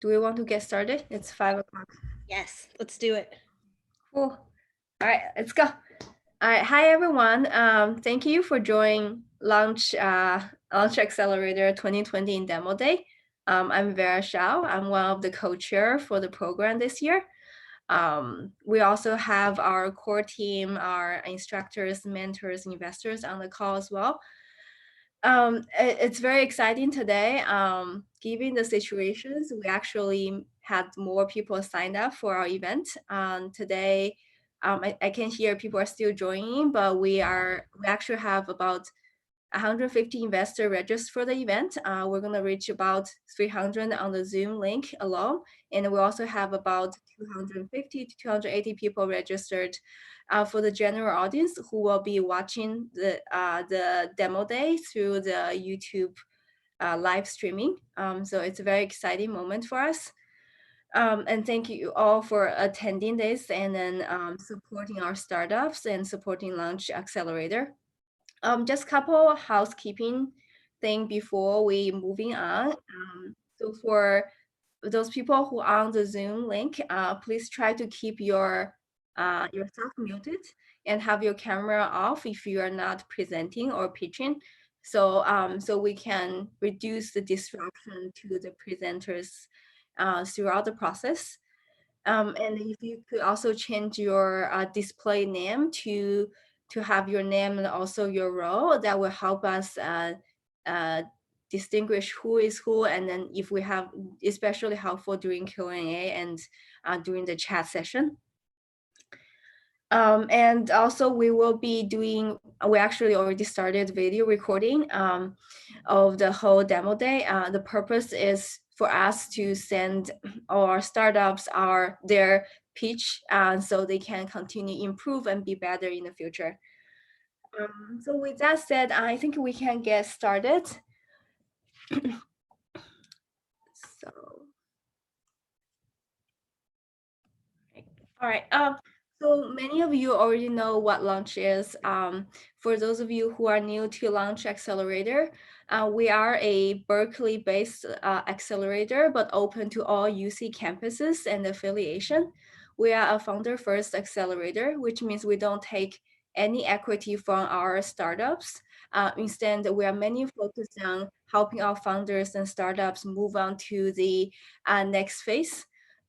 Do we want to get started? It's 5 o'clock. Yes, let's do it. Cool. All right, let's go. All right, hi everyone. Thank you for joining Launch Accelerator 2020 in Demo Day. I'm Vera Shao. I'm one of the co-chair for the program this year. We also have our core team, our instructors, mentors, investors on the call as well. It's very exciting today. Given the situations, we actually had more people signed up for our event. Today, I can hear people are still joining, but we actually have about 150 investors registered for the event. We're going to reach about 300 on the Zoom link alone. And we also have about 250 to 280 people registered for the general audience who will be watching the demo day through the YouTube live streaming. So it's a very exciting moment for us. And thank you all for attending this and then supporting our startups and supporting Launch Accelerator. Just couple housekeeping thing before we moving on. So for those people who are on the Zoom link, please try to keep yourself muted and have your camera off if you are not presenting or pitching. So so we can reduce the disruption to the presenters throughout the process. And if you could also change your display name to have your name and also your role, that will help us distinguish who is who. And then if we have, especially helpful during Q&A and during the chat session. And also we will be doing, we actually already started video recording of the whole demo day. The purpose is for us to send all our startups their pitch so they can continue improve and be better in the future. So with that said, I think we can get started. All right. So many of you already know what Launch is. For those of you who are new to Launch Accelerator, we are a Berkeley-based accelerator, but open to all UC campuses and affiliation. We are a founder-first accelerator, which means we don't take any equity from our startups. Instead, we are mainly focused on helping our founders and startups move on to the next phase.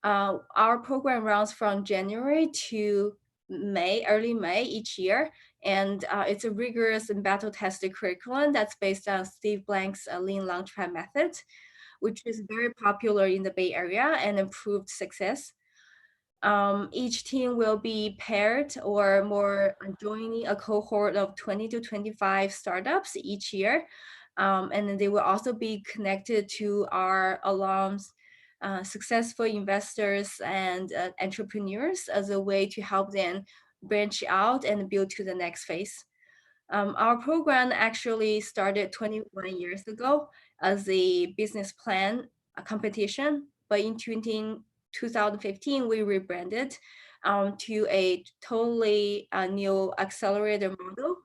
Our program runs from January to May, early May each year. And it's a rigorous and battle-tested curriculum that's based on Steve Blank's Lean Launchpad method, which is very popular in the Bay Area and improved success. Each team will be paired or more joining a cohort of 20 to 25 startups each year. And then they will also be connected to our alums, successful investors and entrepreneurs as a way to help them branch out and build to the next phase. Our program actually started 21 years ago as a business plan competition, but in 2015, we rebranded to a totally new accelerator model.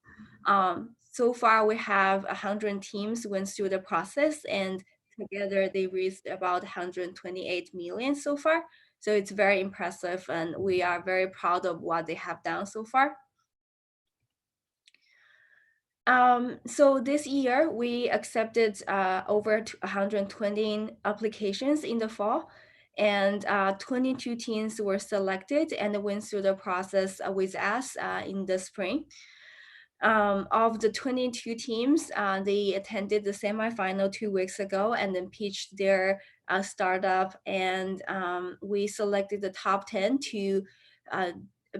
So far, we have 100 teams went through the process, and together they raised about 128 million so far. So it's very impressive, and we are very proud of what they have done so far. So this year we accepted over 120 applications in the fall, and 22 teams were selected and went through the process with us in the spring. Of the 22 teams, they attended the semifinal 2 weeks ago and then pitched their startup, and we selected the top 10 to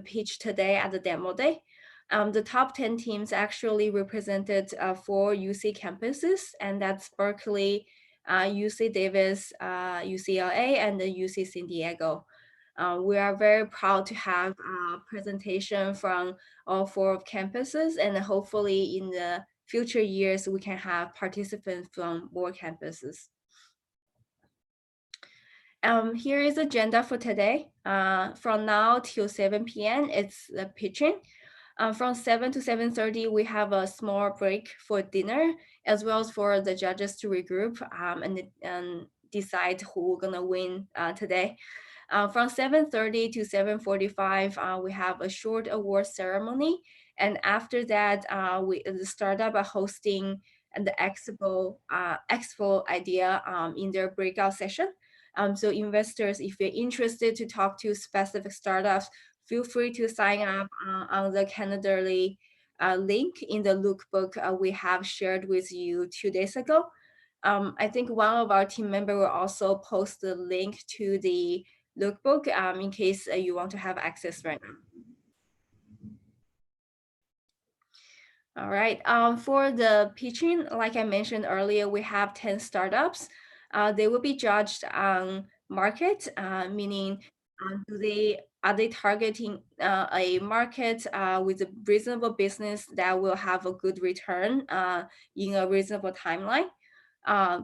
pitch today at the demo day. The top 10 teams actually represented 4 UC campuses, and that's Berkeley, UC Davis, UCLA, and the UC San Diego. We are very proud to have a presentation from all 4 campuses, and hopefully in the future years, we can have participants from more campuses. Here is the agenda for today. From now till 7 p.m., it's the pitching. From 7 to 7:30, we have a small break for dinner, as well as for the judges to regroup. And decide who we're gonna win today. From 7:30 to 7:45, we have a short award ceremony, and after that, the startup are hosting the expo idea in their breakout session. So investors, if you're interested to talk to specific startups, feel free to sign up on the Calendly link in the lookbook we have shared with you 2 days ago. I think one of our team members will also post the link to the lookbook in case you want to have access right now. All right. For the pitching, like I mentioned earlier, we have 10 startups. They will be judged on market, meaning are they targeting a market with a reasonable business that will have a good return in a reasonable timeline?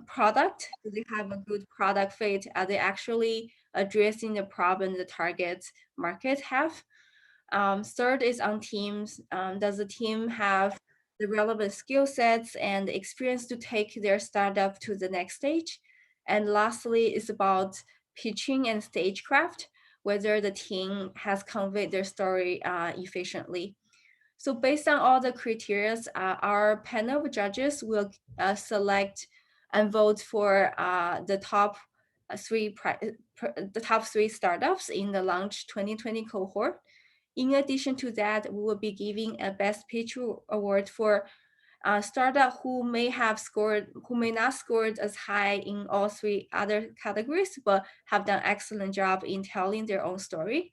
Product, do they have a good product fit? Are they actually addressing the problem the target market have? Third is on teams. Does the team have the relevant skill sets and experience to take their startup to the next stage? And lastly, is about pitching and stagecraft, whether the team has conveyed their story efficiently. So based on all the criteria, our panel of judges will select and vote for the top three startups in the Launch 2020 cohort. In addition to that, we will be giving a Best Pitch award for a startup who may not scored as high in all three other categories, but have done excellent job in telling their own story.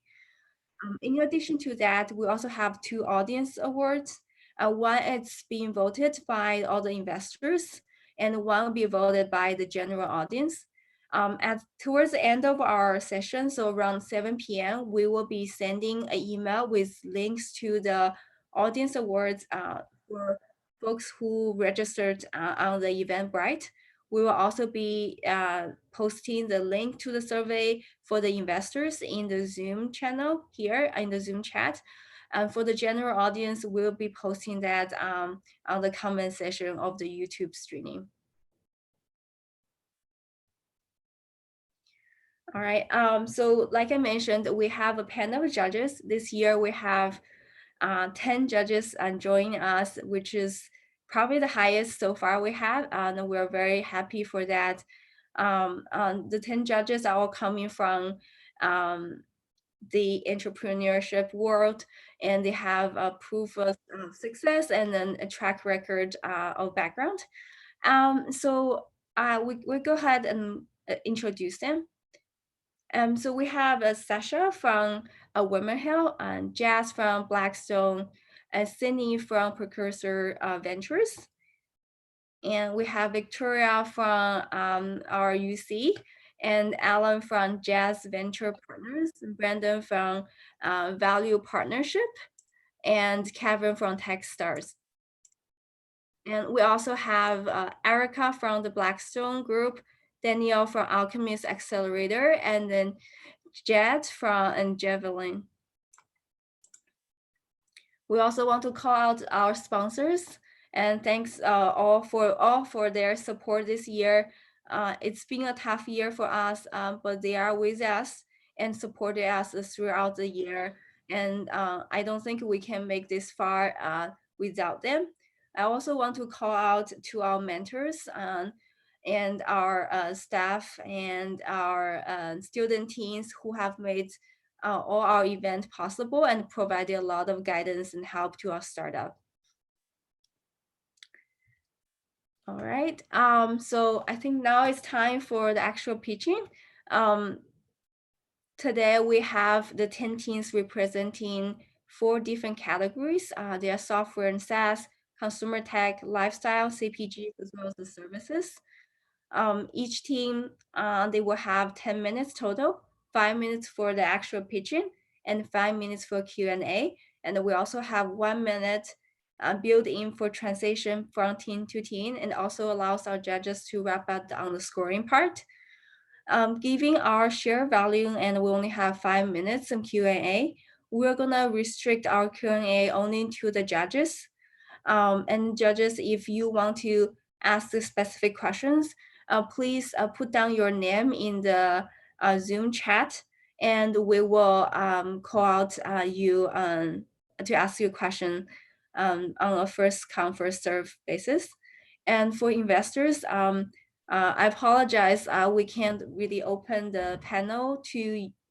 In addition to that, we also have two audience awards. One is being voted by all the investors, and one will be voted by the general audience. Towards the end of our session, so around 7 p.m., we will be sending an email with links to the audience awards for folks who registered on the Eventbrite. We will also be posting the link to the survey for the investors in the Zoom channel here in the Zoom chat. And for the general audience, we'll be posting that on the comment section of the YouTube streaming. All right, so like I mentioned, we have a panel of judges. This year we have 10 judges joining us, which is probably the highest so far we have, and we're very happy for that. The 10 judges are all coming from the entrepreneurship world, and they have a proof of success and then a track record of background. So we go ahead and introduce them. So we have Sasha from WomenHealth, and Jazz from Blackstone, and Sydney from Precursor Ventures. And we have Victoria from our UC, and Alan from Jazz Venture Partners, and Brandon from Value Partnership, and Kevin from Techstars. And we also have Erica from the Blackstone Group, Danielle from Alchemist Accelerator, and then Jet from Javelin. We also want to call out our sponsors and thanks all for their support this year. It's been a tough year for us, but they are with us and supported us throughout the year. And I don't think we can make this far without them. I also want to call out to our mentors and our staff and our student teams who have made all our event possible and provided a lot of guidance and help to our startup. All right, so I think now it's time for the actual pitching. Today we have the 10 teams representing 4 different categories. They are software and SaaS, consumer tech, lifestyle, CPG, as well as the services. Each team, they will have 10 minutes total, 5 minutes for the actual pitching, and 5 minutes for Q&A. And we also have 1 minute built in for transition from team to team, and also allows our judges to wrap up on the scoring part. Given our share value and we only have 5 minutes in Q&A, we're gonna restrict our Q&A only to the judges. And judges, if you want to ask the specific questions, please put down your name in the Zoom chat, and we will call out you to ask you a question on a first come, first serve basis. And for investors, I apologize, we can't really open the panel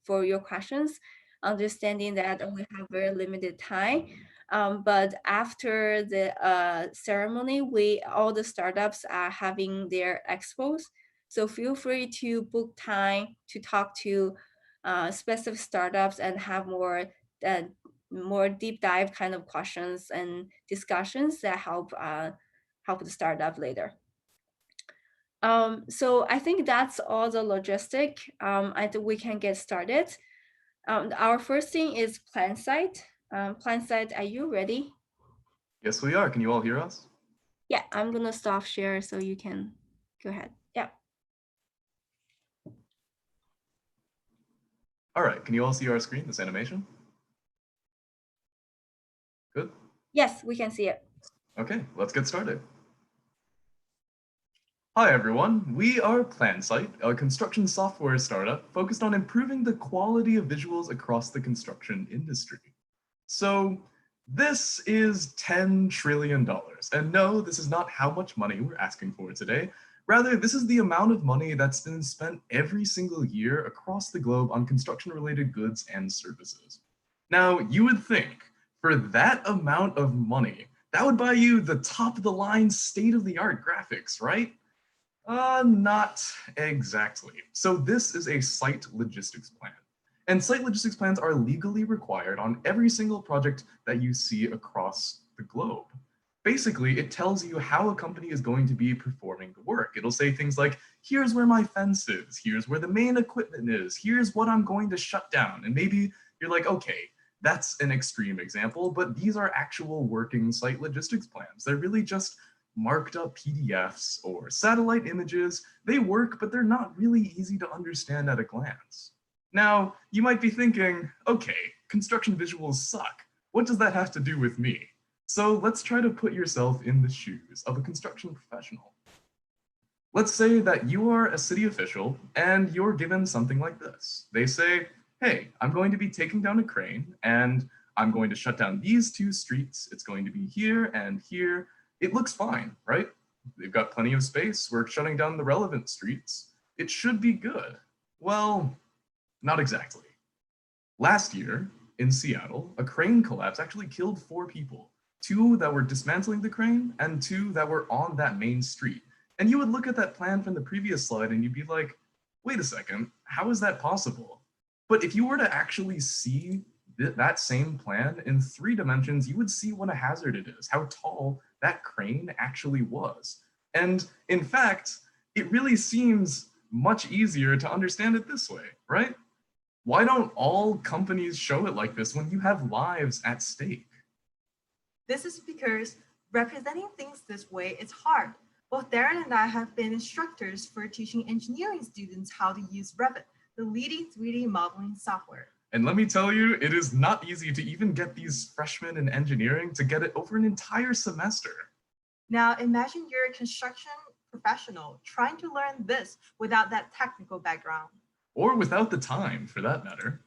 for your questions, understanding that we have very limited time. But after the ceremony, all the startups are having their expos. So feel free to book time to talk to specific startups and have more deep dive kind of questions and discussions that help the startup later. So I think that's all the logistic. I think we can get started. Our first thing is plan site. Plan site, are you ready? Yes, we are. Can you all hear us? Yeah, I'm gonna stop share so you can go ahead. Yeah. All right, can you all see our screen, this animation? Good? Yes, we can see it. Okay, let's get started. Hi everyone, we are PlanSite, a construction software startup focused on improving the quality of visuals across the construction industry. So this is $10 trillion. And no, this is not how much money we're asking for today. Rather, this is the amount of money that's been spent every single year across the globe on construction-related goods and services. Now, you would think, for that amount of money, that would buy you the top-of-the-line, state-of-the-art graphics, right? Not exactly. So this is a site logistics plan. And site logistics plans are legally required on every single project that you see across the globe. Basically, it tells you how a company is going to be performing the work. It'll say things like, here's where my fence is, here's where the main equipment is, here's what I'm going to shut down. And maybe you're like, okay, that's an extreme example, but these are actual working site logistics plans. They're really just marked up PDFs or satellite images. They work, but they're not really easy to understand at a glance. Now, you might be thinking, okay, construction visuals suck. What does that have to do with me? So let's try to put yourself in the shoes of a construction professional. Let's say that you are a city official and you're given something like this. They say, hey, I'm going to be taking down a crane and I'm going to shut down these two streets. It's going to be here and here. It looks fine, right? They've got plenty of space. We're shutting down the relevant streets. It should be good. Well, not exactly. Last year in Seattle, a crane collapse actually killed 4 people, 2 that were dismantling the crane and 2 that were on that main street. And you would look at that plan from the previous slide and you'd be like, wait a second, how is that possible? But if you were to actually see that same plan in 3 dimensions, you would see what a hazard it is, how tall that crane actually was. And in fact, it really seems much easier to understand it this way, right? Why don't all companies show it like this when you have lives at stake? This is because representing things this way is hard. Both Darren and I have been instructors for teaching engineering students how to use Revit, the leading 3D modeling software. And let me tell you, it is not easy to even get these freshmen in engineering to get it over an entire semester. Now imagine you're a construction professional trying to learn this without that technical background. Or without the time, for that matter.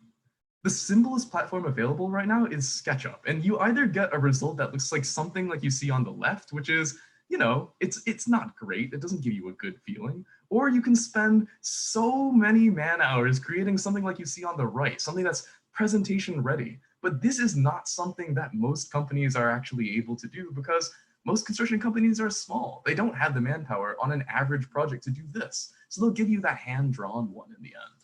The simplest platform available right now is SketchUp, and you either get a result that looks like something like you see on the left, which is, you know, it's not great, it doesn't give you a good feeling, or you can spend so many man hours creating something like you see on the right, something that's presentation ready. But this is not something that most companies are actually able to do because most construction companies are small. They don't have the manpower on an average project to do this. So they'll give you that hand-drawn one in the end.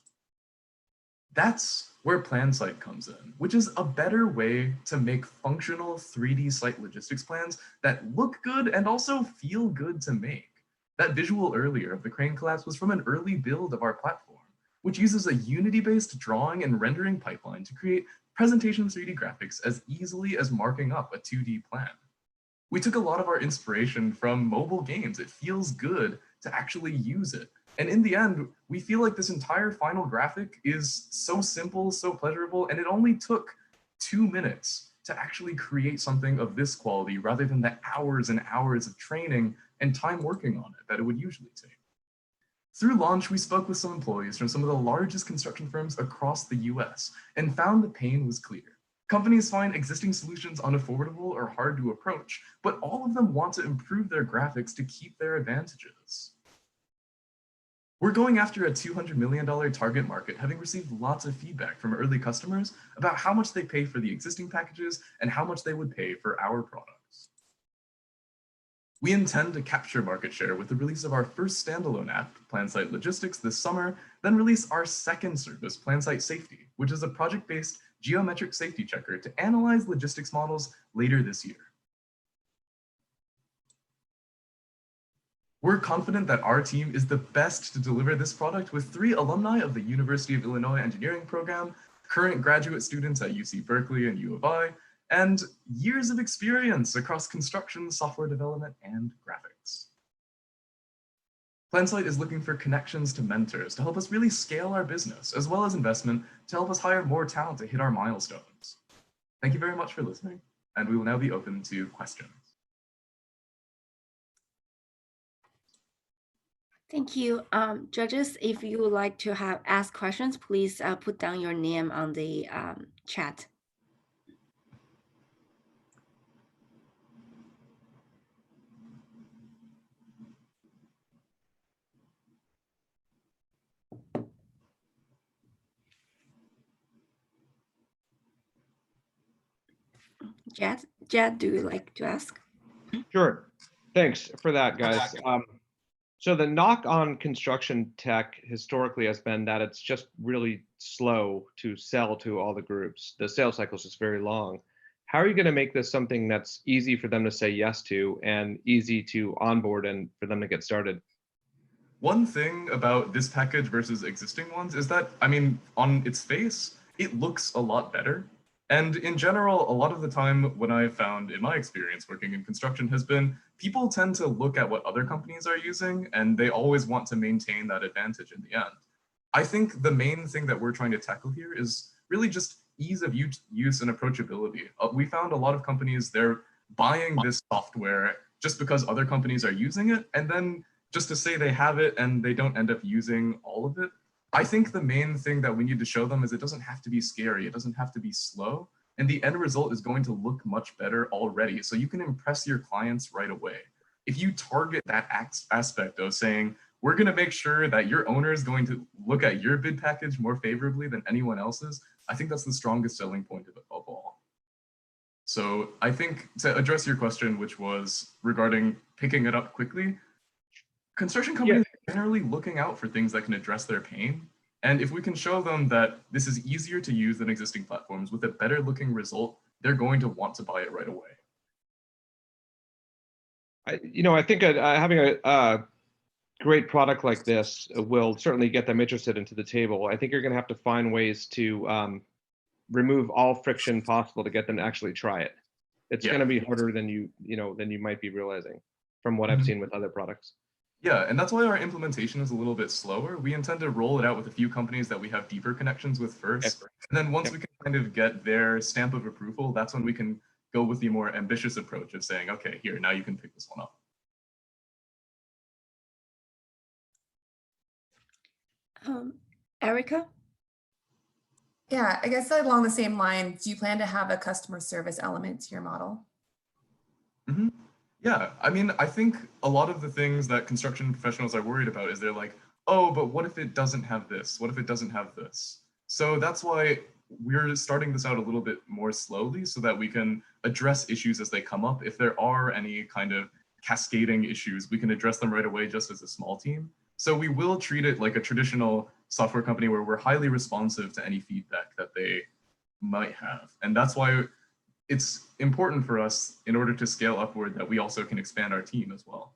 That's where PlanSite comes in, which is a better way to make functional 3D site logistics plans that look good and also feel good to make. That visual earlier of the crane collapse was from an early build of our platform, which uses a Unity-based drawing and rendering pipeline to create presentation 3D graphics as easily as marking up a 2D plan. We took a lot of our inspiration from mobile games. It feels good to actually use it. And in the end, we feel like this entire final graphic is so simple, so pleasurable, and it only took 2 minutes to actually create something of this quality rather than the hours and hours of training and time working on it that it would usually take. Through launch, we spoke with some employees from some of the largest construction firms across the US and found the pain was clear. Companies find existing solutions unaffordable or hard to approach, but all of them want to improve their graphics to keep their advantages. We're going after a $200 million target market, having received lots of feedback from early customers about how much they pay for the existing packages and how much they would pay for our products. We intend to capture market share with the release of our first standalone app, PlanSite Logistics, this summer, then release our second service, PlanSite Safety, which is a project-based geometric safety checker to analyze logistics models later this year. We're confident that our team is the best to deliver this product with 3 alumni of the University of Illinois engineering program, current graduate students at UC Berkeley and U of I, and years of experience across construction, software development, and graphics. PlanSite is looking for connections to mentors to help us really scale our business, as well as investment to help us hire more talent to hit our milestones. Thank you very much for listening, and we will now be open to questions. Thank you. Judges, if you would like to ask questions, please put down your name on the chat. Jad, do you like to ask? Sure. Thanks for that, guys. So the knock on construction tech historically has been that it's just really slow to sell to all the groups. The sales cycle is just very long. How are you going to make this something that's easy for them to say yes to and easy to onboard and for them to get started? One thing about this package versus existing ones is that, I mean, on its face, it looks a lot better. And in general, a lot of the time what I've found in my experience working in construction has been people tend to look at what other companies are using and they always want to maintain that advantage in the end. I think the main thing that we're trying to tackle here is really just ease of use and approachability. We found a lot of companies, they're buying this software just because other companies are using it, and then just to say they have it and they don't end up using all of it. I think the main thing that we need to show them is it doesn't have to be scary, it doesn't have to be slow, and the end result is going to look much better already, so you can impress your clients right away. If you target that aspect of saying, we're going to make sure that your owner is going to look at your bid package more favorably than anyone else's, I think that's the strongest selling point of all. So I think to address your question, which was regarding picking it up quickly, construction companies are generally looking out for things that can address their pain. And if we can show them that this is easier to use than existing platforms with a better looking result, they're going to want to buy it right away. I think having a great product like this will certainly get them interested into the table. I think you're going to have to find ways to remove all friction possible to get them to actually try it. It's going to be harder than you might be realizing from what I've seen with other products. Yeah, and that's why our implementation is a little bit slower. We intend to roll it out with a few companies that we have deeper connections with first. And then once we can kind of get their stamp of approval, that's when we can go with the more ambitious approach of saying, okay, here, now you can pick this one up. Erica? Yeah, I guess along the same lines, do you plan to have a customer service element to your model? Mm-hmm. Yeah, I mean, I think a lot of the things that construction professionals are worried about is they're like, oh, but what if it doesn't have this? What if it doesn't have this? So that's why we're starting this out a little bit more slowly so that we can address issues as they come up. If there are any kind of cascading issues, we can address them right away just as a small team. So we will treat it like a traditional software company where we're highly responsive to any feedback that they might have. And that's why it's important for us in order to scale upward that we also can expand our team as well.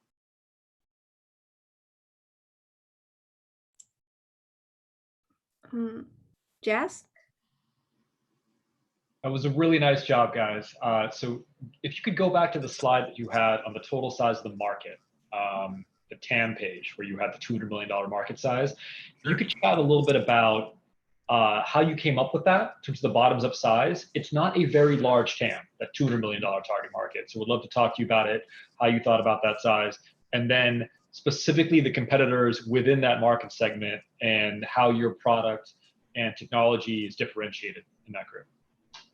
Jazz? That was a really nice job, guys. So if you could go back to the slide that you had on the total size of the market, the TAM page where you had the $200 million market size, you could chat a little bit about how you came up with that in terms of the bottoms up size. It's not a very large TAM, that $200 million target market. So we'd love to talk to you about it, how you thought about that size. And then specifically the competitors within that market segment and how your product and technology is differentiated in that group.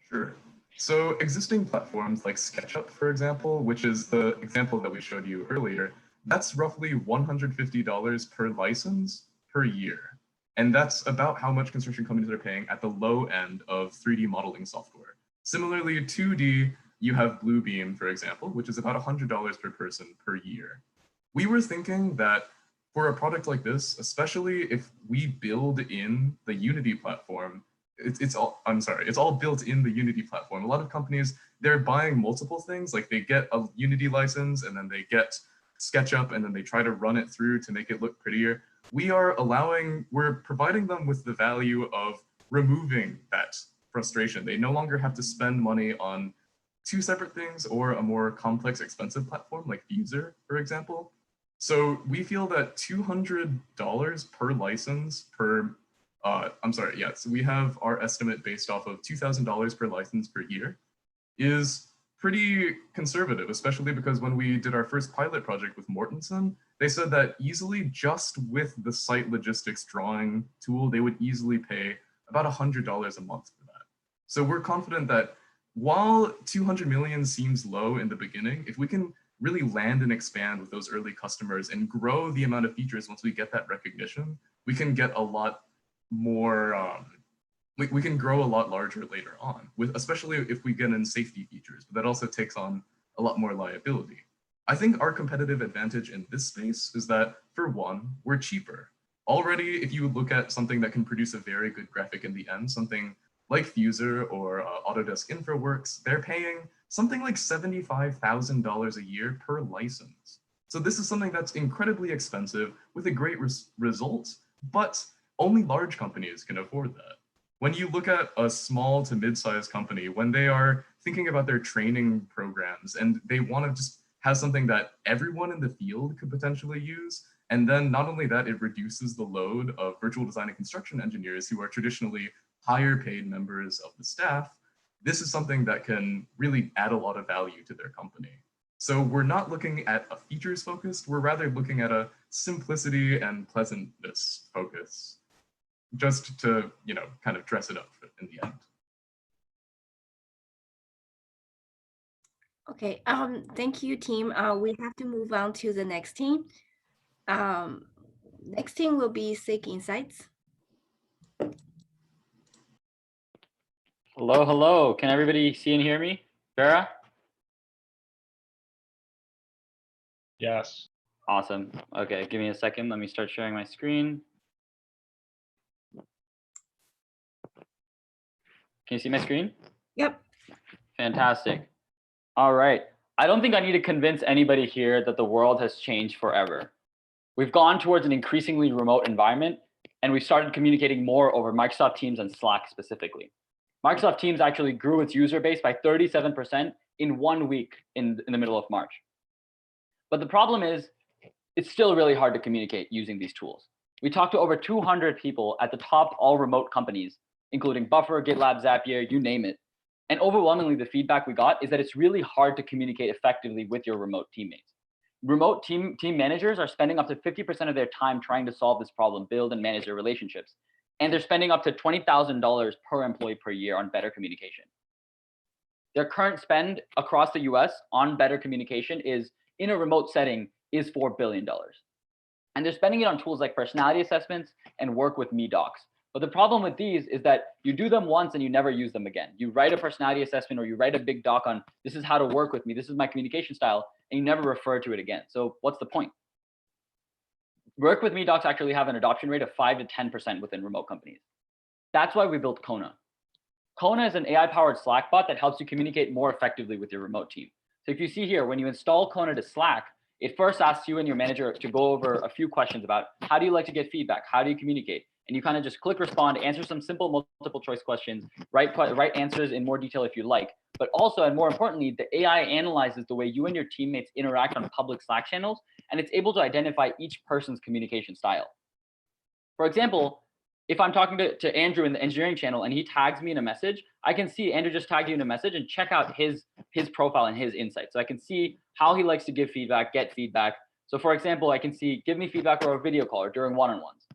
Sure. So existing platforms like SketchUp, for example, which is the example that we showed you earlier, that's roughly $150 per license per year. And that's about how much construction companies are paying at the low end of 3D modeling software. Similarly, 2D, you have Bluebeam, for example, which is about $100 per person per year. We were thinking that for a product like this, especially if we build in the Unity platform, it's all built in the Unity platform. A lot of companies, they're buying multiple things, like they get a Unity license and then they get SketchUp and then they try to run it through to make it look prettier. We're providing them with the value of removing that frustration. They no longer have to spend money on two separate things or a more complex, expensive platform like Fuser, for example. So we feel that $200 per license per, so we have our estimate based off of $2,000 per license per year is pretty conservative, especially because when we did our first pilot project with Mortensen, they said that easily just with the site logistics drawing tool, they would easily pay about $100 a month for that. So we're confident that while 200 million seems low in the beginning, if we can really land and expand with those early customers and grow the amount of features once we get that recognition, we can get a lot more, we can grow a lot larger later on, especially if we get in safety features, but that also takes on a lot more liability. I think our competitive advantage in this space is that, for one, we're cheaper. Already, if you look at something that can produce a very good graphic in the end, something like Fuser or Autodesk InfraWorks, they're paying something like $75,000 a year per license. So this is something that's incredibly expensive with a great result, but only large companies can afford that. When you look at a small to mid-sized company, when they are thinking about their training programs and they want to just have something that everyone in the field could potentially use, and then not only that, it reduces the load of virtual design and construction engineers who are traditionally higher paid members of the staff, this is something that can really add a lot of value to their company. So we're not looking at a features focused, we're rather looking at a simplicity and pleasantness focus, just to, kind of dress it up in the end. Okay, thank you, team. We have to move on to the next team. Next team will be Sig Insights. Hello, hello. Can everybody see and hear me? Vera? Yes. Awesome. Okay, give me a second. Let me start sharing my screen. Can you see my screen? Yep. Fantastic. All right. I don't think I need to convince anybody here that the world has changed forever. We've gone towards an increasingly remote environment, and we've started communicating more over Microsoft Teams and Slack specifically. Microsoft Teams actually grew its user base by 37% in 1 week in the middle of March. But the problem is, it's still really hard to communicate using these tools. We talked to over 200 people at the top all remote companies, including Buffer, GitLab, Zapier, you name it. And overwhelmingly, the feedback we got is that it's really hard to communicate effectively with your remote teammates. Remote team managers are spending up to 50% of their time trying to solve this problem, build and manage their relationships. And they're spending up to $20,000 per employee per year on better communication. Their current spend across the US on better communication is, in a remote setting, is $4 billion. And they're spending it on tools like personality assessments and work with me docs. But the problem with these is that you do them once and you never use them again. You write a personality assessment or you write a big doc on this is how to work with me, this is my communication style, and you never refer to it again. So what's the point? Work with me docs actually have an adoption rate of 5 to 10% within remote companies. That's why we built Kona. Kona is an AI-powered Slack bot that helps you communicate more effectively with your remote team. So if you see here, when you install Kona to Slack, it first asks you and your manager to go over a few questions about how do you like to get feedback? How do you communicate? And you kind of just click respond, answer some simple multiple choice questions, write answers in more detail if you like. But also, and more importantly, the AI analyzes the way you and your teammates interact on public Slack channels, and it's able to identify each person's communication style. For example, if I'm talking to Andrew in the engineering channel and he tags me in a message, I can see Andrew just tagged you in a message and check out his profile and his insights. So I can see how he likes to give feedback, get feedback. So for example, I can see, give me feedback over a video call or during one-on-ones.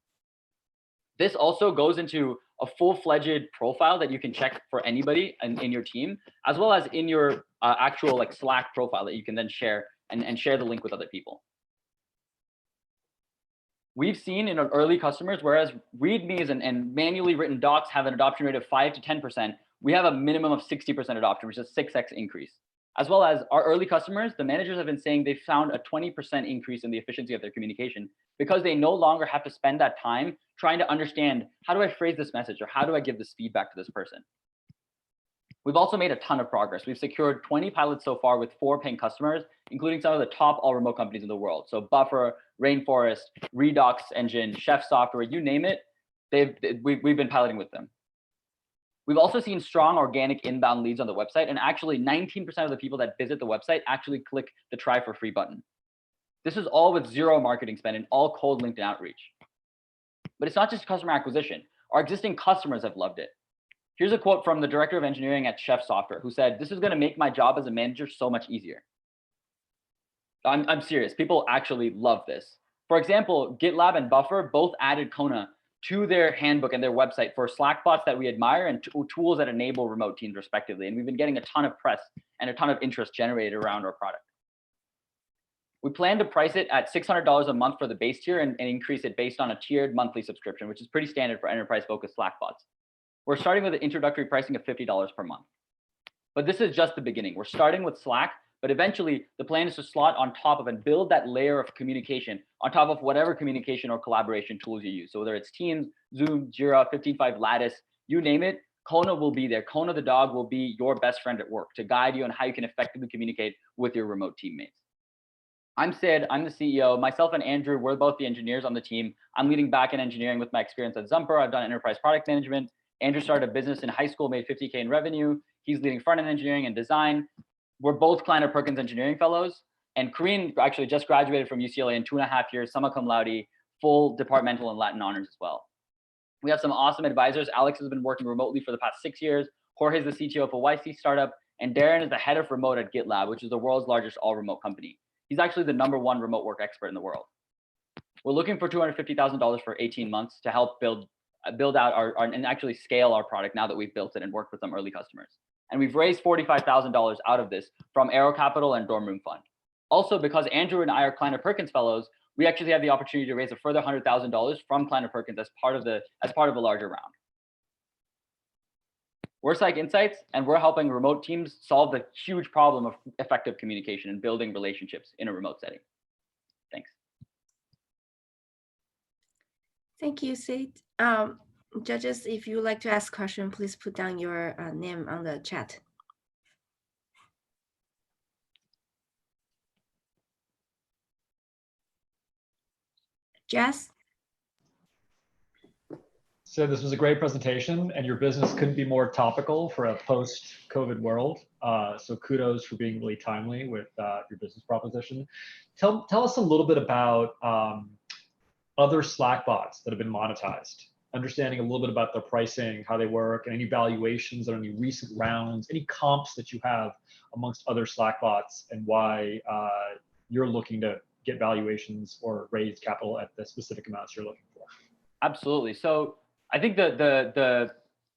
This also goes into a full-fledged profile that you can check for anybody in your team, as well as in your actual like Slack profile that you can then share and share the link with other people. We've seen in our early customers, whereas READMEs and manually written docs have an adoption rate of 5 to 10%, we have a minimum of 60% adoption, which is a 6x increase. As well as our early customers, the managers have been saying they found a 20% increase in the efficiency of their communication because they no longer have to spend that time trying to understand, how do I phrase this message or how do I give this feedback to this person? We've also made a ton of progress. We've secured 20 pilots so far with 4 paying customers, including some of the top all remote companies in the world. So Buffer, Rainforest, Redox Engine, Chef Software, you name it, we've been piloting with them. We've also seen strong organic inbound leads on the website, and actually 19% of the people that visit the website actually click the try for free button. This is all with zero marketing spend and all cold LinkedIn outreach. But it's not just customer acquisition. Our existing customers have loved it. Here's a quote from the director of engineering at Chef Software, who said, "This is going to make my job as a manager so much easier." I'm serious. People actually love this. For example, GitLab and Buffer both added Kona to their handbook and their website for Slack bots that we admire and tools that enable remote teams respectively. And we've been getting a ton of press and a ton of interest generated around our product. We plan to price it at $600 a month for the base tier and increase it based on a tiered monthly subscription, which is pretty standard for enterprise-focused Slack bots. We're starting with an introductory pricing of $50 per month. But this is just the beginning. We're starting with Slack, but eventually the plan is to slot on top of and build that layer of communication on top of whatever communication or collaboration tools you use. So whether it's Teams, Zoom, Jira, 15.5 Lattice, you name it, Kona will be there. Kona the dog will be your best friend at work to guide you on how you can effectively communicate with your remote teammates. I'm Sid, I'm the CEO. Myself and Andrew, we're both the engineers on the team. I'm leading backend engineering with my experience at Zumper. I've done enterprise product management. Andrew started a business in high school, made 50K in revenue. He's leading front-end engineering and design. We're both Kleiner Perkins engineering fellows. And Kareen actually just graduated from UCLA in 2.5 years, summa cum laude, full departmental and Latin honors as well. We have some awesome advisors. Alex has been working remotely for the past 6 years. Jorge is the CTO of a YC startup. And Darren is the head of remote at GitLab, which is the world's largest all remote company. He's actually the #1 remote work expert in the world. We're looking for $250,000 for 18 months to help build out and actually scale our product now that we've built it and worked with some early customers. And we've raised $45,000 out of this from Aero Capital and Dorm Room Fund. Also, because Andrew and I are Kleiner Perkins fellows, we actually have the opportunity to raise a further $100,000 from Kleiner Perkins as part of a larger round. We're Psych Insights, and we're helping remote teams solve the huge problem of effective communication and building relationships in a remote setting. Thanks. Thank you, Sid. Judges, if you would like to ask a question, please put down your name on the chat. Jess? So this was a great presentation, and your business couldn't be more topical for a post-COVID world. So kudos for being really timely with your business proposition. Tell us a little bit about other Slack bots that have been monetized, understanding a little bit about their pricing, how they work, and any valuations on any recent rounds, any comps that you have amongst other Slack bots, and why you're looking to get valuations or raise capital at the specific amounts you're looking for. Absolutely. So I think the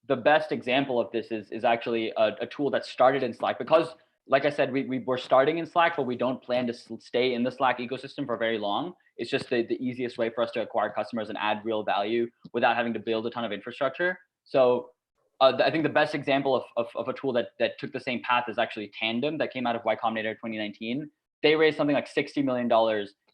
best example of this is actually a tool that started in Slack, because like I said, we're starting in Slack, but we don't plan to stay in the Slack ecosystem for very long. It's just the easiest way for us to acquire customers and add real value without having to build a ton of infrastructure. So I think the best example of a tool that took the same path is actually Tandem, that came out of Y Combinator 2019. They raised something like $60 million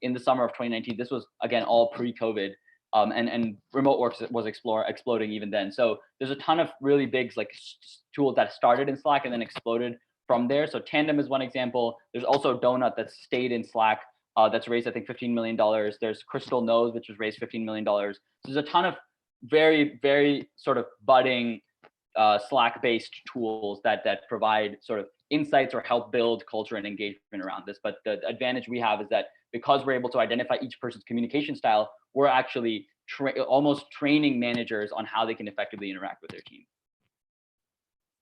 in the summer of 2019. This was, again, all pre-COVID. And remote work was exploding even then. So there's a ton of really big tools that started in Slack and then exploded from there. So Tandem is one example. There's also Donut that stayed in Slack that's raised, I think, $15 million. There's Crystal Knows, which was raised $15 million. So there's a ton of very, very sort of budding Slack-based tools that provide sort of insights or help build culture and engagement around this. But the advantage we have is that because we're able to identify each person's communication style, we're actually almost training managers on how they can effectively interact with their team.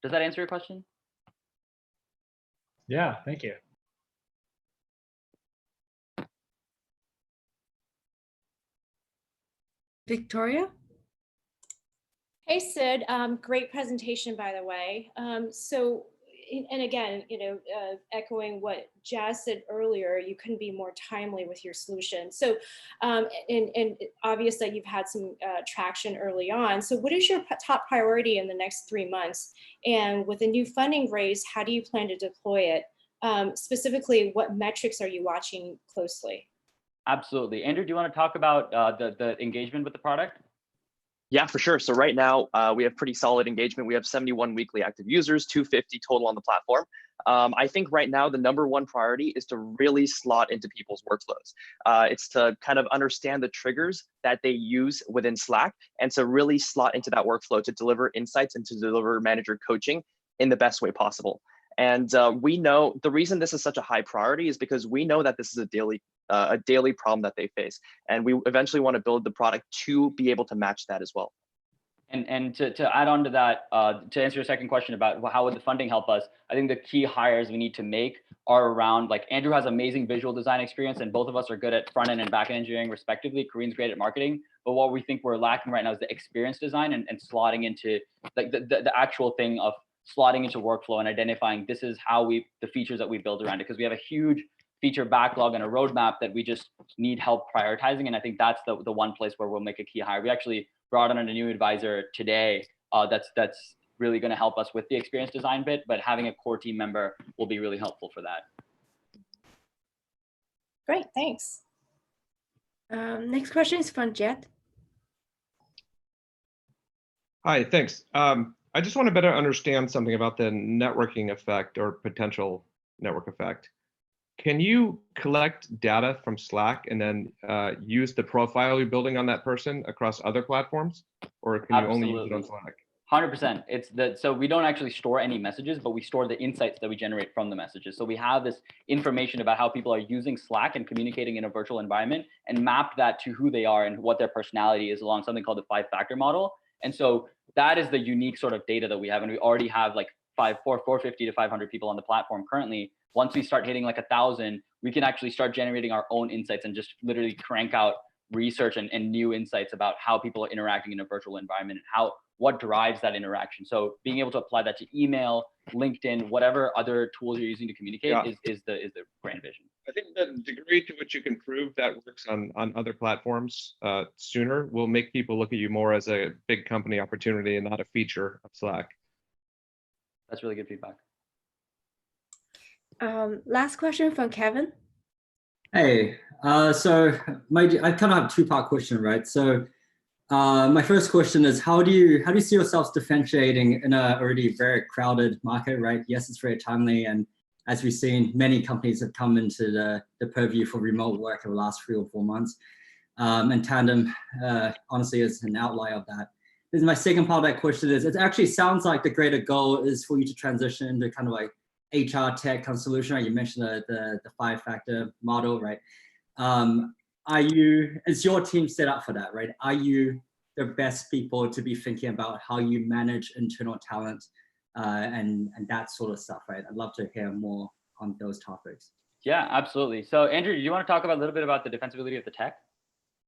Does that answer your question? Yeah, thank you. Victoria. Hey, Sid. Great presentation, by the way. And again, echoing what Jazz said earlier, you couldn't be more timely with your solution. So, and obvious that you've had some traction early on. So what is your top priority in the next 3 months? And with a new funding raise, how do you plan to deploy it? Specifically, what metrics are you watching closely? Absolutely. Andrew, do you want to talk about the engagement with the product? Yeah, for sure. So right now we have pretty solid engagement. We have 71 weekly active users, 250 total on the platform. I think right now the #1 priority is to really slot into people's workflows. It's to kind of understand the triggers that they use within Slack and to really slot into that workflow to deliver insights and to deliver manager coaching in the best way possible. And we know the reason this is such a high priority is because we know that this is a daily problem that they face. And we eventually want to build the product to be able to match that as well. And to add on to that, to answer your second question about how would the funding help us, I think the key hires we need to make are around, like, Andrew has amazing visual design experience and both of us are good at front end and back end engineering respectively. Kareem's great at marketing, but what we think we're lacking right now is the experience design and slotting into like the actual thing of slotting into workflow and identifying this is how the features that we build around it, because we have a huge feature backlog and a roadmap that we just need help prioritizing. And I think that's the one place where we'll make a key hire. We actually brought on a new advisor today that's really going to help us with the experience design bit, but having a core team member will be really helpful for that. Great, thanks. Next question is from Jet. Hi, thanks. I just want to better understand something about the networking effect or potential network effect. Can you collect data from Slack and then use the profile you're building on that person across other platforms? Or can you only use it on Slack? 100%. So we don't actually store any messages, but we store the insights that we generate from the messages. So we have this information about how people are using Slack and communicating in a virtual environment and map that to who they are and what their personality is along something called the 5-factor model. And so that is the unique sort of data that we have. And we already have like 450 to 500 people on the platform currently. Once we start hitting like 1,000, we can actually start generating our own insights and just literally crank out research and new insights about how people are interacting in a virtual environment and what drives that interaction. So being able to apply that to email, LinkedIn, whatever other tools you're using to communicate is the grand vision. I think the degree to which you can prove that works on other platforms sooner will make people look at you more as a big company opportunity and not a feature of Slack. That's really good feedback. Last question from Kevin. Hey, so I kind of have a two-part question, right? So my first question is, how do you see yourselves differentiating in a already very crowded market, right? Yes, it's very timely, and as we've seen, many companies have come into the purview for remote work over the last 3 or 4 months. And Tandem, honestly, is an outlier of that. This is my second part of that question is, it actually sounds like the greater goal is for you to transition into kind of like HR tech kind of solution, right? You mentioned the 5-factor model, right? Is your team set up for that, right? Are you the best people to be thinking about how you manage internal talent and that sort of stuff, right? I'd love to hear more on those topics. Yeah, absolutely. So Andrew, do you want to talk a little bit about the defensibility of the tech?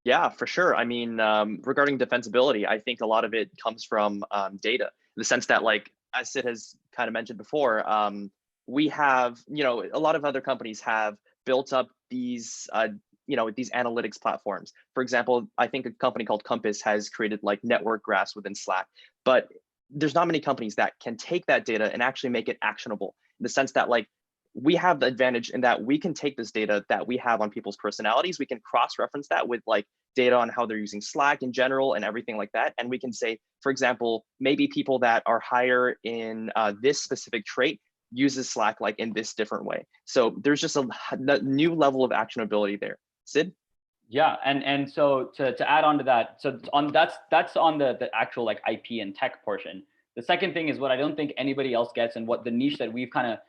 Yeah, for sure. I mean, regarding defensibility, I think a lot of it comes from data, in the sense that, like, as Sid has kind of mentioned before, we have, a lot of other companies have built up these, these analytics platforms. For example, I think a company called Compass has created like network graphs within Slack, but there's not many companies that can take that data and actually make it actionable, in the sense that, like, we have the advantage in that we can take this data that we have on people's personalities, we can cross-reference that with like data on how they're using Slack in general and everything like that. And we can say, for example, maybe people that are higher in this specific trait uses Slack like in this different way. So there's just a new level of actionability there. Sid? Yeah, and so to add on to that, so that's on the actual like IP and tech portion. The second thing is what I don't think anybody else gets, and what the niche that we've kind of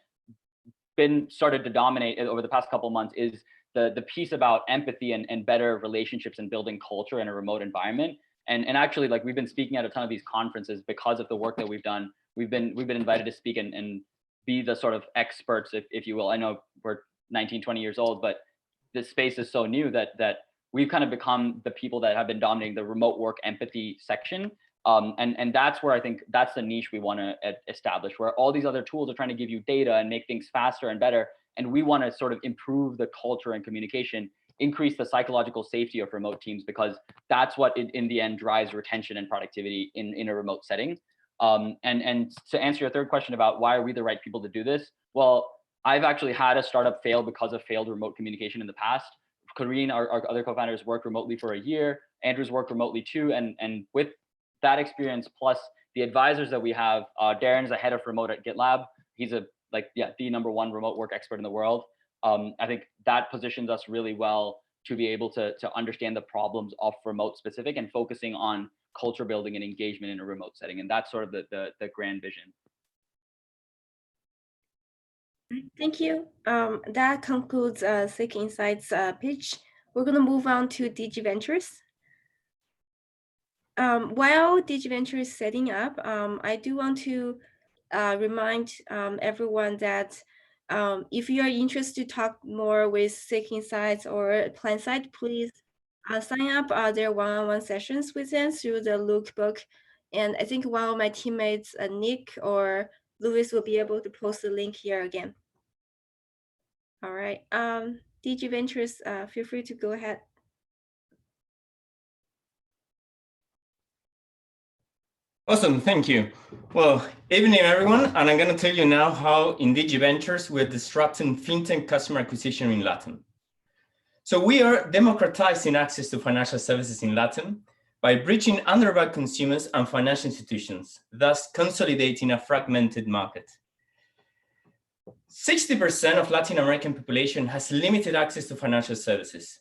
been started to dominate over the past couple of months is the piece about empathy and better relationships and building culture in a remote environment. And actually, like, we've been speaking at a ton of these conferences because of the work that we've done. We've been invited to speak and be the sort of experts, if you will. I know we're 19, 20 years old, but this space is so new that we've kind of become the people that have been dominating the remote work empathy section. And that's where I think that's the niche we want to establish, where all these other tools are trying to give you data and make things faster and better. And we want to sort of improve the culture and communication, increase the psychological safety of remote teams, because that's what in the end drives retention and productivity in a remote setting. And to answer your third question about why are we the right people to do this? Well, I've actually had a startup fail because of failed remote communication in the past. Karine, our other co-founders, worked remotely for a year. Andrew's worked remotely too. And with that experience, plus the advisors that we have, Darren's the head of remote at GitLab. He's the #1 remote work expert in the world. I think that positions us really well to be able to understand the problems of remote specific and focusing on culture building and engagement in a remote setting. And that's sort of the grand vision. Thank you. That concludes Seek Insights pitch. We're going to move on to DigiVentures. While DigiVentures is setting up, I do want to remind everyone that if you are interested to talk more with Seek Insights or PlanSight, please sign up their one-on-one sessions with them through the lookbook. And I think one of my teammates, Nick or Louis, will be able to post the link here again. All right, DigiVentures, feel free to go ahead. Awesome, thank you. Well, evening everyone, and I'm going to tell you now how in DigiVentures we're disrupting fintech customer acquisition in Latin. So we are democratizing access to financial services in Latin by bridging underbanked consumers and financial institutions, thus consolidating a fragmented market. 60% of Latin American population has limited access to financial services.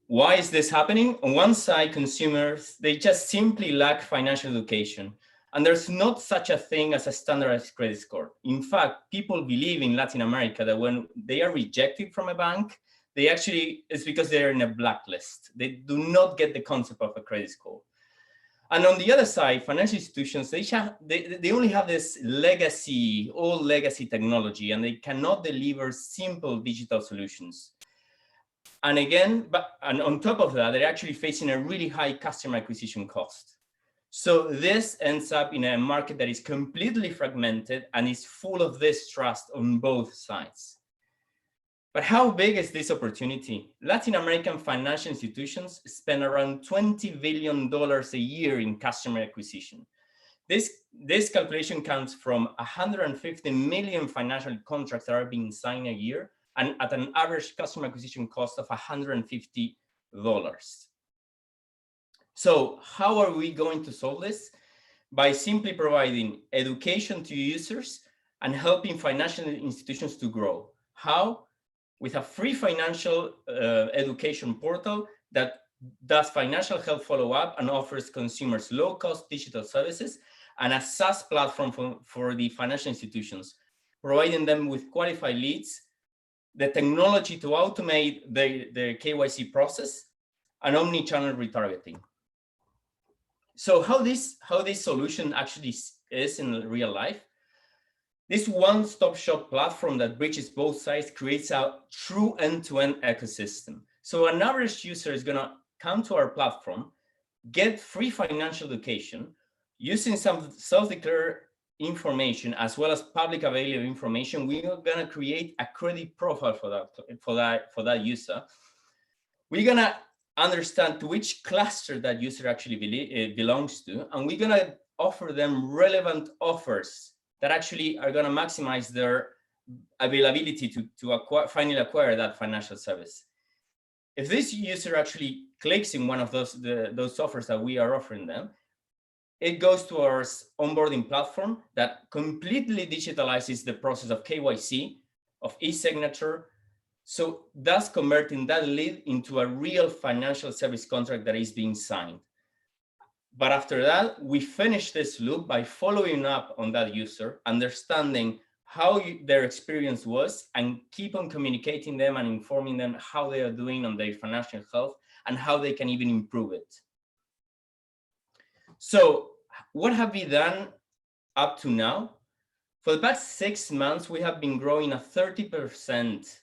Why is this happening? On one side, consumers, they just simply lack financial education. And there's not such a thing as a standardized credit score. In fact, people believe in Latin America that when they are rejected from a bank, it's because they're in a blacklist. They do not get the concept of a credit score. And on the other side, financial institutions, they only have this old legacy technology, and they cannot deliver simple digital solutions. And again, and on top of that, they're actually facing a really high customer acquisition cost. So this ends up in a market that is completely fragmented and is full of distrust on both sides. But how big is this opportunity? Latin American financial institutions spend around $20 billion a year in customer acquisition. This calculation comes from 150 million financial contracts that are being signed a year, and at an average customer acquisition cost of $150. So how are we going to solve this? By simply providing education to users and helping financial institutions to grow. How? With a free financial education portal that does financial health follow-up and offers consumers low-cost digital services, and a SaaS platform for the financial institutions, providing them with qualified leads, the technology to automate the KYC process, and omni-channel retargeting. So how this solution actually is in real life? This one-stop shop platform that bridges both sides creates a true end-to-end ecosystem. So an average user is going to come to our platform, get free financial education, using some self-declared information as well as public available information. We are going to create a credit profile for that user. We're going to understand to which cluster that user actually belongs to, and we're going to offer them relevant offers that actually are going to maximize their availability to finally acquire that financial service. If this user actually clicks in one of those offers that we are offering them, it goes to our onboarding platform that completely digitalizes the process of KYC, of e-signature, so thus converting that lead into a real financial service contract that is being signed. But after that, we finish this loop by following up on that user, understanding how their experience was, and keep on communicating them and informing them how they are doing on their financial health and how they can even improve it. So what have we done up to now? For the past 6 months, we have been growing at 30%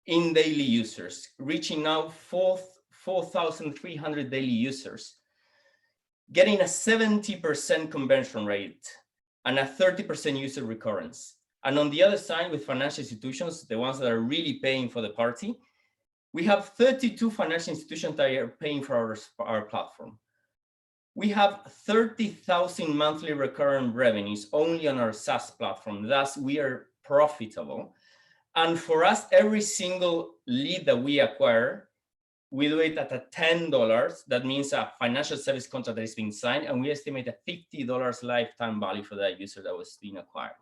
in daily users, reaching now 4,300 daily users, getting a 70% conversion rate and a 30% user recurrence. And on the other side, with financial institutions, the ones that are really paying for the party, we have 32 financial institutions that are paying for our platform. We have 30,000 monthly recurrent revenues only on our SaaS platform. Thus, we are profitable. And for us, every single lead that we acquire, we do it at a $10. That means a financial service contract that is being signed, and we estimate a $50 lifetime value for that user that was being acquired.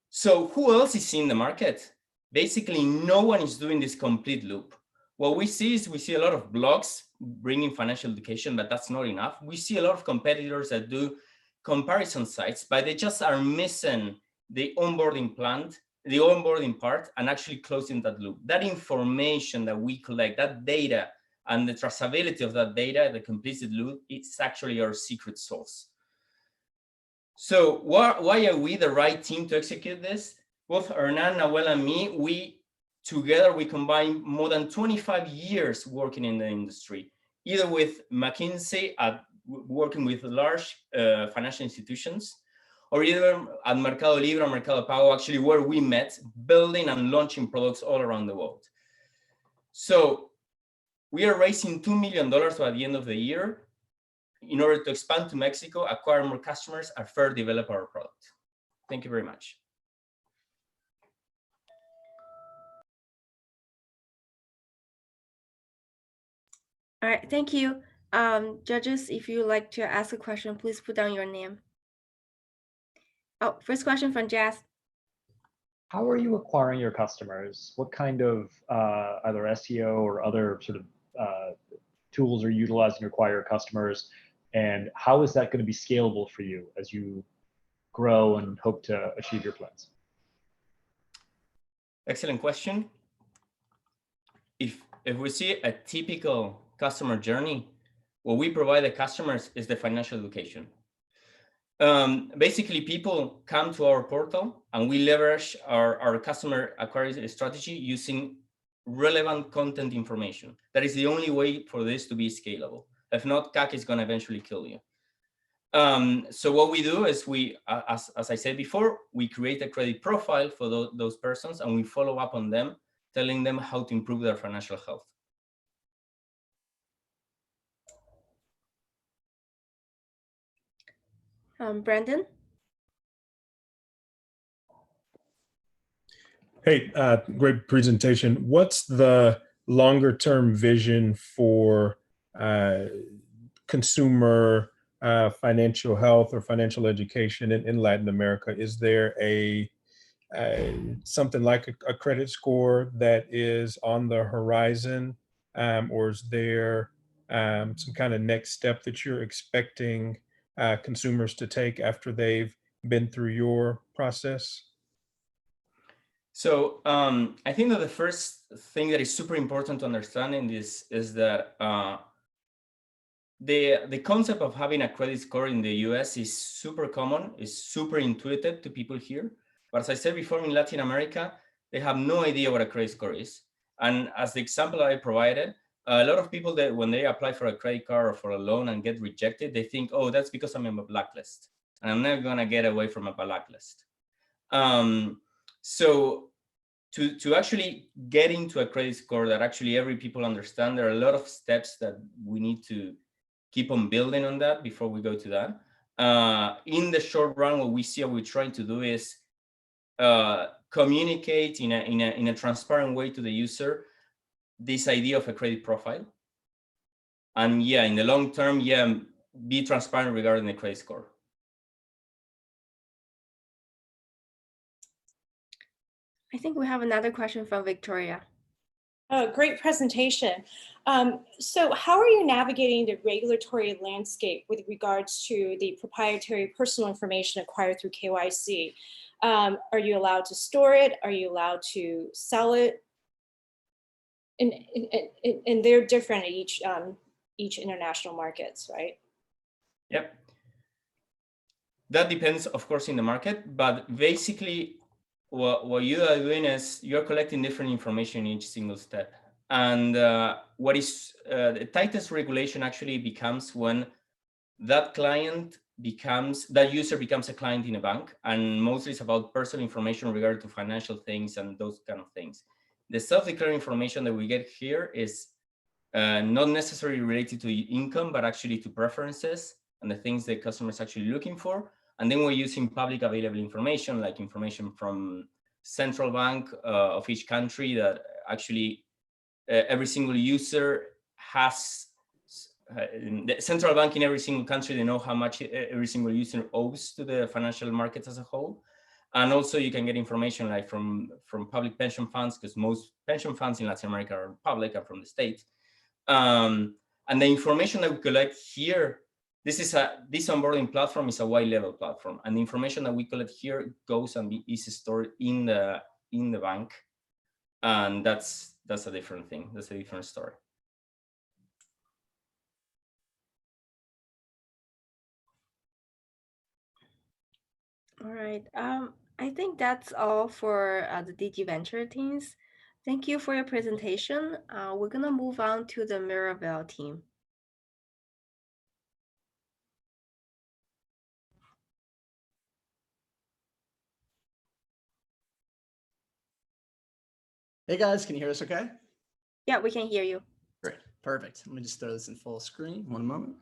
So who else is in the market? Basically, no one is doing this complete loop. What we see is we see a lot of blogs bringing financial education, but that's not enough. We see a lot of competitors that do comparison sites, but they just are missing the onboarding plan, the onboarding part, and actually closing that loop. That information that we collect, that data, and the traceability of that data, the completed loop, it's actually our secret sauce. So why are we the right team to execute this? Both Hernan, Nahuel, and me, we combine more than 25 years working in the industry, either with McKinsey working with large financial institutions, or either at Mercado Libre or Mercado Pago, actually where we met, building and launching products all around the world. So we are raising $2 million by the end of the year in order to expand to Mexico, acquire more customers, and further develop our product. Thank you very much. All right, thank you. Judges, if you would like to ask a question, please put down your name. Oh, first question from Jazz. How are you acquiring your customers? What kind of either SEO or other sort of tools are you utilizing to acquire your customers? And how is that going to be scalable for you as you grow and hope to achieve your plans? Excellent question. If we see a typical customer journey, what we provide the customers is the financial education. Basically, people come to our portal and we leverage our customer acquisition strategy using relevant content information. That is the only way for this to be scalable. If not, CAC is going to eventually kill you. So what we do is as I said before, we create a credit profile for those persons, and we follow up on them, telling them how to improve their financial health. Brandon? Hey, great presentation. What's the longer term vision for consumer financial health or financial education in Latin America? Is there something like a credit score that is on the horizon, or is there some kind of next step that you're expecting consumers to take after they've been through your process? So I think that the first thing that is super important to understand in this is that the concept of having a credit score in the US is super common, is super intuitive to people here. But as I said before, in Latin America, they have no idea what a credit score is. And as the example I provided, a lot of people that when they apply for a credit card or for a loan and get rejected, they think, oh, that's because I'm in a blacklist and I'm never gonna get away from a blacklist. So to actually get into a credit score that actually every people understand, there are a lot of steps that we need to keep on building on that before we go to that. In the short run, what we're trying to do is communicate in a transparent way to the user this idea of a credit profile. And yeah, in the long term, yeah, be transparent regarding the credit score. I think we have another question from Victoria. Great presentation. So how are you navigating the regulatory landscape with regards to the proprietary personal information acquired through KYC? Are you allowed to store it? Are you allowed to sell it? And they're different at each international markets, right? Yep. That depends, of course, in the market, but basically what you are doing is you're collecting different information in each single step. And what is the tightest regulation actually becomes when that user becomes a client in a bank, and mostly it's about personal information regarding to financial things and those kind of things. The self-declared information that we get here is not necessarily related to income, but actually to preferences and the things that customers actually looking for. And then we're using public available information, like information from central bank of each country that actually every single user has. The central bank in every single country, they know how much every single user owes to the financial markets as a whole. And also you can get information like from public pension funds, because most pension funds in Latin America are public and from the state. And the information that we collect here, this onboarding platform is a wide level platform, and the information that we collect here goes and is stored in the bank, and that's a different thing. That's a different story. All right. I think that's all for the DG Venture teams. Thank you for your presentation. We're gonna move on to the Mirabelle team. Hey guys, can you hear us okay? Yeah, we can hear you. Great, perfect. Let me just throw this in full screen, one moment.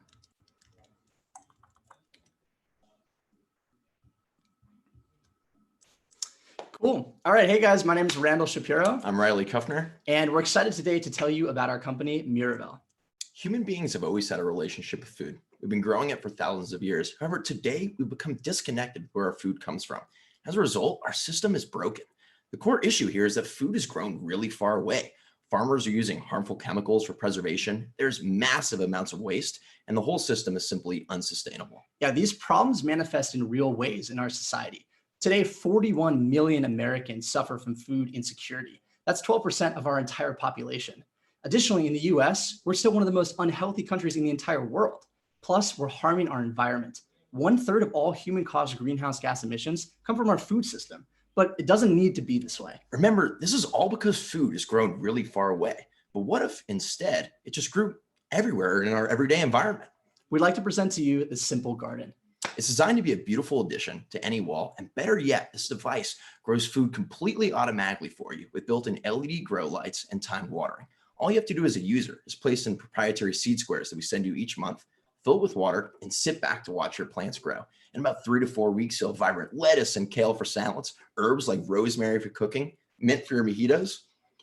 Cool. All right, hey guys, my name is Randall Shapiro. I'm Riley Kuffner. And we're excited today to tell you about our company, Mirabelle. Human beings have always had a relationship with food. We've been growing it for thousands of years. However, today we've become disconnected with where our food comes from. As a result, our system is broken. The core issue here is that food is grown really far away. Farmers are using harmful chemicals for preservation. There's massive amounts of waste, and the whole system is simply unsustainable. Yeah, these problems manifest in real ways in our society. Today, 41 million Americans suffer from food insecurity. That's 12% of our entire population. Additionally, in the US, we're still one of the most unhealthy countries in the entire world. Plus, we're harming our environment. 1/3 of all human-caused greenhouse gas emissions come from our food system, but it doesn't need to be this way. Remember, this is all because food is grown really far away. But what if instead it just grew everywhere in our everyday environment? We'd like to present to you the Simple Garden. It's designed to be a beautiful addition to any wall, and better yet, this device grows food completely automatically for you with built-in LED grow lights and timed watering. All you have to do as a user is place in proprietary seed squares that we send you each month, fill it with water, and sit back to watch your plants grow. In about 3 to 4 weeks, you'll have vibrant lettuce and kale for salads, herbs like rosemary for cooking, mint for your mojitos,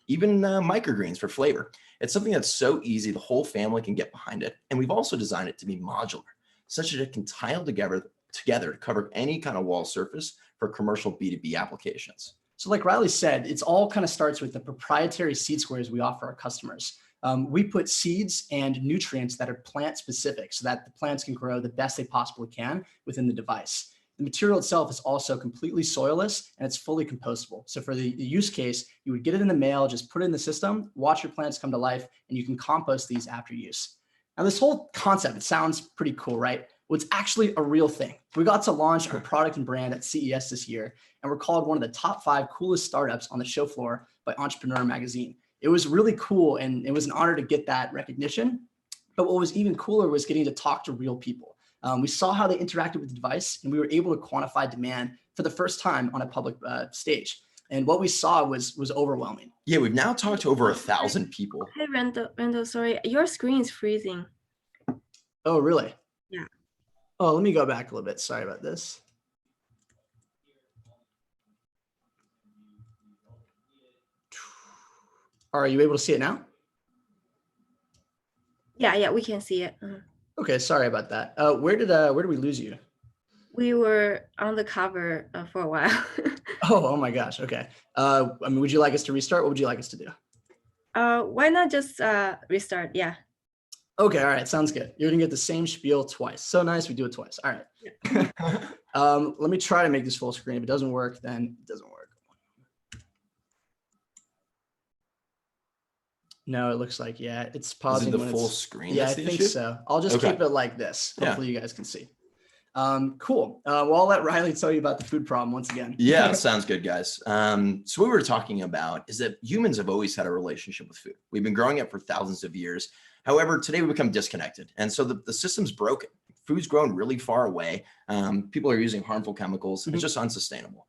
even microgreens for flavor. It's something that's so easy the whole family can get behind it, and we've also designed it to be modular, such that it can tile together to cover any kind of wall surface for commercial B2B applications. So like Riley said, it's all kind of starts with the proprietary seed squares we offer our customers. We put seeds and nutrients that are plant specific so that the plants can grow the best they possibly can within the device. The material itself is also completely soilless and it's fully compostable. So for the use case, you would get it in the mail, just put it in the system, watch your plants come to life, and you can compost these after use. Now this whole concept, it sounds pretty cool, right? Well, it's actually a real thing. We got to launch our product and brand at CES this year, and we're called one of the top 5 coolest startups on the show floor by Entrepreneur Magazine. It was really cool, and it was an honor to get that recognition. But what was even cooler was getting to talk to real people. We saw how they interacted with the device, and we were able to quantify demand for the first time on a public stage. And what we saw was overwhelming. Yeah, we've now talked to over 1,000 people. Hey, Randall, sorry, your screen is freezing. Oh, really? Yeah. Oh, let me go back a little bit. Sorry about this. Are you able to see it now? Yeah, we can see it. Okay, sorry about that. Where did we lose you? We were on the cover for a while. Oh my gosh. Okay. I mean, would you like us to restart? What would you like us to do? Why not just restart? Yeah. Okay. All right. Sounds good. You're gonna get the same spiel twice. So nice. We do it twice. All right. Let me try to make this full screen. If it doesn't work, then it doesn't work. No, it looks like, yeah, it's pausing. Is it the full screen? Yeah, I think so. I'll just keep it like this. Hopefully you guys can see. Cool. Well, I'll let Riley tell you about the food problem once again. Yeah, sounds good, guys. So what we were talking about is that humans have always had a relationship with food. We've been growing it for thousands of years. However, today we become disconnected. And so the system's broken. Food's grown really far away. People are using harmful chemicals. It's just unsustainable.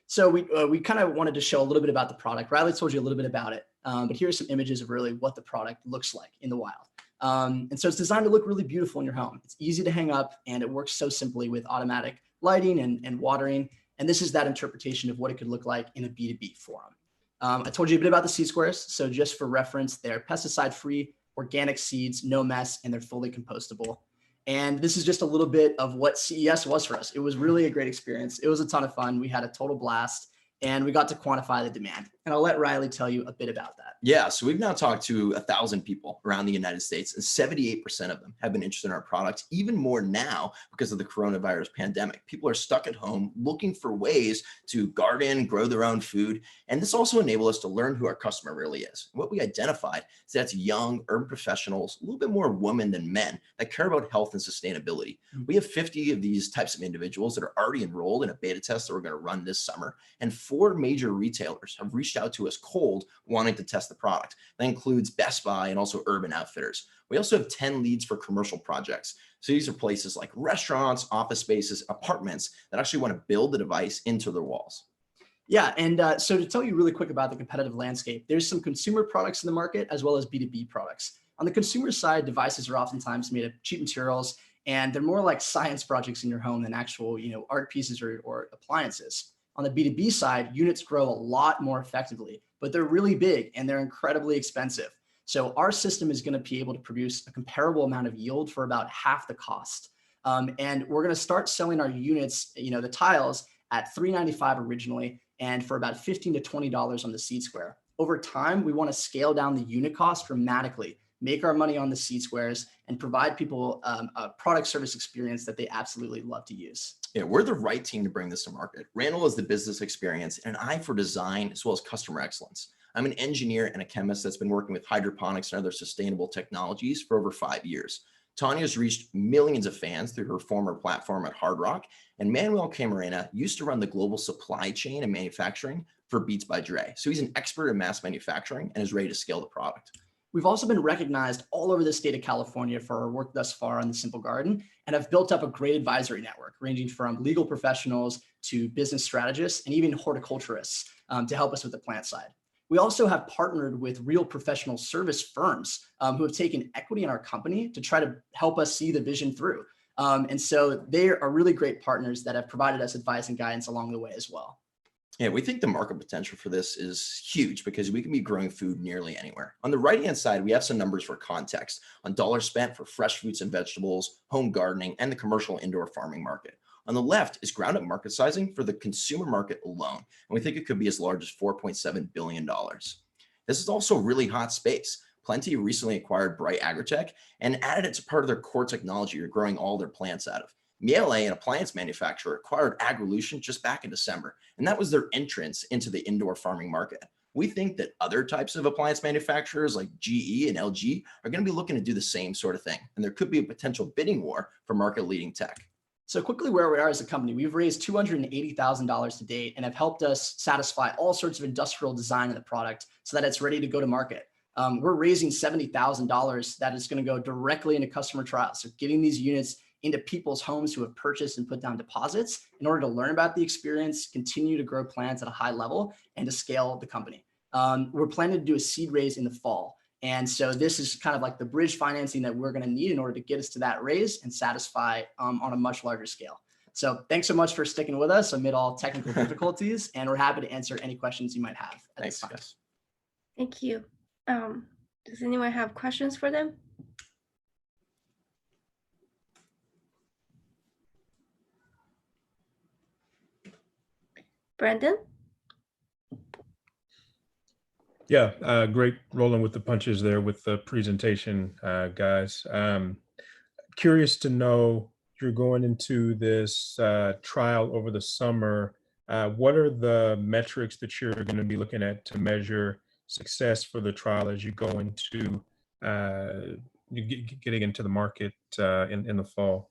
So we kind of wanted to show a little bit about the product. Riley told you a little bit about it, but here are some images of really what the product looks like in the wild. And so it's designed to look really beautiful in your home. It's easy to hang up and it works so simply with automatic lighting and watering. And this is that interpretation of what it could look like in a B2B forum. I told you a bit about the seed squares. So just for reference, they're pesticide-free, organic seeds, no mess, and they're fully compostable. And this is just a little bit of what CES was for us. It was really a great experience. It was a ton of fun. We had a total blast and we got to quantify the demand. And I'll let Riley tell you a bit about that. Yeah, so we've now talked to 1,000 people around the United States, and 78% of them have been interested in our products, even more now because of the coronavirus pandemic. People are stuck at home looking for ways to garden, grow their own food, and this also enabled us to learn who our customer really is. What we identified is that it's young, urban professionals, a little bit more women than men, that care about health and sustainability. We have 50 of these types of individuals that are already enrolled in a beta test that we're going to run this summer, and 4 major retailers have reached out to us cold wanting to test the product. That includes Best Buy and also Urban Outfitters. We also have 10 leads for commercial projects. So these are places like restaurants, office spaces, apartments that actually want to build the device into their walls. Yeah, and so to tell you really quick about the competitive landscape, there's some consumer products in the market as well as B2B products. On the consumer side, devices are oftentimes made of cheap materials, and they're more like science projects in your home than actual, art pieces or appliances. On the B2B side, units grow a lot more effectively, but they're really big and they're incredibly expensive. So our system is going to be able to produce a comparable amount of yield for about half the cost. And we're going to start selling our units, the tiles at $395 originally, and for about $15 to $20 on the seed square. Over time, we want to scale down the unit cost dramatically, make our money on the seed squares, and provide people a product service experience that they absolutely love to use. Yeah, we're the right team to bring this to market. Randall is the business experience and an eye for design as well as customer excellence. I'm an engineer and a chemist that's been working with hydroponics and other sustainable technologies for over 5 years. Tanya's reached millions of fans through her former platform at Hard Rock, and Manuel Camarena used to run the global supply chain and manufacturing for Beats by Dre. So he's an expert in mass manufacturing and is ready to scale the product. We've also been recognized all over the state of California for our work thus far on the Simple Garden, and have built up a great advisory network ranging from legal professionals to business strategists and even horticulturists to help us with the plant side. We also have partnered with real professional service firms who have taken equity in our company to try to help us see the vision through. And so they are really great partners that have provided us advice and guidance along the way as well. Yeah, we think the market potential for this is huge because we can be growing food nearly anywhere. On the right-hand side, we have some numbers for context on dollars spent for fresh fruits and vegetables, home gardening, and the commercial indoor farming market. On the left is ground-up market sizing for the consumer market alone, and we think it could be as large as $4.7 billion. This is also a really hot space. Plenty recently acquired Bright Agritech and added it to part of their core technology you're growing all their plants out of. Miele, an appliance manufacturer, acquired Agrilution just back in December, and that was their entrance into the indoor farming market. We think that other types of appliance manufacturers like GE and LG are going to be looking to do the same sort of thing, and there could be a potential bidding war for market-leading tech. So quickly where we are as a company, we've raised $280,000 to date and have helped us satisfy all sorts of industrial design of the product so that it's ready to go to market. We're raising $70,000 that is going to go directly into customer trials. So getting these units into people's homes who have purchased and put down deposits in order to learn about the experience, continue to grow plants at a high level, and to scale the company. We're planning to do a seed raise in the fall. And so this is kind of like the bridge financing that we're going to need in order to get us to that raise and satisfy on a much larger scale. So thanks so much for sticking with us amid all technical difficulties, and we're happy to answer any questions you might have at this time. Thank you. Does anyone have questions for them? Brandon? Yeah, great rolling with the punches there with the presentation, guys. Curious to know, you're going into this trial over the summer. What are the metrics that you're going to be looking at to measure success for the trial as you go into getting into the market in the fall?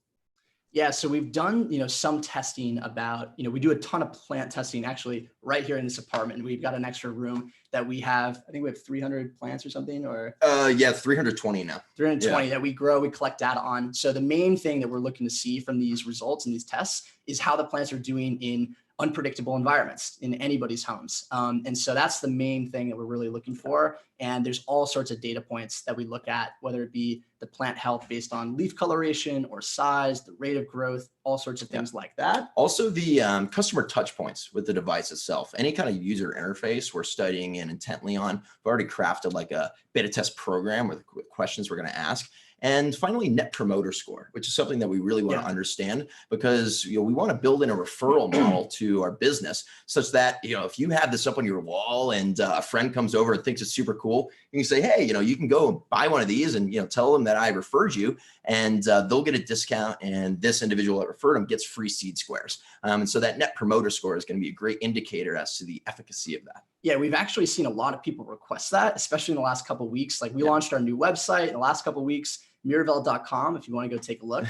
Yeah, so we've done, some testing about, we do a ton of plant testing actually right here in this apartment. We've got an extra room that we have, I think we have 300 plants or something, or yeah, 320 now. 320 that we grow, we collect data on. So the main thing that we're looking to see from these results and these tests is how the plants are doing in unpredictable environments in anybody's homes. And so that's the main thing that we're really looking for. And there's all sorts of data points that we look at, whether it be the plant health based on leaf coloration or size, the rate of growth, all sorts of things like that. Also the customer touch points with the device itself, any kind of user interface we're studying in intently on. We've already crafted like a beta test program with questions we're going to ask. And finally, net promoter score, which is something that we really want to understand, because we want to build in a referral model to our business such that, if you have this up on your wall and a friend comes over and thinks it's super cool, you can say, hey, you can go buy one of these and, tell them that I referred you, and they'll get a discount, and this individual that referred them gets free seed squares. And so that net promoter score is going to be a great indicator as to the efficacy of that. Yeah, we've actually seen a lot of people request that, especially in the last couple of weeks. Like we launched our new website in the last couple of weeks, Mirabelle.com, if you want to go take a look.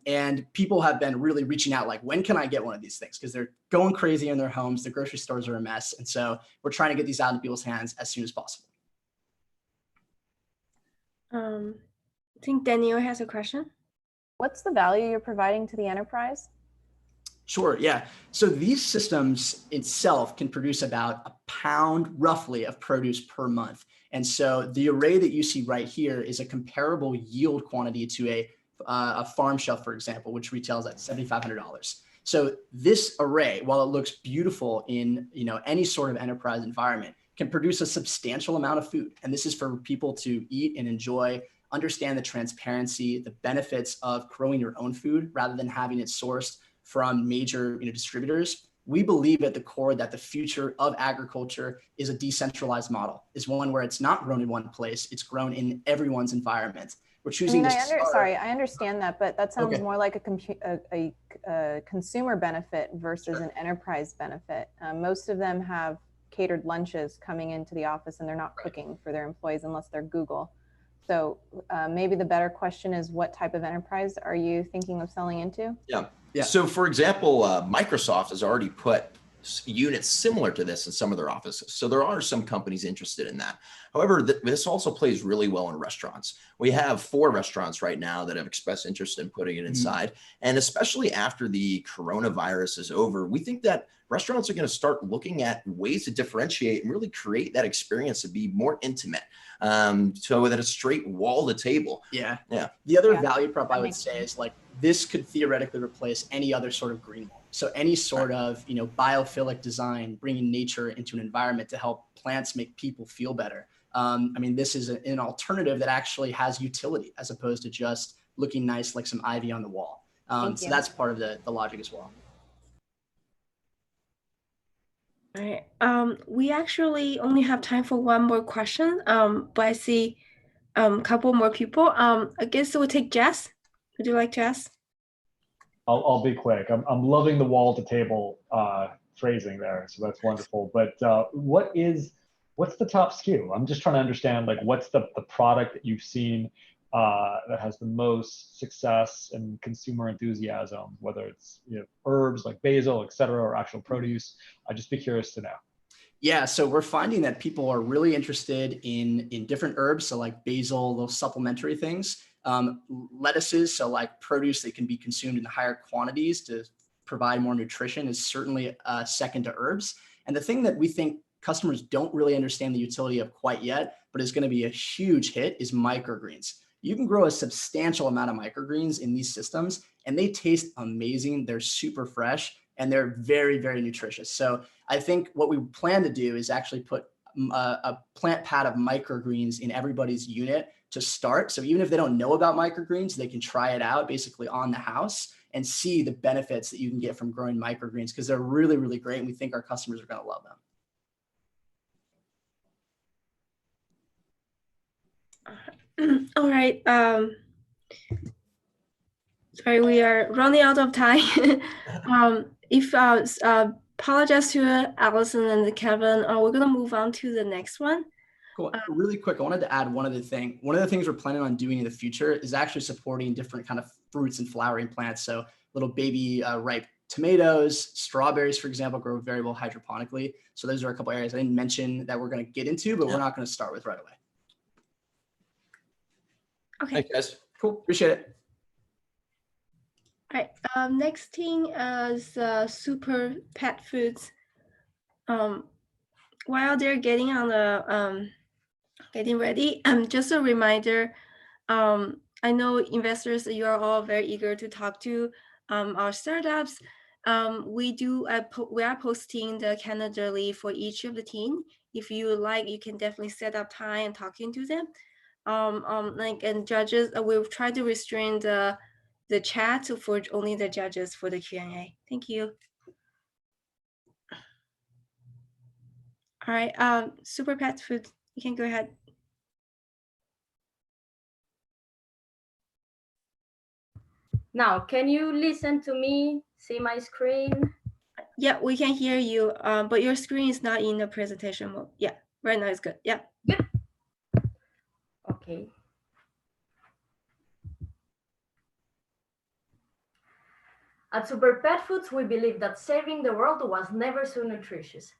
And people have been really reaching out like, when can I get one of these things? Because they're going crazy in their homes. The grocery stores are a mess. And so we're trying to get these out into people's hands as soon as possible. I think Daniel has a question. What's the value you're providing to the enterprise? Sure, yeah. So these systems itself can produce about a pound roughly of produce per month. And so the array that you see right here is a comparable yield quantity to a farm shelf, for example, which retails at $7,500. So this array, while it looks beautiful in any sort of enterprise environment, can produce a substantial amount of food. And this is for people to eat and enjoy, understand the transparency, the benefits of growing your own food rather than having it sourced from major distributors. We believe at the core that the future of agriculture is a decentralized model, is one where it's not grown in one place, it's grown in everyone's environment. We're choosing I understand that, but that sounds more like a consumer benefit versus an enterprise benefit. Most of them have catered lunches coming into the office, and they're not cooking for their employees unless they're Google. So maybe the better question is, what type of enterprise are you thinking of selling into? Yeah. So for example, Microsoft has already put units similar to this in some of their offices. So there are some companies interested in that. However, this also plays really well in restaurants. We have 4 restaurants right now that have expressed interest in putting it inside. And especially after the coronavirus is over, we think that restaurants are going to start looking at ways to differentiate and really create that experience to be more intimate. So that it's straight wall to table. Yeah. The other value prop I would say is like, this could theoretically replace any other sort of green wall. So any sort of, biophilic design, bringing nature into an environment to help plants make people feel better. This is an alternative that actually has utility as opposed to just looking nice like some ivy on the wall. So that's part of the logic as well. All right. We actually only have time for one more question, but I see a couple more people. I guess we'll take Jess. Would you like to ask? I'll be quick. I'm loving the wall to table phrasing there, so that's wonderful. But what's the top SKU? I'm just trying to understand, like, what's the product that you've seen that has the most success and consumer enthusiasm, whether it's herbs like basil, et cetera, or actual produce. I'd just be curious to know. Yeah, so we're finding that people are really interested in different herbs, so like basil, those supplementary things. Lettuces, so like produce that can be consumed in higher quantities to provide more nutrition, is certainly second to herbs. And the thing that we think customers don't really understand the utility of quite yet, but is going to be a huge hit, is microgreens. You can grow a substantial amount of microgreens in these systems, and they taste amazing. They're super fresh, and they're very, very nutritious. So I think what we plan to do is actually put a plant pad of microgreens in everybody's unit to start. So even if they don't know about microgreens, they can try it out basically on the house and see the benefits that you can get from growing microgreens, because they're really, really great. And we think our customers are going to love them. All right. Sorry, we are running out of time. Apologize to Allison and Kevin. We're gonna move on to the next one. Cool. Really quick, I wanted to add one other thing. One of the things we're planning on doing in the future is actually supporting different kind of fruits and flowering plants. So little baby ripe tomatoes, strawberries, for example, grow very well hydroponically. So those are a couple areas I didn't mention that we're going to get into, but we're not going to start with right away. Okay. Thanks, guys. Cool. Appreciate it. All right. Next thing is super pet foods. While they're getting on the getting ready, just a reminder. I know investors, you are all very eager to talk to our startups. We are posting the calendar leave for each of the team. If you like, you can definitely set up time and talking to them. And judges, we'll try to restrain the chat for only the judges for the Q&A. Thank you. All right, Super Pet Food, you can go ahead. Now, can you listen to me, see my screen? Yeah, we can hear you, but your screen is not in the presentation mode. Yeah, right now it's good. Yeah. Good. Okay. At Super Pet Foods, we believe that saving the world was never so nutritious.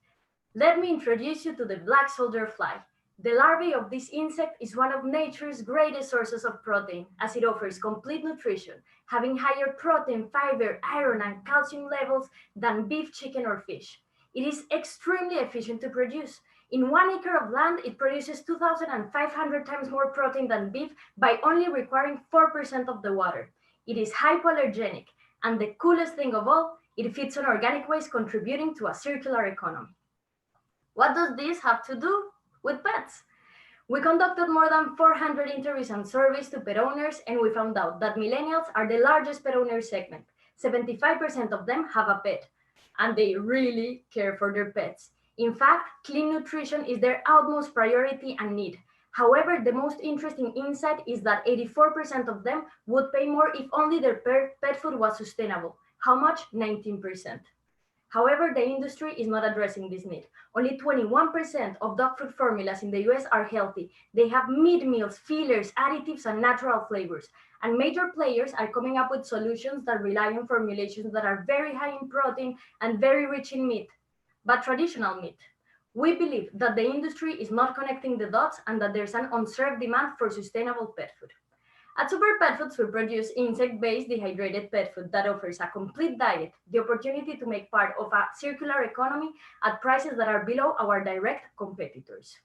Let me introduce you to the black soldier fly. The larvae of this insect is one of nature's greatest sources of protein, as it offers complete nutrition, having higher protein, fiber, iron, and calcium levels than beef, chicken, or fish. It is extremely efficient to produce. In 1 acre of land, it produces 2,500 times more protein than beef by only requiring 4% of the water. It is hypoallergenic, and the coolest thing of all, it feeds on organic waste, contributing to a circular economy. What does this have to do with pets? We conducted more than 400 interviews and surveys to pet owners, and we found out that millennials are the largest pet owner segment. 75% of them have a pet, and they really care for their pets. In fact, clean nutrition is their utmost priority and need. However, the most interesting insight is that 84% of them would pay more if only their pet food was sustainable. How much? 19%. However, the industry is not addressing this need. Only 21% of dog food formulas in the US are healthy. They have meat meals, fillers, additives, and natural flavors. And major players are coming up with solutions that rely on formulations that are very high in protein and very rich in meat, but traditional meat. We believe that the industry is not connecting the dots and that there's an unserved demand for sustainable pet food. At Super Pet Foods, we produce insect-based dehydrated pet food that offers a complete diet, the opportunity to make part of a circular economy at prices that are below our direct competitors.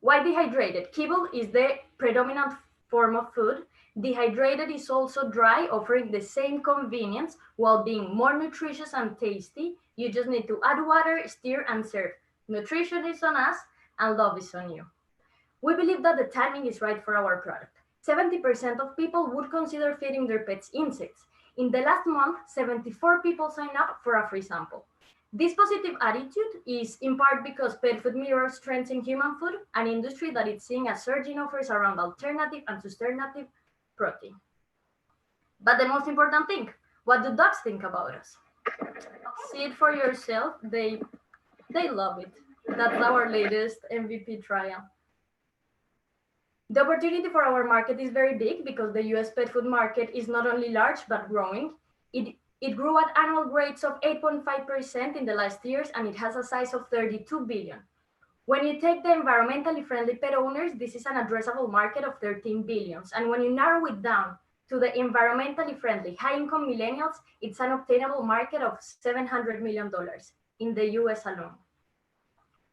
Why dehydrated? Kibble is the predominant form of food. Dehydrated is also dry, offering the same convenience while being more nutritious and tasty. You just need to add water, stir, and serve. Nutrition is on us, and love is on you. We believe that the timing is right for our product. 70% of people would consider feeding their pets insects. In the last month, 74 people signed up for a free sample. This positive attitude is in part because pet food mirrors trends in human food, an industry that is seeing a surge in offers around alternative and sustainable protein. But the most important thing, what do dogs think about us? See it for yourself, they love it. That's our latest MVP trial. The opportunity for our market is very big because the US pet food market is not only large, but growing. It grew at annual rates of 8.5% in the last years, and it has a size of 32 billion. When you take the environmentally friendly pet owners, this is an addressable market of 13 billions. And when you narrow it down to the environmentally friendly high-income millennials, it's an obtainable market of $700 million in the US alone.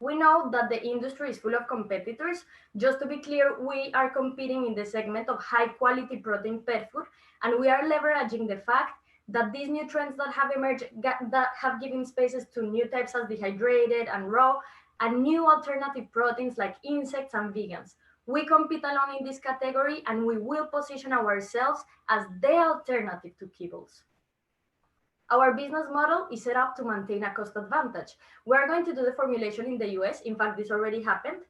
We know that the industry is full of competitors. Just to be clear, we are competing in the segment of high quality protein pet food, and we are leveraging the fact that these new trends that have emerged, that have given spaces to new types as dehydrated and raw, and new alternative proteins like insects and vegans. We compete alone in this category, and we will position ourselves as the alternative to kibbles. Our business model is set up to maintain a cost advantage. We're going to do the formulation in the US. In fact, this already happened.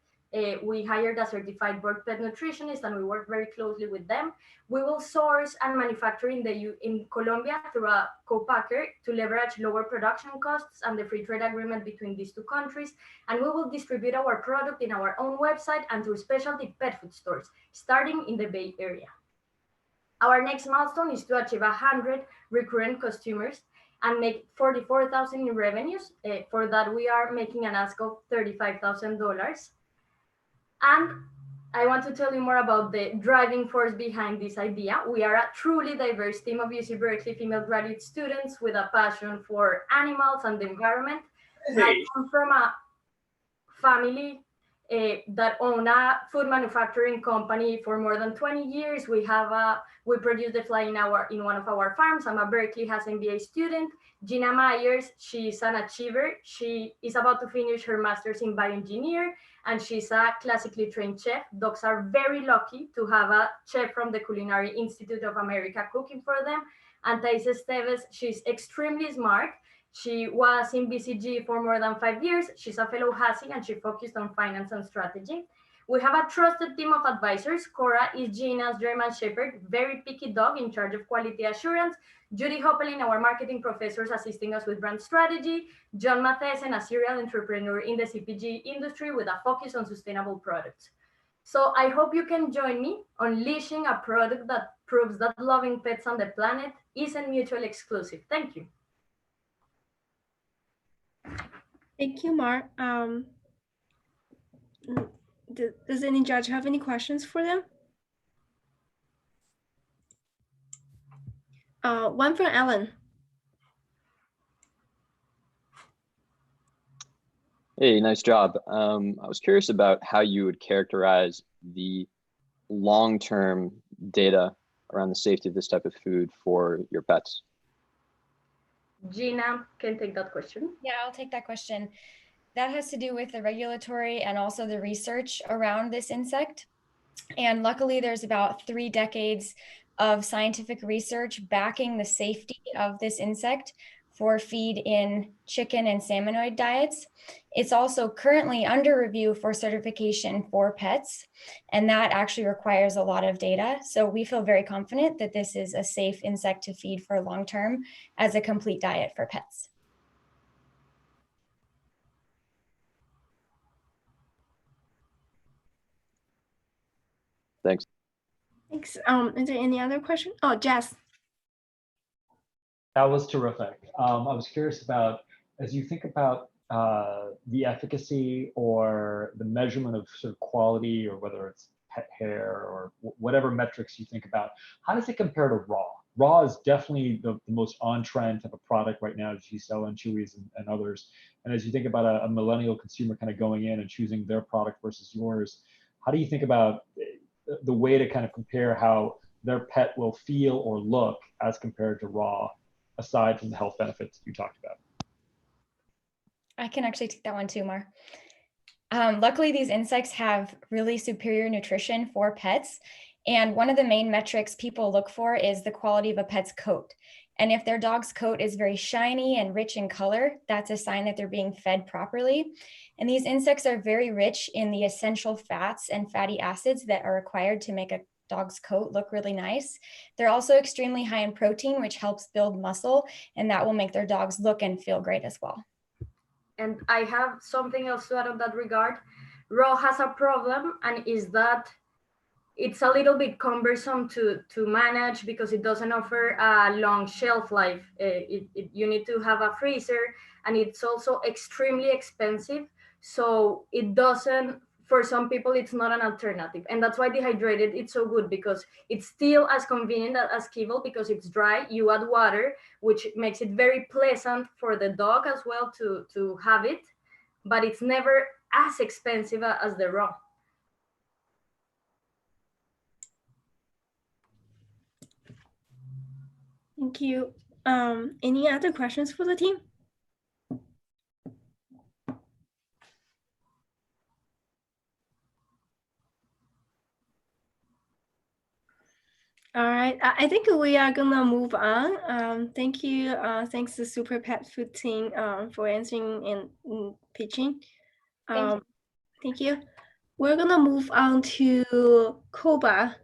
We hired a certified bird pet nutritionist, and we work very closely with them. We will source and manufacture in Colombia through a co-packer to leverage lower production costs and the free trade agreement between these two countries. And we will distribute our product in our own website and through specialty pet food stores, starting in the Bay Area. Our next milestone is to achieve 100 recurrent customers and make 44,000 in revenues. For that, we are making an ask of $35,000. And I want to tell you more about the driving force behind this idea. We are a truly diverse team of UC Berkeley female graduate students with a passion for animals and the environment. I come from a family that own a food manufacturing company for more than 20 years. We produce the fly in one of our farms. I'm a Berkeley Haas MBA student. Gina Myers, she's an achiever. She is about to finish her master's in bioengineer, and she's a classically trained chef. Dogs are very lucky to have a chef from the Culinary Institute of America cooking for them. And Thais Esteves, she's extremely smart. She was in BCG for more than 5 years. She's a fellow Hasi and she focused on finance and strategy. We have a trusted team of advisors. Cora is Gina's German Shepherd, very picky dog in charge of quality assurance. Judy Hoppelin, our marketing professors, assisting us with brand strategy. John Mathesen, a serial entrepreneur in the CPG industry with a focus on sustainable products. So I hope you can join me unleashing a product that proves that loving pets on the planet isn't mutually exclusive. Thank you. Thank you, Mark. Does any judge have any questions for them? One from Alan. Hey, nice job. I was curious about how you would characterize the long-term data around the safety of this type of food for your pets. Gina can take that question. Yeah, I'll take that question. That has to do with the regulatory and also the research around this insect. And luckily, there's about 3 decades of scientific research backing the safety of this insect for feed in chicken and salmonoid diets. It's also currently under review for certification for pets, and that actually requires a lot of data. So we feel very confident that this is a safe insect to feed for long term as a complete diet for pets. Thanks. Thanks. Is there any other question? Oh, Jess. That was terrific. I was curious about, as you think about the efficacy or the measurement of sort of quality, or whether it's pet hair or whatever metrics you think about, how does it compare to raw? Raw is definitely the most on-trend type of product right now, as you sell on Chewy's and others. And as you think about a millennial consumer kind of going in and choosing their product versus yours, how do you think about the way to kind of compare how their pet will feel or look as compared to raw, aside from the health benefits you talked about? I can actually take that one too, Mar. Luckily, these insects have really superior nutrition for pets. And one of the main metrics people look for is the quality of a pet's coat. And if their dog's coat is very shiny and rich in color, that's a sign that they're being fed properly. And these insects are very rich in the essential fats and fatty acids that are required to make a dog's coat look really nice. They're also extremely high in protein, which helps build muscle, and that will make their dogs look and feel great as well. And I have something else to add on that regard. Raw has a problem, and is that it's a little bit cumbersome to manage because it doesn't offer a long shelf life. You need to have a freezer, and it's also extremely expensive. So it doesn't, for some people, it's not an alternative. And that's why dehydrated, it's so good, because it's still as convenient as kibble because it's dry. You add water, which makes it very pleasant for the dog as well to have it, but it's never as expensive as the raw. Thank you. Any other questions for the team? All right, I think we are gonna move on. Thank you. Thanks to Super Pet Food team for answering and pitching. Thank you. We're gonna move on to Koba.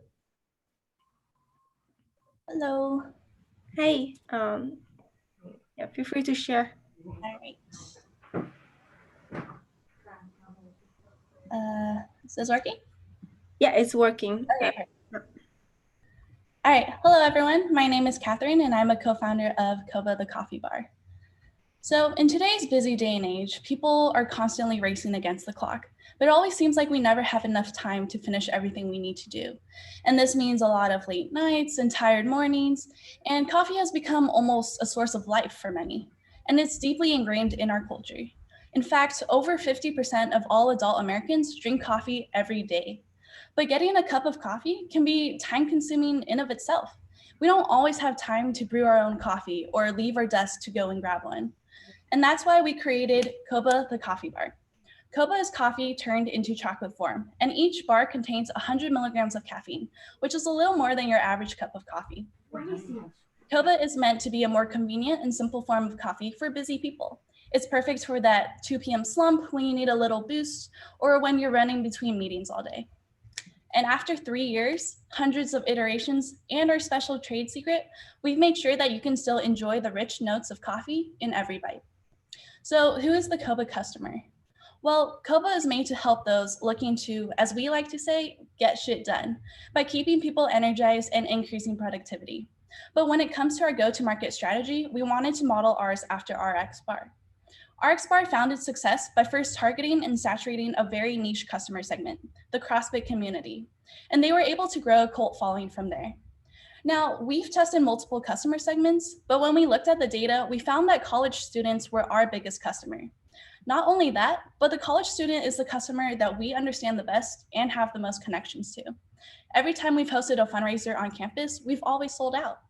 Hello. Hey. Yeah, feel free to share. All right. Is this working? Yeah, it's working. Okay. All right, hello everyone. My name is Catherine and I'm a co-founder of Koba, the coffee bar. So in today's busy day and age, people are constantly racing against the clock, but it always seems like we never have enough time to finish everything we need to do. And this means a lot of late nights and tired mornings, and coffee has become almost a source of life for many, and it's deeply ingrained in our culture. In fact, over 50% of all adult Americans drink coffee every day. But getting a cup of coffee can be time-consuming in of itself. We don't always have time to brew our own coffee or leave our desk to go and grab one. And that's why we created Koba, the coffee bar. Koba is coffee turned into chocolate form, and each bar contains 100 milligrams of caffeine, which is a little more than your average cup of coffee. Koba is meant to be a more convenient and simple form of coffee for busy people. It's perfect for that 2 p.m. slump when you need a little boost or when you're running between meetings all day. And after 3 years, hundreds of iterations, and our special trade secret, we've made sure that you can still enjoy the rich notes of coffee in every bite. So who is the Koba customer? Well, Koba is made to help those looking to, as we like to say, get shit done by keeping people energized and increasing productivity. But when it comes to our go-to-market strategy, we wanted to model ours after RX Bar. RX Bar found its success by first targeting and saturating a very niche customer segment, the CrossFit community, and they were able to grow a cult following from there. Now, we've tested multiple customer segments, but when we looked at the data, we found that college students were our biggest customer. Not only that, but the college student is the customer that we understand the best and have the most connections to. Every time we've hosted a fundraiser on campus, we've always sold out.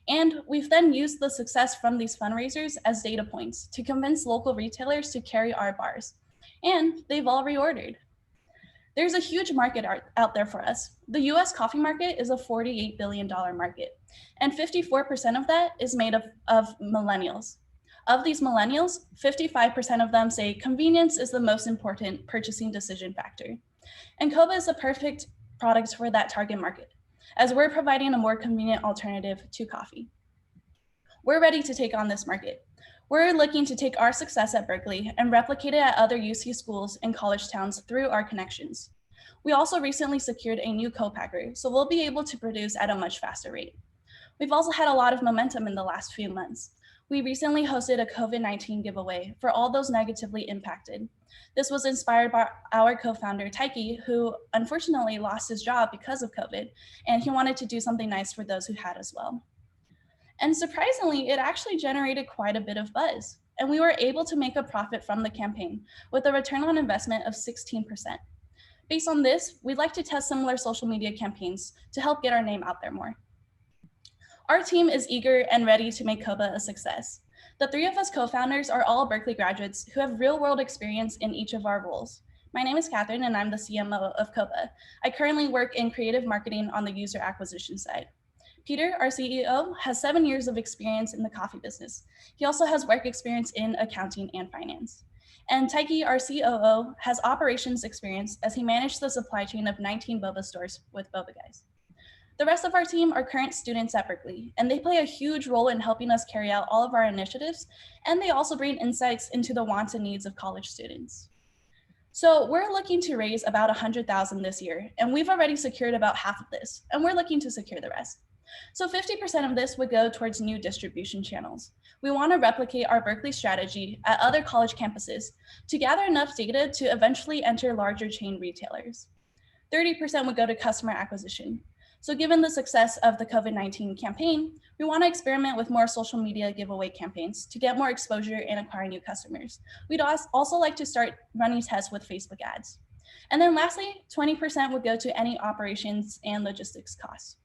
And we've then used the success from these fundraisers as data points to convince local retailers to carry our bars. And they've all reordered. There's a huge market out there for us. The US coffee market is a $48 billion market, and 54% of that is made of millennials. Of these millennials, 55% of them say convenience is the most important purchasing decision factor. And Koba is the perfect product for that target market, as we're providing a more convenient alternative to coffee. We're ready to take on this market. We're looking to take our success at Berkeley and replicate it at other UC schools and college towns through our connections. We also recently secured a new co-packer, so we'll be able to produce at a much faster rate. We've also had a lot of momentum in the last few months. We recently hosted a COVID-19 giveaway for all those negatively impacted. This was inspired by our co-founder, Taiki, who unfortunately lost his job because of COVID, and he wanted to do something nice for those who had as well. And surprisingly, it actually generated quite a bit of buzz, and we were able to make a profit from the campaign with a return on investment of 16%. Based on this, we'd like to test similar social media campaigns to help get our name out there more. Our team is eager and ready to make Koba a success. The three of us co-founders are all Berkeley graduates who have real-world experience in each of our roles. My name is Catherine and I'm the CMO of Koba. I currently work in creative marketing on the user acquisition side. Peter, our CEO, has 7 years of experience in the coffee business. He also has work experience in accounting and finance. And Taiki, our COO, has operations experience as he managed the supply chain of 19 boba stores with Boba Guys. The rest of our team are current students at Berkeley, and they play a huge role in helping us carry out all of our initiatives, and they also bring insights into the wants and needs of college students. So we're looking to raise about $100,000 this year, and we've already secured about half of this, and we're looking to secure the rest. So 50% of this would go towards new distribution channels. We want to replicate our Berkeley strategy at other college campuses to gather enough data to eventually enter larger chain retailers. 30% would go to customer acquisition. So given the success of the COVID-19 campaign, we want to experiment with more social media giveaway campaigns to get more exposure and acquire new customers. We'd also like to start running tests with Facebook ads. And then lastly, 20% would go to any operations and logistics costs.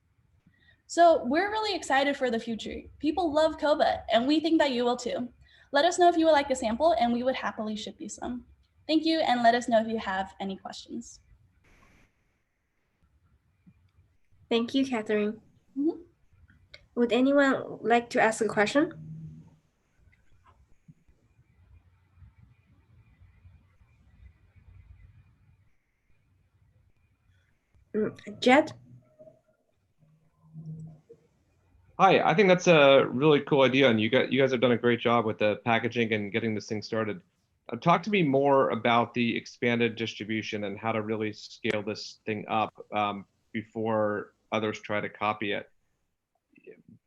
So we're really excited for the future. People love Koba, and we think that you will too. Let us know if you would like a sample, and we would happily ship you some. Thank you, and let us know if you have any questions. Thank you, Catherine. Would anyone like to ask a question? Jed? Hi, I think that's a really cool idea, and you guys have done a great job with the packaging and getting this thing started. Talk to me more about the expanded distribution and how to really scale this thing up before others try to copy it.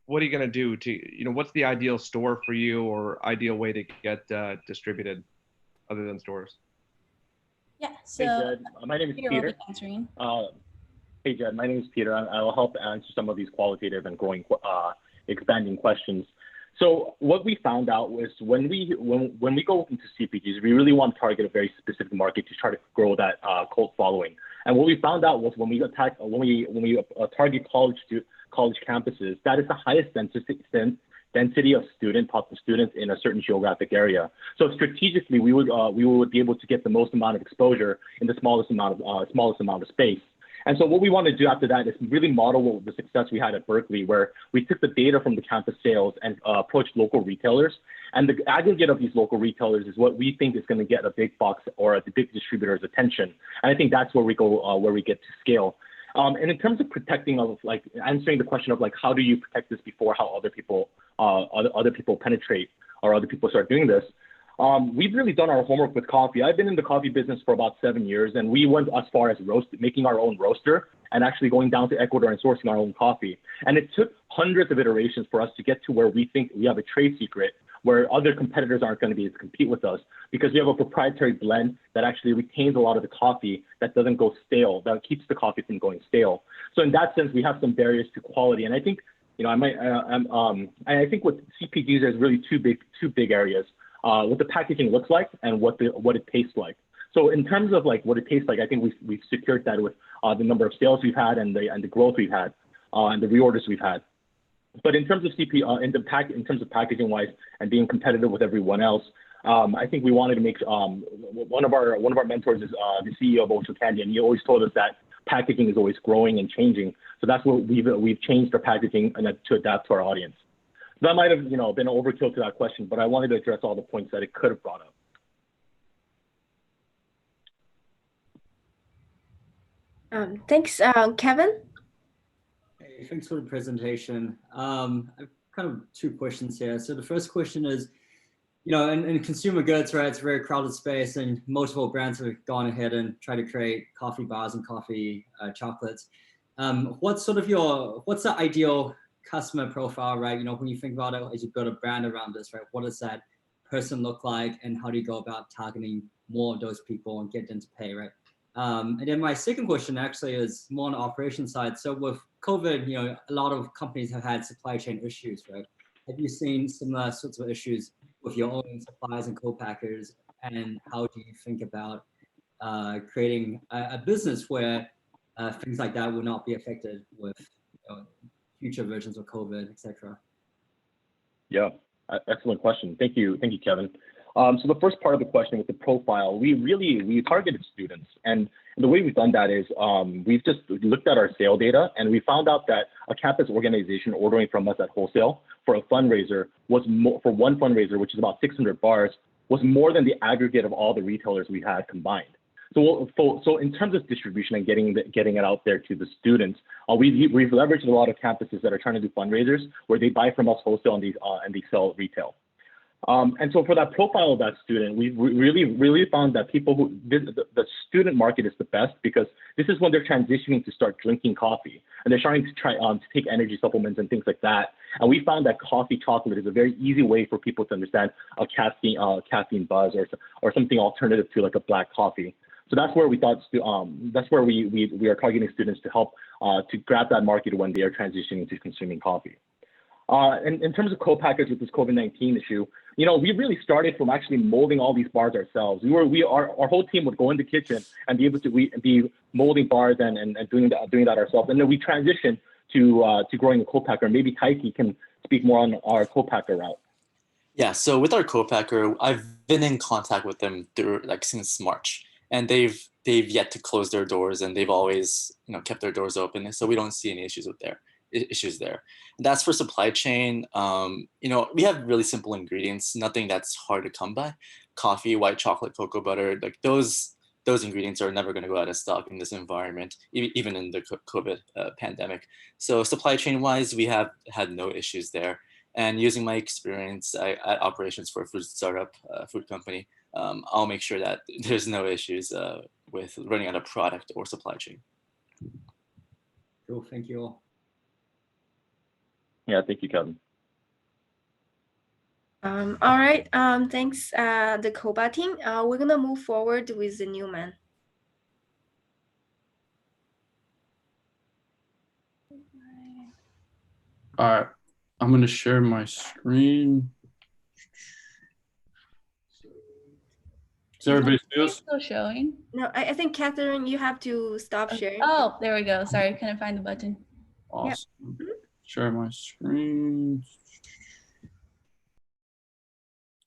what are you going to do to, what's the ideal store for you or ideal way to get distributed other than stores? Yeah, Hey, so Jed. My name is Peter will be Peter. answering. Hey, Jed. My name is Peter. I will help answer some of these qualitative and expanding questions. So what we found out was when we go into CPGs, we really want to target a very specific market to try to grow that cult following. And what we found out was when we target college campuses, that is the highest density of students in a certain geographic area. So strategically, we would be able to get the most amount of exposure in the smallest amount of space. And so what we want to do after that is really model the success we had at Berkeley, where we took the data from the campus sales and approached local retailers. And the aggregate of these local retailers is what we think is going to get a big box or the big distributor's attention. And I think that's where we go, where we get to scale. And in terms of answering the question of how do you protect this before how other people penetrate or other people start doing this, we've really done our homework with coffee. I've been in the coffee business for about 7 years, and we went as far as making our own roaster and actually going down to Ecuador and sourcing our own coffee. And it took hundreds of iterations for us to get to where we think we have a trade secret, where other competitors aren't going to be able to compete with us, because we have a proprietary blend that actually retains a lot of the coffee that doesn't go stale, that keeps the coffee from going stale. So in that sense, we have some barriers to quality. And I think, I think with CPGs, there's really two big areas. What the packaging looks like and what it tastes like. So in terms of what it tastes like, I think we've secured that with the number of sales we've had and the growth we've had and the reorders we've had. But in terms of in terms of packaging wise and being competitive with everyone else, I think we wanted to make one of our mentors is the CEO of Ocean Candy, and he always told us that packaging is always growing and changing. So that's what we've changed our packaging and to adapt to our audience. That might have been an overkill to that question, but I wanted to address all the points that it could have brought up. Thanks, Kevin. Hey, thanks for the presentation. I've kind of two questions here. So the first question is, in consumer goods, right, it's a very crowded space and multiple brands have gone ahead and tried to create coffee bars and coffee chocolates. What's the ideal customer profile, right? When you think about it, as you build a brand around this, right, what does that person look like and how do you go about targeting more of those people and get them to pay, right? And then my second question actually is more on the operation side. So with COVID, a lot of companies have had supply chain issues, right? Have you seen similar sorts of issues with your own suppliers and co-packers? And how do you think about creating a business where things like that will not be affected with future versions of COVID, et cetera? Yeah, excellent question. Thank you, Kevin. So the first part of the question with the profile, we targeted students, and the way we've done that is we've just looked at our sale data, and we found out that a campus organization ordering from us at wholesale for a fundraiser for one fundraiser, which is about 600 bars, was more than the aggregate of all the retailers we had combined. So in terms of distribution and getting it out there to the students, we've leveraged a lot of campuses that are trying to do fundraisers where they buy from us wholesale and they sell retail. And so for that profile of that student, we really found that the student market is the best because this is when they're transitioning to start drinking coffee and they're starting to try to take energy supplements and things like that. And we found that coffee chocolate is a very easy way for people to understand a caffeine buzz or something alternative to like a black coffee. So that's where we thought that's where we are targeting students to help to grab that market when they are transitioning to consuming coffee. And in terms of co-packers with this COVID-19 issue, we really started from actually molding all these bars ourselves. Our whole team would go in the kitchen and be able to be molding bars and doing that ourselves. And then we transitioned to growing a co-packer. Maybe Taiki can speak more on our co-packer route. Yeah, so with our co-packer, I've been in contact with them since March, and they've yet to close their doors, and they've always kept their doors open. So we don't see any issues there. And that's for supply chain. We have really simple ingredients, nothing that's hard to come by. Coffee, white chocolate, cocoa butter, like those ingredients are never going to go out of stock in this environment, even in the COVID pandemic. So supply chain wise, we have had no issues there. And using my experience at operations for a food startup, food company, I'll make sure that there's no issues with running out of product or supply chain. Cool, thank you all. Yeah, thank you, Kevin. All right, thanks, the Koba team. We're gonna move forward with the Numan. All right, I'm gonna share my screen. Is everybody see us? Still showing? No, I think Catherine, you have to stop sharing. Oh, there we go. Sorry, couldn't find the button. Awesome. Share my screen.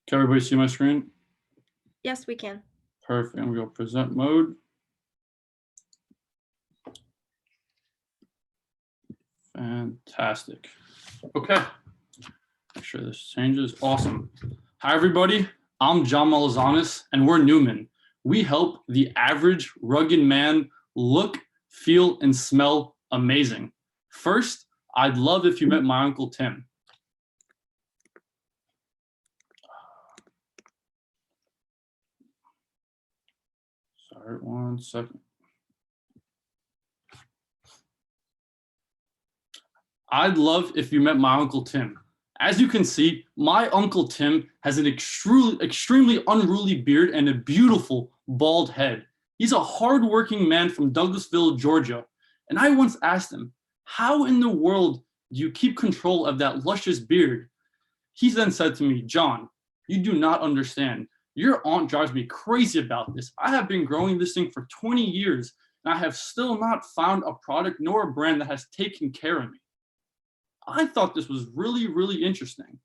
Can everybody see my screen? Yes, we can. Perfect. I'm gonna go present mode. Fantastic. Okay. Make sure this changes. Awesome. Hi, everybody. I'm John Malazanis, and we're Numan. We help the average rugged man look, feel, and smell amazing. First, I'd love if you met my Uncle Tim. Sorry, 1 second. I'd love if you met my Uncle Tim. As you can see, my Uncle Tim has an extremely unruly beard and a beautiful bald head. He's a hardworking man from Douglasville, Georgia. And I once asked him, how in the world do you keep control of that luscious beard? He then said to me, John, you do not understand. Your aunt drives me crazy about this. I have been growing this thing for 20 years, and I have still not found a product nor a brand that has taken care of me. I thought this was really, really interesting.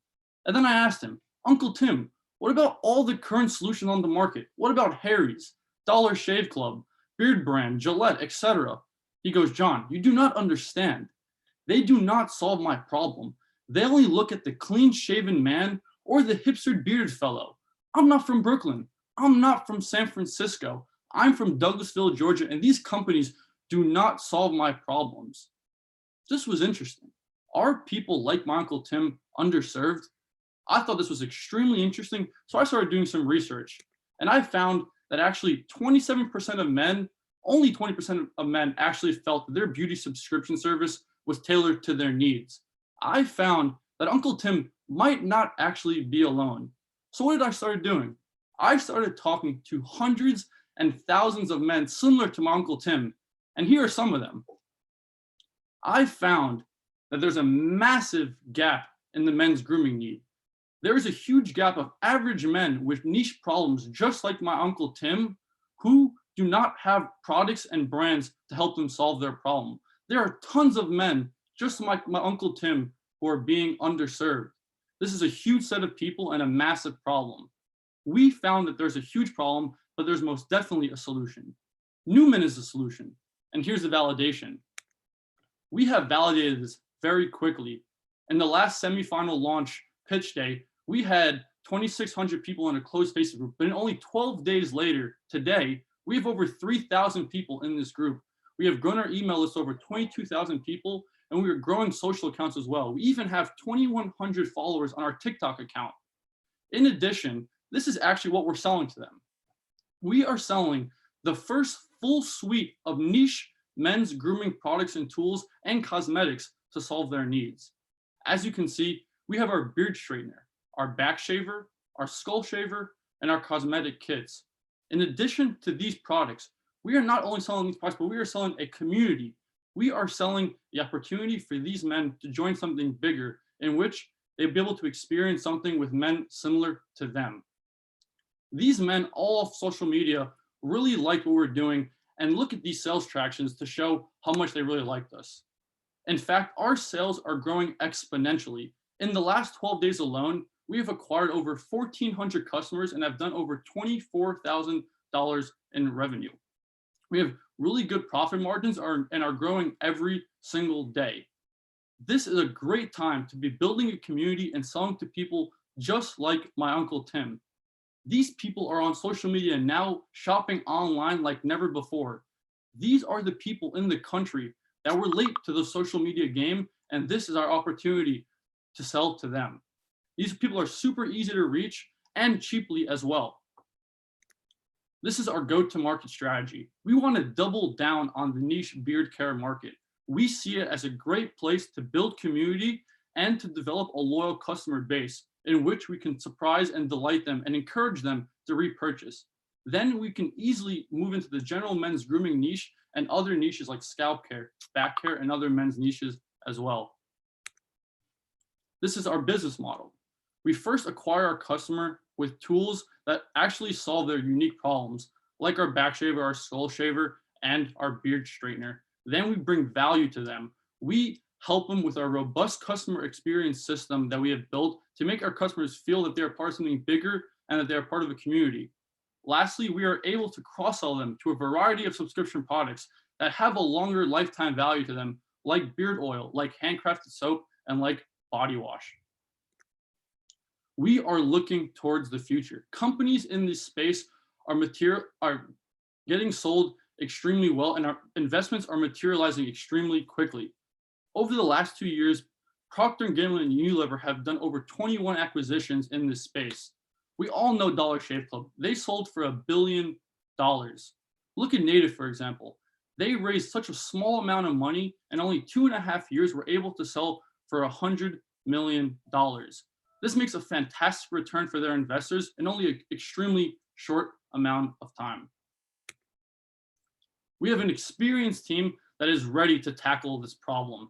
And then I asked him, Uncle Tim, what about all the current solutions on the market? What about Harry's, Dollar Shave Club, Beard Brand, Gillette, etc.? He goes, John, you do not understand. They do not solve my problem. They only look at the clean-shaven man or the hipster bearded fellow. I'm not from Brooklyn. I'm not from San Francisco. I'm from Douglasville, Georgia, and these companies do not solve my problems. This was interesting. Are people like my Uncle Tim underserved? I thought this was extremely interesting, so I started doing some research. And I found that actually 27% of men, only 20% of men actually felt that their beauty subscription service was tailored to their needs. I found that Uncle Tim might not actually be alone. So what did I start doing? I started talking to hundreds and thousands of men similar to my Uncle Tim, and here are some of them. I found that there's a massive gap in the men's grooming need. There is a huge gap of average men with niche problems, just like my Uncle Tim, who do not have products and brands to help them solve their problem. There are tons of men, just like my Uncle Tim, who are being underserved. This is a huge set of people and a massive problem. We found that there's a huge problem, but there's most definitely a solution. Numan is the solution, and here's the validation. We have validated this very quickly. In the last semifinal launch pitch day, we had 2,600 people in a closed Facebook group, but in only 12 days later, today, we have over 3,000 people in this group. We have grown our email list over 22,000 people, and we are growing social accounts as well. We even have 2,100 followers on our TikTok account. In addition, this is actually what we're selling to them. We are selling the first full suite of niche men's grooming products and tools and cosmetics to solve their needs. As you can see, we have our beard straightener, our back shaver, our skull shaver, and our cosmetic kits. In addition to these products, we are not only selling these products, but we are selling a community. We are selling the opportunity for these men to join something bigger in which they'll be able to experience something with men similar to them. These men all off social media really like what we're doing and look at these sales tractions to show how much they really liked us. In fact, our sales are growing exponentially. In the last 12 days alone, we have acquired over 1,400 customers and have done over $24,000 in revenue. We have really good profit margins and are growing every single day. This is a great time to be building a community and selling to people just like my Uncle Tim. These people are on social media now, shopping online like never before. These are the people in the country that were late to the social media game, and this is our opportunity to sell to them. These people are super easy to reach and cheaply as well. This is our go-to-market strategy. We want to double down on the niche beard care market. We see it as a great place to build community and to develop a loyal customer base in which we can surprise and delight them and encourage them to repurchase. Then we can easily move into the general men's grooming niche and other niches like scalp care, back care, and other men's niches as well. This is our business model. We first acquire our customer with tools that actually solve their unique problems, like our back shaver, our skull shaver, and our beard straightener. Then we bring value to them. We help them with our robust customer experience system that we have built to make our customers feel that they're part of something bigger and that they're part of a community. Lastly, we are able to cross-sell them to a variety of subscription products that have a longer lifetime value to them, like beard oil, like handcrafted soap, and like body wash. We are looking towards the future. Companies in this space are getting sold extremely well, and our investments are materializing extremely quickly. Over the last 2 years, Procter & Gamble and Unilever have done over 21 acquisitions in this space. We all know Dollar Shave Club. They sold for $1 billion. Look at Native, for example. They raised such a small amount of money, and only 2.5 years were able to sell for $100 million. This makes a fantastic return for their investors in only an extremely short amount of time. We have an experienced team that is ready to tackle this problem.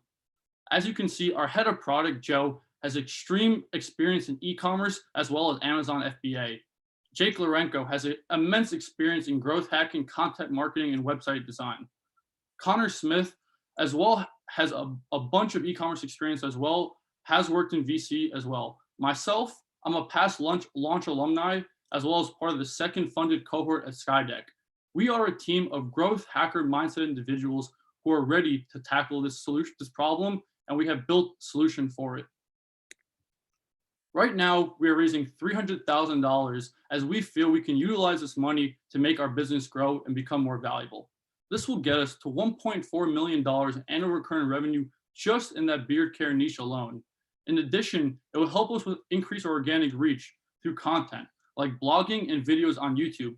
As you can see, our head of product, Joe, has extreme experience in e-commerce as well as Amazon FBA. Jake Lorenko has an immense experience in growth hacking, content marketing, and website design. Connor Smith as well has a bunch of e-commerce experience as well, has worked in VC as well. Myself, I'm a past launch alumni as well as part of the second funded cohort at Skydeck. We are a team of growth hacker mindset individuals who are ready to tackle this problem, and we have built a solution for it. Right now, we are raising $300,000 as we feel we can utilize this money to make our business grow and become more valuable. This will get us to $1.4 million in annual recurring revenue just in that beard care niche alone. In addition, it will help us with increase our organic reach through content like blogging and videos on YouTube.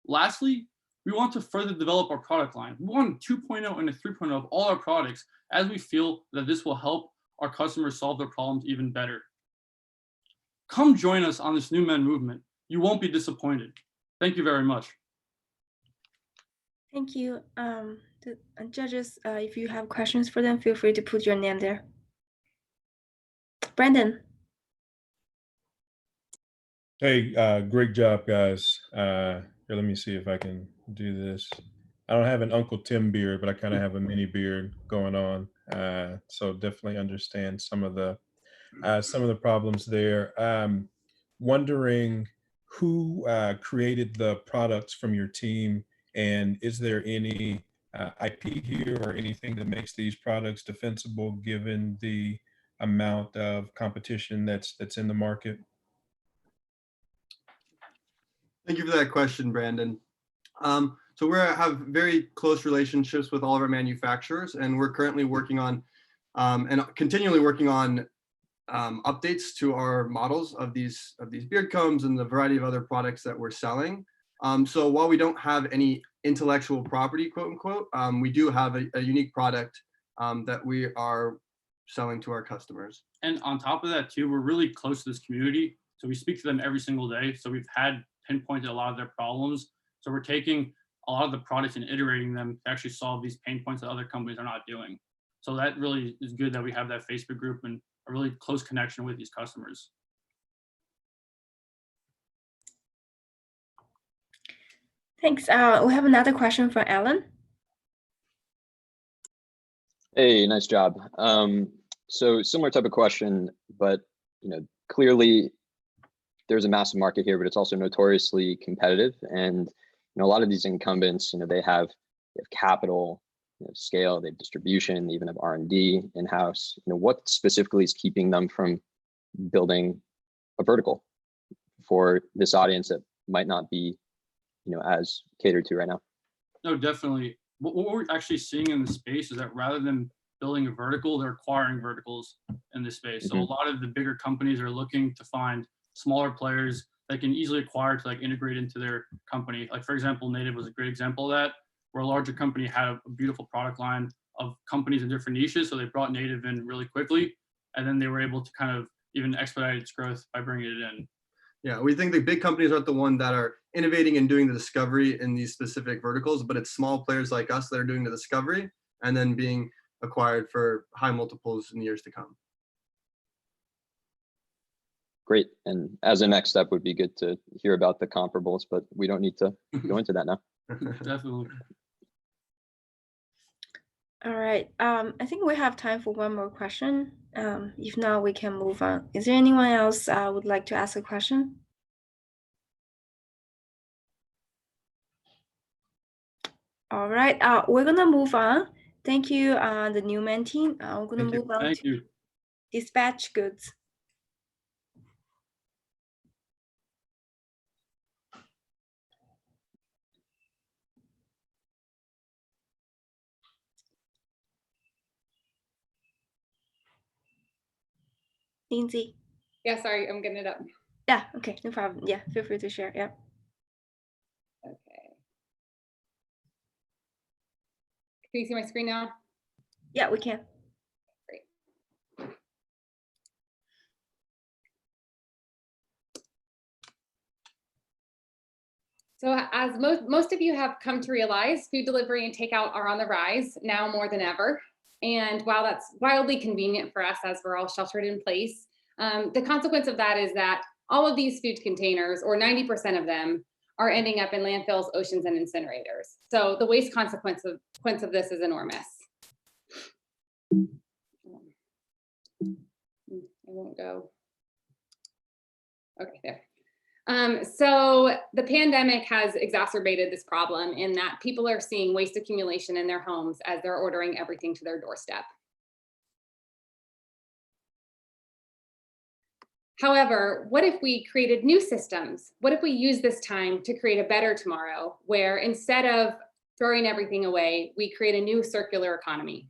Lastly, we want to further develop our product line. We want a 2.0 and a 3.0 of all our products as we feel that this will help our customers solve their problems even better. Come join us on this Numan movement. You won't be disappointed. Thank you very much. Thank you. The judges, if you have questions for them, feel free to put your name there. Brandon. Hey, great job, guys. Here, let me see if I can do this. I don't have an Uncle Tim beard, but I kind of have a mini beard going on. So definitely understand some of the problems there. Wondering who created the products from your team, and is there any IP here or anything that makes these products defensible given the amount of competition that's in the market? Thank you for that question, Brandon. So we have very close relationships with all of our manufacturers, and we're currently working on and continually working on updates to our models of these beard combs and the variety of other products that we're selling. So while we don't have any intellectual property, quote unquote, we do have a unique product that we are selling to our customers. And on top of that too, we're really close to this community. So we speak to them every single day. So we've had pinpointed a lot of their problems. So we're taking a lot of the products and iterating them to actually solve these pain points that other companies are not doing. So that really is good that we have that Facebook group and a really close connection with these customers. Thanks. We have another question from Alan. Hey, nice job. So similar type of question, but clearly there's a massive market here, but it's also notoriously competitive. And a lot of these incumbents, they have capital, scale, they have distribution, they even have R&D in-house. What specifically is keeping them from building a vertical for this audience that might not be, as catered to right now? No, definitely. What we're actually seeing in the space is that rather than building a vertical, they're acquiring verticals in this space. So a lot of the bigger companies are looking to find smaller players that can easily acquire to integrate into their company. Like for example, Native was a great example of that, where a larger company had a beautiful product line of companies in different niches. So they brought Native in really quickly. and then they were able to kind of even expedite its growth by bringing it in. Yeah, we think the big companies aren't the one that are innovating and doing the discovery in these specific verticals, but it's small players like us that are doing the discovery and then being acquired for high multiples in the years to come. Great. And as a next step would be good to hear about the comparables, but we don't need to go into that now. Definitely. All right. I think we have time for one more question. If not, we can move on. Is there anyone else would like to ask a question? All right. We're gonna move on. Thank you, the Numan team. We're gonna move on Thank to you. dispatch goods. Lindsay. Yeah, sorry, I'm getting it up. Yeah, okay, no problem. Yeah, feel free to share. Yeah. Okay. Can you see my screen now? Yeah, we can. Great. So as most of you have come to realize, food delivery and takeout are on the rise now more than ever. And while that's wildly convenient for us as we're all sheltered in place, the consequence of that is that all of these food containers, or 90% of them, are ending up in landfills, oceans, and incinerators. So the waste consequence of this is enormous. It won't go. Okay, there. So the pandemic has exacerbated this problem in that people are seeing waste accumulation in their homes as they're ordering everything to their doorstep. However, what if we created new systems? What if we use this time to create a better tomorrow where instead of throwing everything away, we create a new circular economy?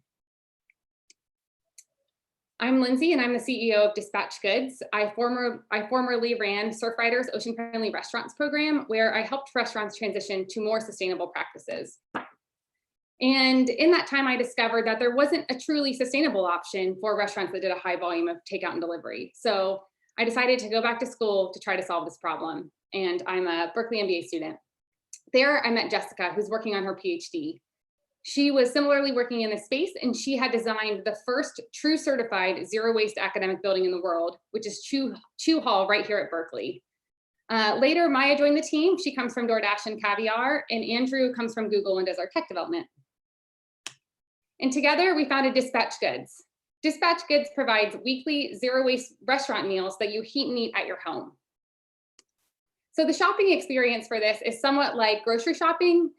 I'm Lindsay and I'm the CEO of Dispatch Goods. I formerly ran Surfriders Ocean Friendly Restaurants program, where I helped restaurants transition to more sustainable practices. And in that time, I discovered that there wasn't a truly sustainable option for restaurants that did a high volume of takeout and delivery. So I decided to go back to school to try to solve this problem. And I'm a Berkeley MBA student. There, I met Jessica, who's working on her PhD. She was similarly working in this space, and she had designed the first true certified zero waste academic building in the world, which is Chew Hall right here at Berkeley. Later, Maya joined the team. She comes from DoorDash and Caviar, and Andrew comes from Google and does our tech development. And together, we founded Dispatch Goods. Dispatch Goods provides weekly zero waste restaurant meals that you heat and eat at your home. So the shopping experience for this is somewhat like grocery shopping,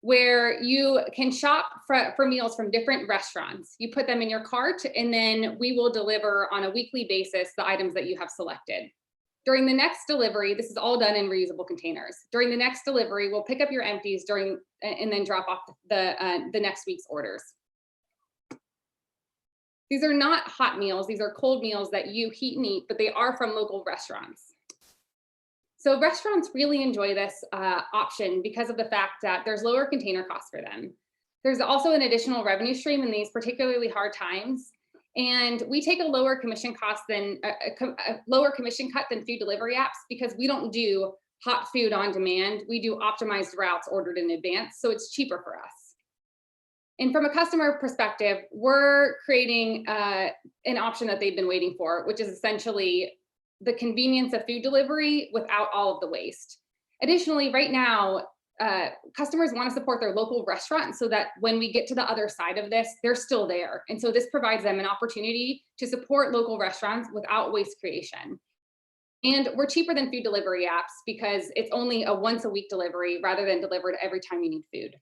where you can shop for meals from different restaurants. You put them in your cart, and then we will deliver on a weekly basis the items that you have selected. During the next delivery, this is all done in reusable containers. During the next delivery, we'll pick up your empties and then drop off the next week's orders. These are not hot meals. These are cold meals that you heat and eat, but they are from local restaurants. So restaurants really enjoy this option because of the fact that there's lower container costs for them. There's also an additional revenue stream in these particularly hard times. And we take a lower commission cut than food delivery apps because we don't do hot food on demand. We do optimized routes ordered in advance, so it's cheaper for us. And from a customer perspective, we're creating an option that they've been waiting for, which is essentially the convenience of food delivery without all of the waste. Additionally, right now, customers want to support their local restaurants so that when we get to the other side of this, they're still there. And so this provides them an opportunity to support local restaurants without waste creation. And we're cheaper than food delivery apps because it's only a once a week delivery rather than delivered every time you need food.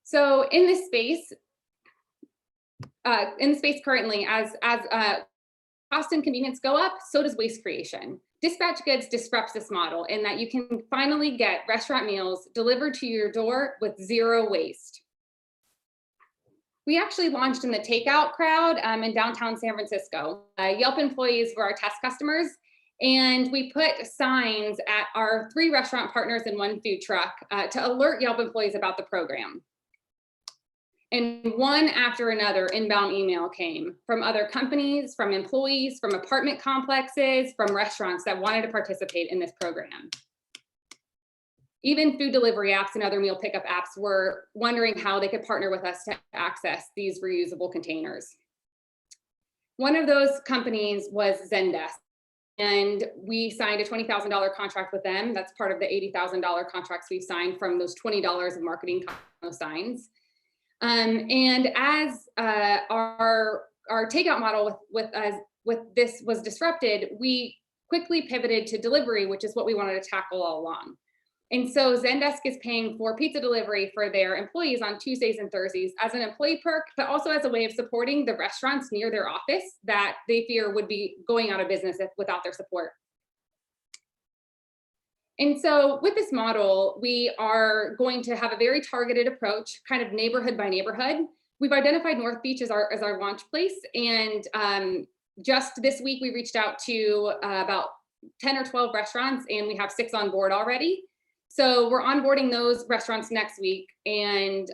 So in this space currently, as cost and convenience go up, so does waste creation. Dispatch Goods disrupts this model in that you can finally get restaurant meals delivered to your door with zero waste. We actually launched in the takeout crowd in downtown San Francisco. Yelp employees were our test customers, and we put signs at our 3 restaurant partners and 1 food truck to alert Yelp employees about the program. And one after another inbound email came from other companies, from employees, from apartment complexes, from restaurants that wanted to participate in this program. Even food delivery apps and other meal pickup apps were wondering how they could partner with us to access these reusable containers. One of those companies was Zendesk, and we signed a $20,000 contract with them. That's part of the $80,000 contracts we've signed from those $20 of marketing signs. And as our takeout model with this was disrupted, we quickly pivoted to delivery, which is what we wanted to tackle all along. And so Zendesk is paying for pizza delivery for their employees on Tuesdays and Thursdays as an employee perk, but also as a way of supporting the restaurants near their office that they fear would be going out of business without their support. And so with this model, we are going to have a very targeted approach, kind of neighborhood by neighborhood. We've identified North Beach as our launch place. And just this week, we reached out to about 10 or 12 restaurants, and we have 6 on board already. So we're onboarding those restaurants next week. And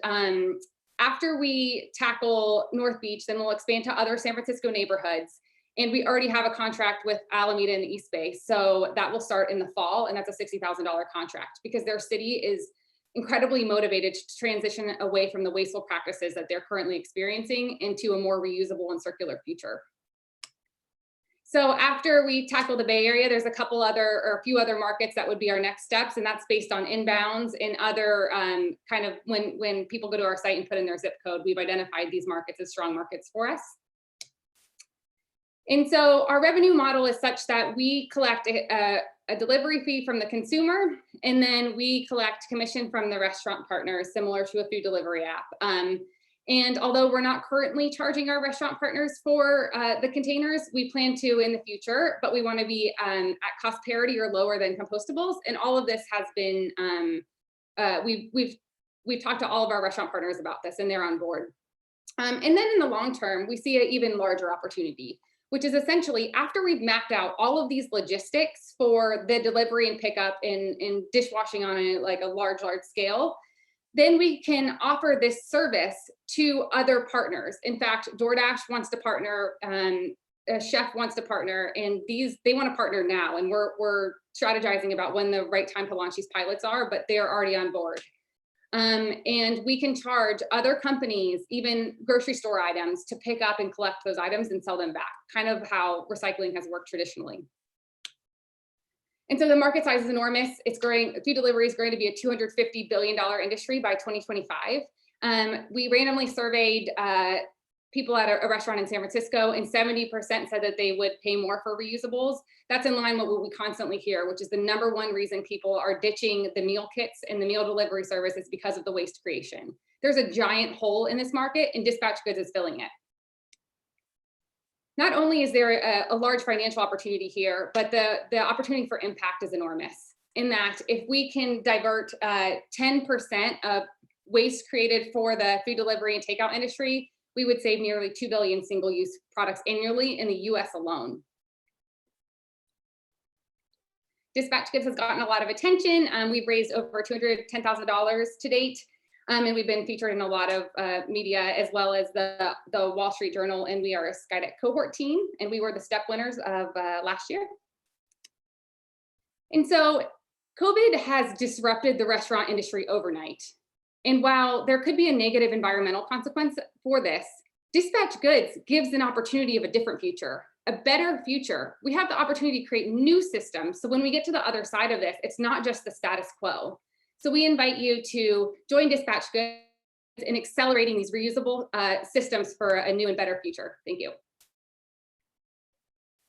after we tackle North Beach, then we'll expand to other San Francisco neighborhoods. And we already have a contract with Alameda in the East Bay. So that will start in the fall, and that's a $60,000 contract because their city is incredibly motivated to transition away from the wasteful practices that they're currently experiencing into a more reusable and circular future. So after we tackle the Bay Area, there's a few other markets that would be our next steps, and that's based on inbounds and other kind of when people go to our site and put in their zip code, we've identified these markets as strong markets for us. And so our revenue model is such that we collect a delivery fee from the consumer, and then we collect commission from the restaurant partners, similar to a food delivery app. And although we're not currently charging our restaurant partners for the containers, we plan to in the future, but we want to be at cost parity or lower than compostables. And all of this has been, we've talked to all of our restaurant partners about this, and they're on board. And then in the long term, we see an even larger opportunity, which is essentially after we've mapped out all of these logistics for the delivery and pickup and dishwashing on a large scale, then we can offer this service to other partners. In fact, DoorDash wants to partner, a chef wants to partner, and they want to partner now. And we're strategizing about when the right time to launch these pilots are, but they are already on board. And we can charge other companies, even grocery store items, to pick up and collect those items and sell them back, kind of how recycling has worked traditionally. And so the market size is enormous. It's growing. Food delivery is going to be a $250 billion industry by 2025. We randomly surveyed people at a restaurant in San Francisco, and 70% said that they would pay more for reusables. That's in line with what we constantly hear, which is the #1 reason people are ditching the meal kits and the meal delivery service is because of the waste creation. There's a giant hole in this market, and Dispatch Goods is filling it. Not only is there a large financial opportunity here, but the opportunity for impact is enormous in that if we can divert 10% of waste created for the food delivery and takeout industry, we would save nearly 2 billion single-use products annually in the US alone. Dispatch Goods has gotten a lot of attention. We've raised over $210,000 to date. And we've been featured in a lot of media, as well as the Wall Street Journal, and we are a Skydeck cohort team, and we were the step winners of last year. And so COVID has disrupted the restaurant industry overnight. And while there could be a negative environmental consequence for this, Dispatch Goods gives an opportunity of a different future, a better future. We have the opportunity to create new systems. So when we get to the other side of this, it's not just the status quo. So we invite you to join Dispatch Goods in accelerating these reusable systems for a new and better future. Thank you.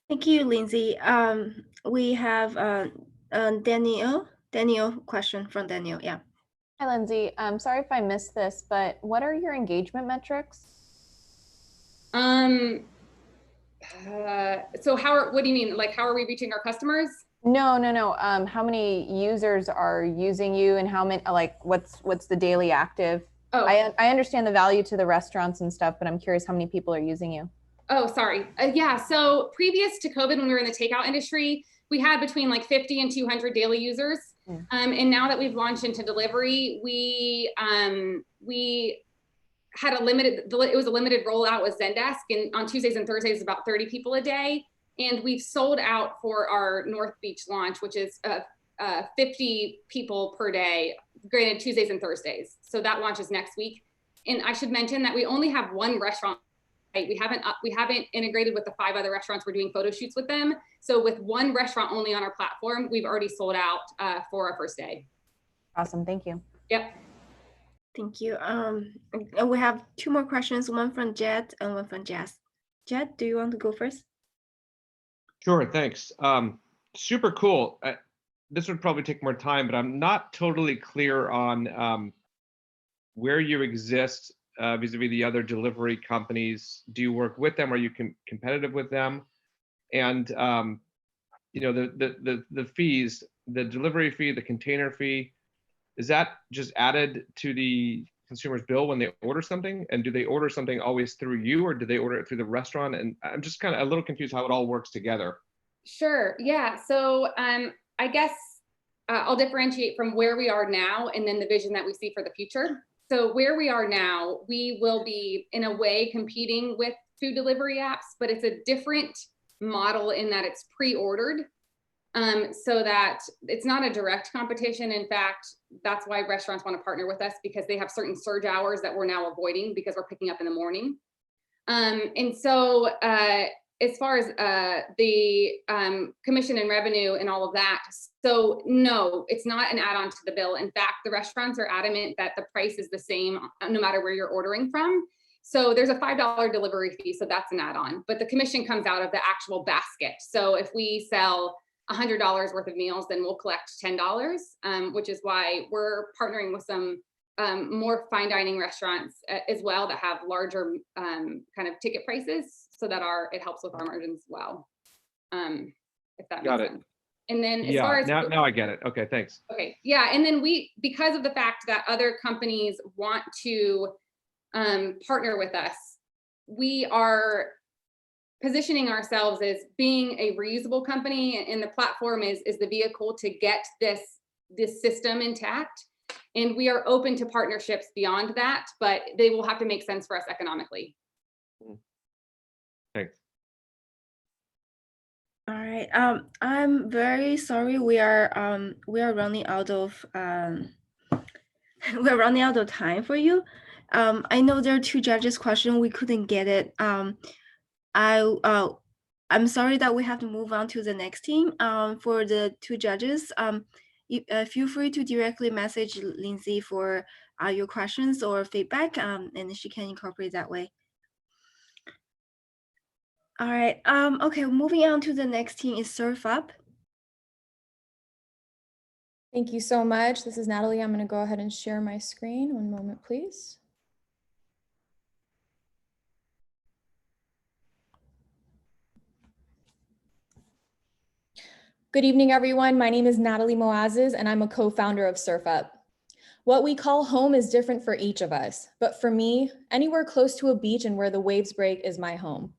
Thank you, Lindsay. We have Daniel, question from Daniel, yeah. Hi, Lindsay. I'm sorry if I missed this, but what are your engagement metrics? So what do you mean? Like, how are we reaching our customers? No. How many users are using you, and how many, like, what's the daily active? Oh, I understand the value to the restaurants and stuff, but I'm curious how many people are using you. Oh, sorry. Yeah. So previous to COVID, when we were in the takeout industry, we had between like 50 and 200 daily users. And now that we've launched into delivery, we had a limited, it was a limited rollout with Zendesk, and on Tuesdays and Thursdays, about 30 people a day. And we've sold out for our North Beach launch, which is 50 people per day, granted Tuesdays and Thursdays. So that launches next week. And I should mention that we only have one restaurant. Right? We haven't integrated with the 5 other restaurants. We're doing photo shoots with them. So with one restaurant only on our platform, we've already sold out for our first day. Awesome, thank you. Yep. Thank you. And we have 2 more questions, one from Jed and one from Jess. Jed, do you want to go first? Sure, thanks. Super cool. This would probably take more time, but I'm not totally clear on where you exist vis-a-vis the other delivery companies. Do you work with them? Are you competitive with them? And you know, the fees, the delivery fee, the container fee, is that just added to the consumer's bill when they order something? And do they order something always through you, or do they order it through the restaurant? And I'm just kind of a little confused how it all works together. Sure. Yeah. So I guess I'll differentiate from where we are now and then the vision that we see for the future. So where we are now, we will be in a way competing with food delivery apps, but it's a different model in that it's pre-ordered. So that it's not a direct competition. In fact, that's why restaurants want to partner with us, because they have certain surge hours that we're now avoiding because we're picking up in the morning. And so as far as the commission and revenue and all of that, so no, it's not an add-on to the bill. In fact, the restaurants are adamant that the price is the same no matter where you're ordering from. So there's a $5 delivery fee, so that's an add-on, but the commission comes out of the actual basket. So if we sell $100 worth of meals, then we'll collect $10, which is why we're partnering with some more fine dining restaurants as well that have larger kind of ticket prices, so that it helps with our margins as well. If that makes sense. And then as far as now I get it. Okay, thanks. Okay, yeah, and then because of the fact that other companies want to partner with us, we are positioning ourselves as being a reusable company, and the platform is the vehicle to get this system intact. And we are open to partnerships beyond that, but they will have to make sense for us economically. Thanks. All right. I'm very sorry. We are running out of we're running out of time for you. I know there are 2 judges' questions. We couldn't get it. I'm sorry that we have to move on to the next team. For the 2 judges, feel free to directly message Lindsay for your questions or feedback, and she can incorporate that way. All right. Okay, moving on to the next team is Surf Up. Thank you so much. This is Natalie. I'm going to go ahead and share my screen. One moment, please. Good evening, everyone. My name is Natalie Moazes, and I'm a co-founder of Surf Up. What we call home is different for each of us, but for me, anywhere close to a beach and where the waves break is my home.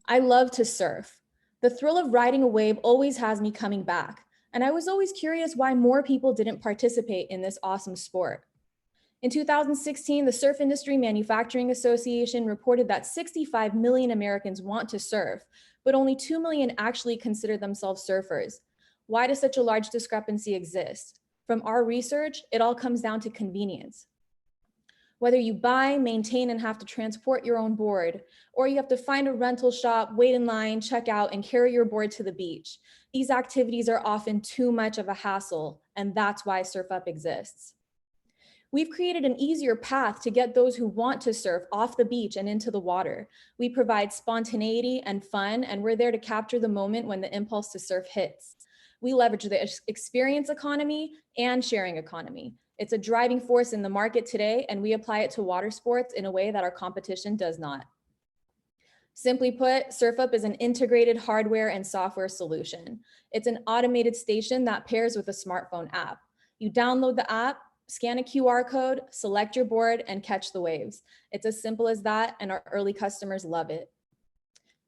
I love to surf. The thrill of riding a wave always has me coming back, and I was always curious why more people didn't participate in this awesome sport. In 2016, the Surf Industry Manufacturing Association reported that 65 million Americans want to surf, but only 2 million actually consider themselves surfers. Why does such a large discrepancy exist? From our research, it all comes down to convenience. Whether you buy, maintain, and have to transport your own board, or you have to find a rental shop, wait in line, check out, and carry your board to the beach, these activities are often too much of a hassle, and that's why Surf Up exists. We've created an easier path to get those who want to surf off the beach and into the water. We provide spontaneity and fun, and we're there to capture the moment when the impulse to surf hits. We leverage the experience economy and sharing economy. It's a driving force in the market today, and we apply it to water sports in a way that our competition does not. Simply put, Surf Up is an integrated hardware and software solution. It's an automated station that pairs with a smartphone app. You download the app, scan a QR code, select your board, and catch the waves. It's as simple as that, and our early customers love it.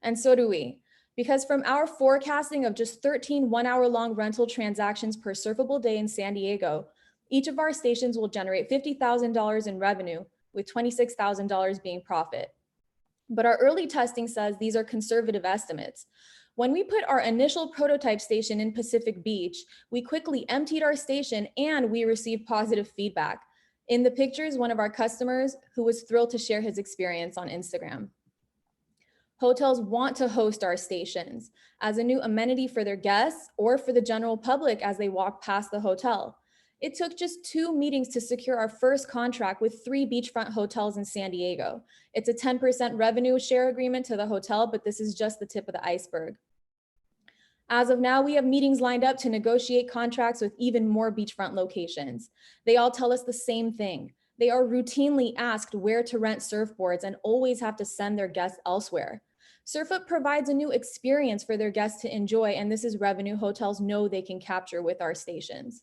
And so do we. Because from our forecasting of just 13 one-hour-long rental transactions per surfable day in San Diego, each of our stations will generate $50,000 in revenue with $26,000 being profit. But our early testing says these are conservative estimates. When we put our initial prototype station in Pacific Beach, we quickly emptied our station and we received positive feedback. In the pictures, one of our customers who was thrilled to share his experience on Instagram. Hotels want to host our stations as a new amenity for their guests or for the general public as they walk past the hotel. It took just 2 meetings to secure our first contract with 3 beachfront hotels in San Diego. It's a 10% revenue share agreement to the hotel, but this is just the tip of the iceberg. As of now, we have meetings lined up to negotiate contracts with even more beachfront locations. They all tell us the same thing. They are routinely asked where to rent surfboards and always have to send their guests elsewhere. SurfUp provides a new experience for their guests to enjoy, and this is revenue hotels know they can capture with our stations.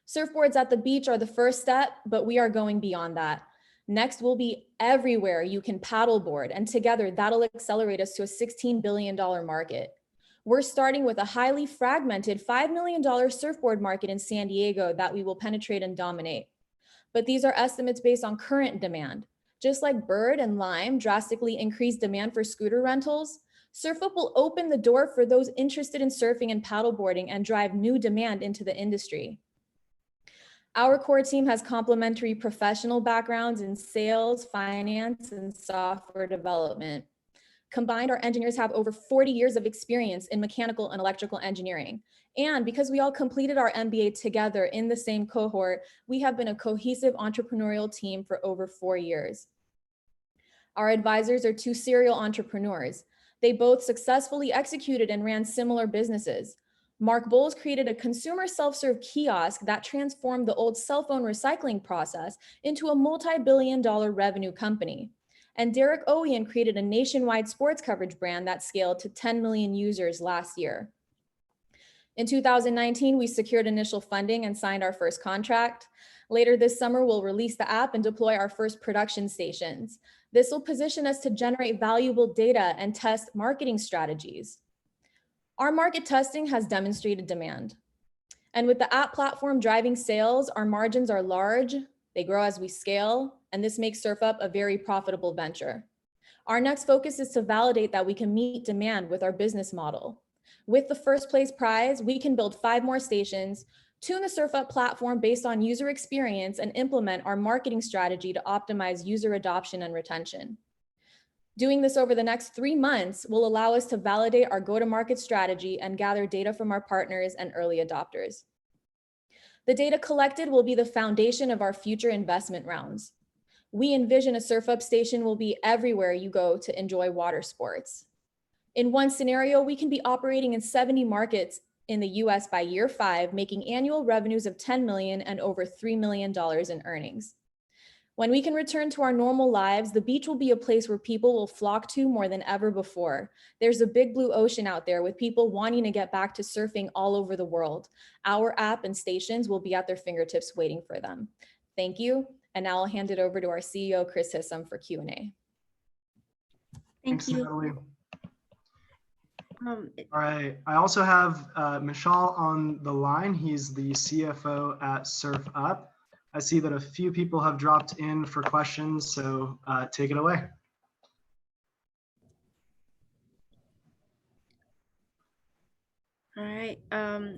Surfboards at the beach are the first step, but we are going beyond that. Next will be everywhere you can paddleboard, and together that'll accelerate us to a $16 billion market. We're starting with a highly fragmented $5 million surfboard market in San Diego that we will penetrate and dominate. But these are estimates based on current demand. Just like Bird and Lime drastically increased demand for scooter rentals, SurfUp will open the door for those interested in surfing and paddleboarding and drive new demand into the industry. Our core team has complementary professional backgrounds in sales, finance, and software development. Combined, our engineers have over 40 years of experience in mechanical and electrical engineering. And because we all completed our MBA together in the same cohort, we have been a cohesive entrepreneurial team for over 4 years. Our advisors are 2 serial entrepreneurs. They both successfully executed and ran similar businesses. Mark Bowles created a consumer self-serve kiosk that transformed the old cell phone recycling process into a multi-billion-dollar revenue company. And Derek Owen created a nationwide sports coverage brand that scaled to 10 million users last year. In 2019, we secured initial funding and signed our first contract. Later this summer, we'll release the app and deploy our first production stations. This will position us to generate valuable data and test marketing strategies. Our market testing has demonstrated demand. And with the app platform driving sales, our margins are large, they grow as we scale, and this makes SurfUp a very profitable venture. Our next focus is to validate that we can meet demand with our business model. With the first place prize, we can build 5 more stations, tune the SurfUp platform based on user experience, and implement our marketing strategy to optimize user adoption and retention. Doing this over the next 3 months will allow us to validate our go-to-market strategy and gather data from our partners and early adopters. The data collected will be the foundation of our future investment rounds. We envision a SurfUp station will be everywhere you go to enjoy water sports. In one scenario, we can be operating in 70 markets in the US by year 5, making annual revenues of $10 million and over $3 million in earnings. When we can return to our normal lives, the beach will be a place where people will flock to more than ever before. There's a big blue ocean out there with people wanting to get back to surfing all over the world. Our app and stations will be at their fingertips waiting for them. Thank you. And now I'll hand it over to our CEO, Chris Hissam, for Q&A. Thanks, you. Natalie. All right, I also have Mishal on the line. He's the CFO at SurfUp. I see that a few people have dropped in for questions, so take it away. All right,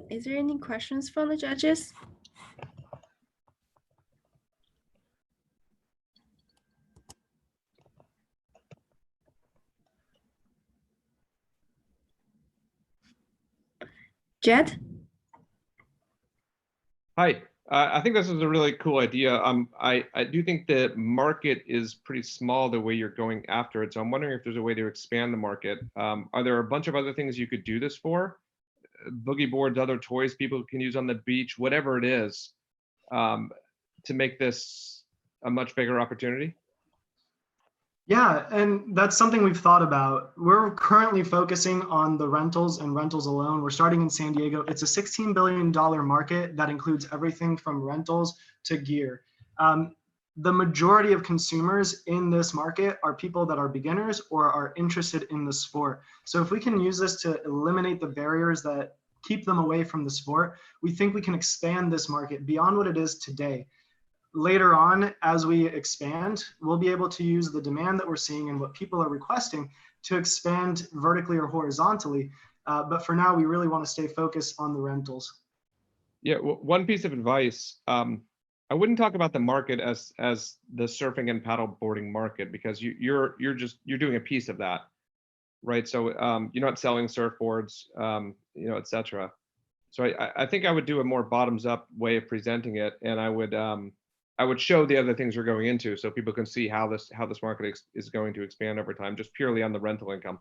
is there any questions from the judges? Jed? Hi. I think this is a really cool idea. I do think the market is pretty small the way you're going after it. So I'm wondering if there's a way to expand the market. Are there a bunch of other things you could do this for? Boogie boards, other toys people can use on the beach, whatever it is, to make this a much bigger opportunity? Yeah, and that's something we've thought about. We're currently focusing on the rentals and rentals alone. We're starting in San Diego. It's a $16 billion market that includes everything from rentals to gear. The majority of consumers in this market are people that are beginners or are interested in the sport. So if we can use this to eliminate the barriers that keep them away from the sport, we think we can expand this market beyond what it is today. later on, as we expand, we'll be able to use the demand that we're seeing and what people are requesting to expand vertically or horizontally. But for now, we really want to stay focused on the rentals. Yeah, one piece of advice, I wouldn't talk about the market as the surfing and paddleboarding market, because you're doing a piece of that, right? So you're not selling surfboards, you know, etc. So I think I would do a more bottoms up way of presenting it, and I would show the other things we're going into so people can see how this market is going to expand over time, just purely on the rental income.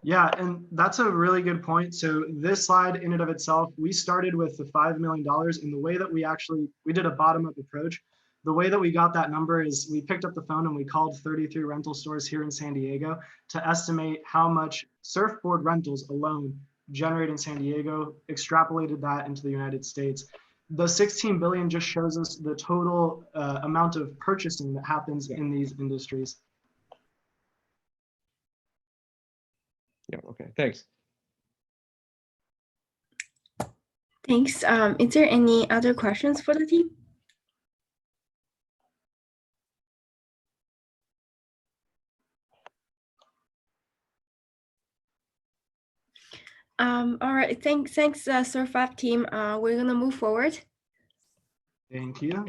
Yeah, and that's a really good point. So this slide in and of itself, we started with the $5 million, and the way that we did a bottom-up approach. The way that we got that number is we picked up the phone and we called 33 rental stores here in San Diego to estimate how much surfboard rentals alone generate in San Diego, extrapolated that into the United States. The 16 billion just shows us the total amount of purchasing that happens in these industries. Yeah, okay, thanks. Thanks. Is there any other questions for the team? All right, thanks, Surf5 team. We're gonna move forward. Thank you.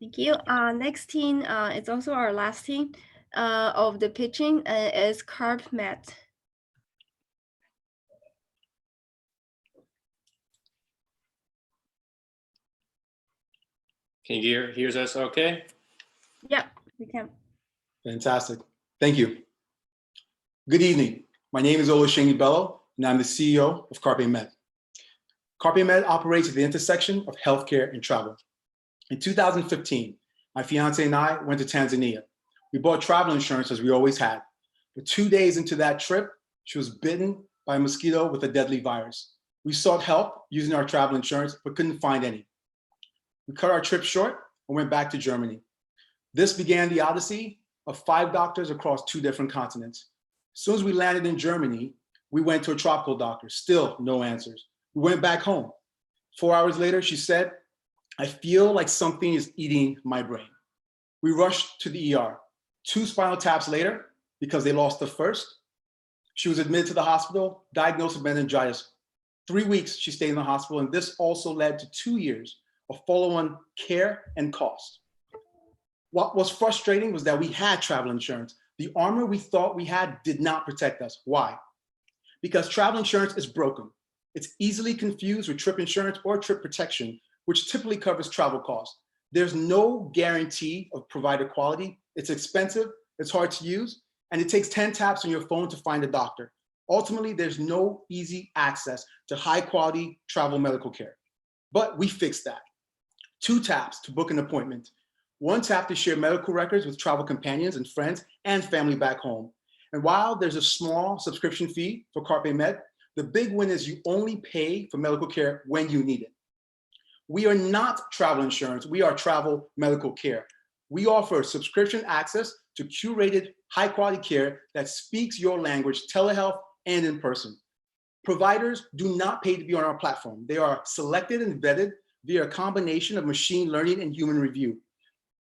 Thank you. Next team, it's also our last team of the pitching is Carpnet. Can you hear us okay? Yeah, we can. Fantastic. Thank you. Good evening. My name is Olusegun Bello, and I'm the CEO of Carpnet. Carpnet operates at the intersection of healthcare and travel. In 2015, my fiance and I went to Tanzania. We bought travel insurance as we always had. But 2 days into that trip, she was bitten by a mosquito with a deadly virus. We sought help using our travel insurance, but couldn't find any. We cut our trip short and went back to Germany. This began the odyssey of 5 doctors across 2 different continents. As soon as we landed in Germany, we went to a tropical doctor, still no answers. We went back home. 4 hours later, she said, "I feel like something is eating my brain." We rushed to the ER. 2 spinal taps later, because they lost the first, she was admitted to the hospital, diagnosed with meningitis. 3 weeks she stayed in the hospital, and this also led to 2 years of follow-on care and cost. What was frustrating was that we had travel insurance. The armor we thought we had did not protect us. Why? Because travel insurance is broken. It's easily confused with trip insurance or trip protection, which typically covers travel costs. There's no guarantee of provider quality. It's expensive, it's hard to use, and it takes 10 taps on your phone to find a doctor. Ultimately, there's no easy access to high quality travel medical care. But we fixed that. 2 taps to book an appointment. 1 tap to share medical records with travel companions and friends and family back home. And while there's a small subscription fee for Carpnet, the big win is you only pay for medical care when you need it. We are not travel insurance, we are travel medical care. We offer subscription access to curated high quality care that speaks your language, telehealth and in person. Providers do not pay to be on our platform. They are selected and vetted via a combination of machine learning and human review.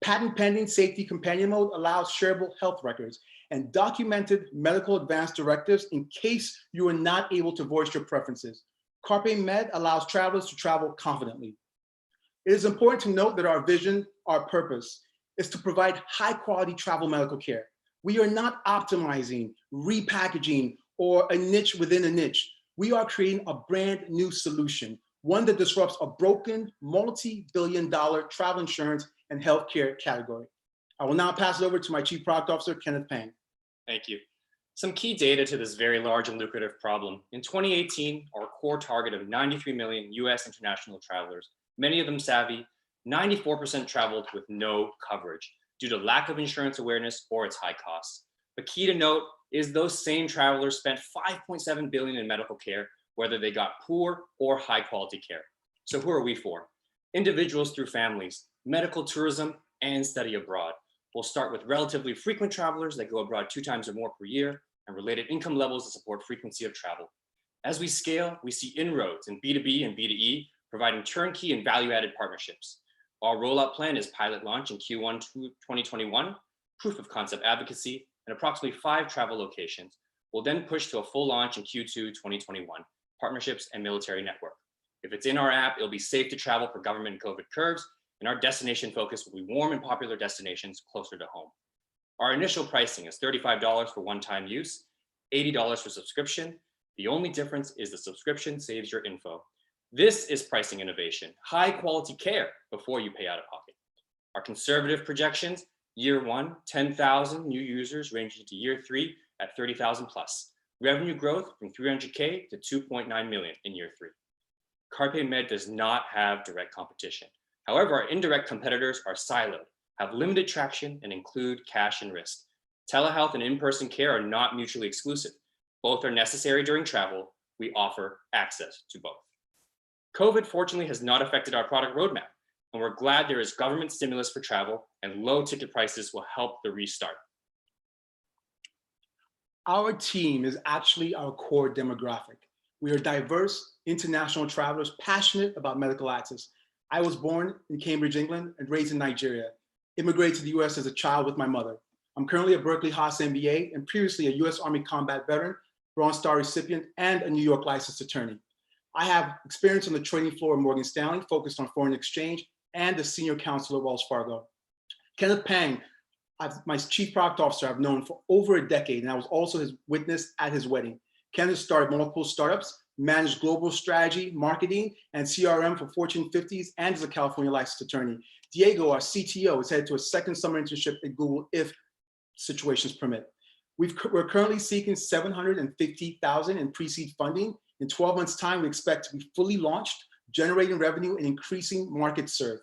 Patent pending safety companion mode allows shareable health records and documented medical advance directives in case you are not able to voice your preferences. Carpnet allows travelers to travel confidently. It is important to note that our vision, our purpose, is to provide high quality travel medical care. We are not optimizing, repackaging, or a niche within a niche. We are creating a brand new solution, one that disrupts a broken multi-billion-dollar travel insurance and healthcare category. I will now pass it over to my Chief Product Officer, Kenneth Pang. Thank you. Some key data to this very large and lucrative problem. In 2018, our core target of 93 million US international travelers, many of them savvy, 94% traveled with no coverage due to lack of insurance awareness or its high costs. But key to note is those same travelers spent 5.7 billion in medical care, whether they got poor or high quality care. So who are we for? Individuals through families, medical tourism, and study abroad. We'll start with relatively frequent travelers that go abroad 2 times or more per year, and related income levels that support frequency of travel. As we scale, we see inroads in B2B and B2E, providing turnkey and value-added partnerships. Our rollout plan is pilot launch in Q1 2021, proof of concept advocacy, and approximately 5 travel locations. We'll then push to a full launch in Q2 2021, partnerships and military network. If it's in our app, it'll be safe to travel for government and COVID curves, and our destination focus will be warm and popular destinations closer to home. Our initial pricing is $35 for one-time use, $80 for subscription. The only difference is the subscription saves your info. This is pricing innovation, high quality care before you pay out of pocket. Our conservative projections, year 1, 10,000 new users ranging to year 3 at 30,000 plus. Revenue growth from 300K to 2.9 million in year 3. Carpnet does not have direct competition. However, our indirect competitors are siloed, have limited traction, and include cash and risk. Telehealth and in-person care are not mutually exclusive. Both are necessary during travel. We offer access to both. COVID, fortunately, has not affected our product roadmap, and we're glad there is government stimulus for travel, and low ticket prices will help the restart. Our team is actually our core demographic. We are diverse, international travelers passionate about medical access. I was born in Cambridge, England, and raised in Nigeria. Immigrated to the US as a child with my mother. I'm currently a Berkeley Haas MBA and previously a US Army combat veteran, Bronze Star recipient, and a New York licensed attorney. I have experience on the trading floor of Morgan Stanley, focused on foreign exchange, and the senior counsel at Wells Fargo. Kenneth Pang, my chief product officer, I've known for over a decade, and I was also his witness at his wedding. Kenneth started multiple startups, managed global strategy, marketing, and CRM for Fortune 50s, and is a California licensed attorney. Diego, our CTO, is headed to a second summer internship at Google if situations permit. We're currently seeking $750,000 in pre-seed funding. In 12 months' time, we expect to be fully launched, generating revenue and increasing market served.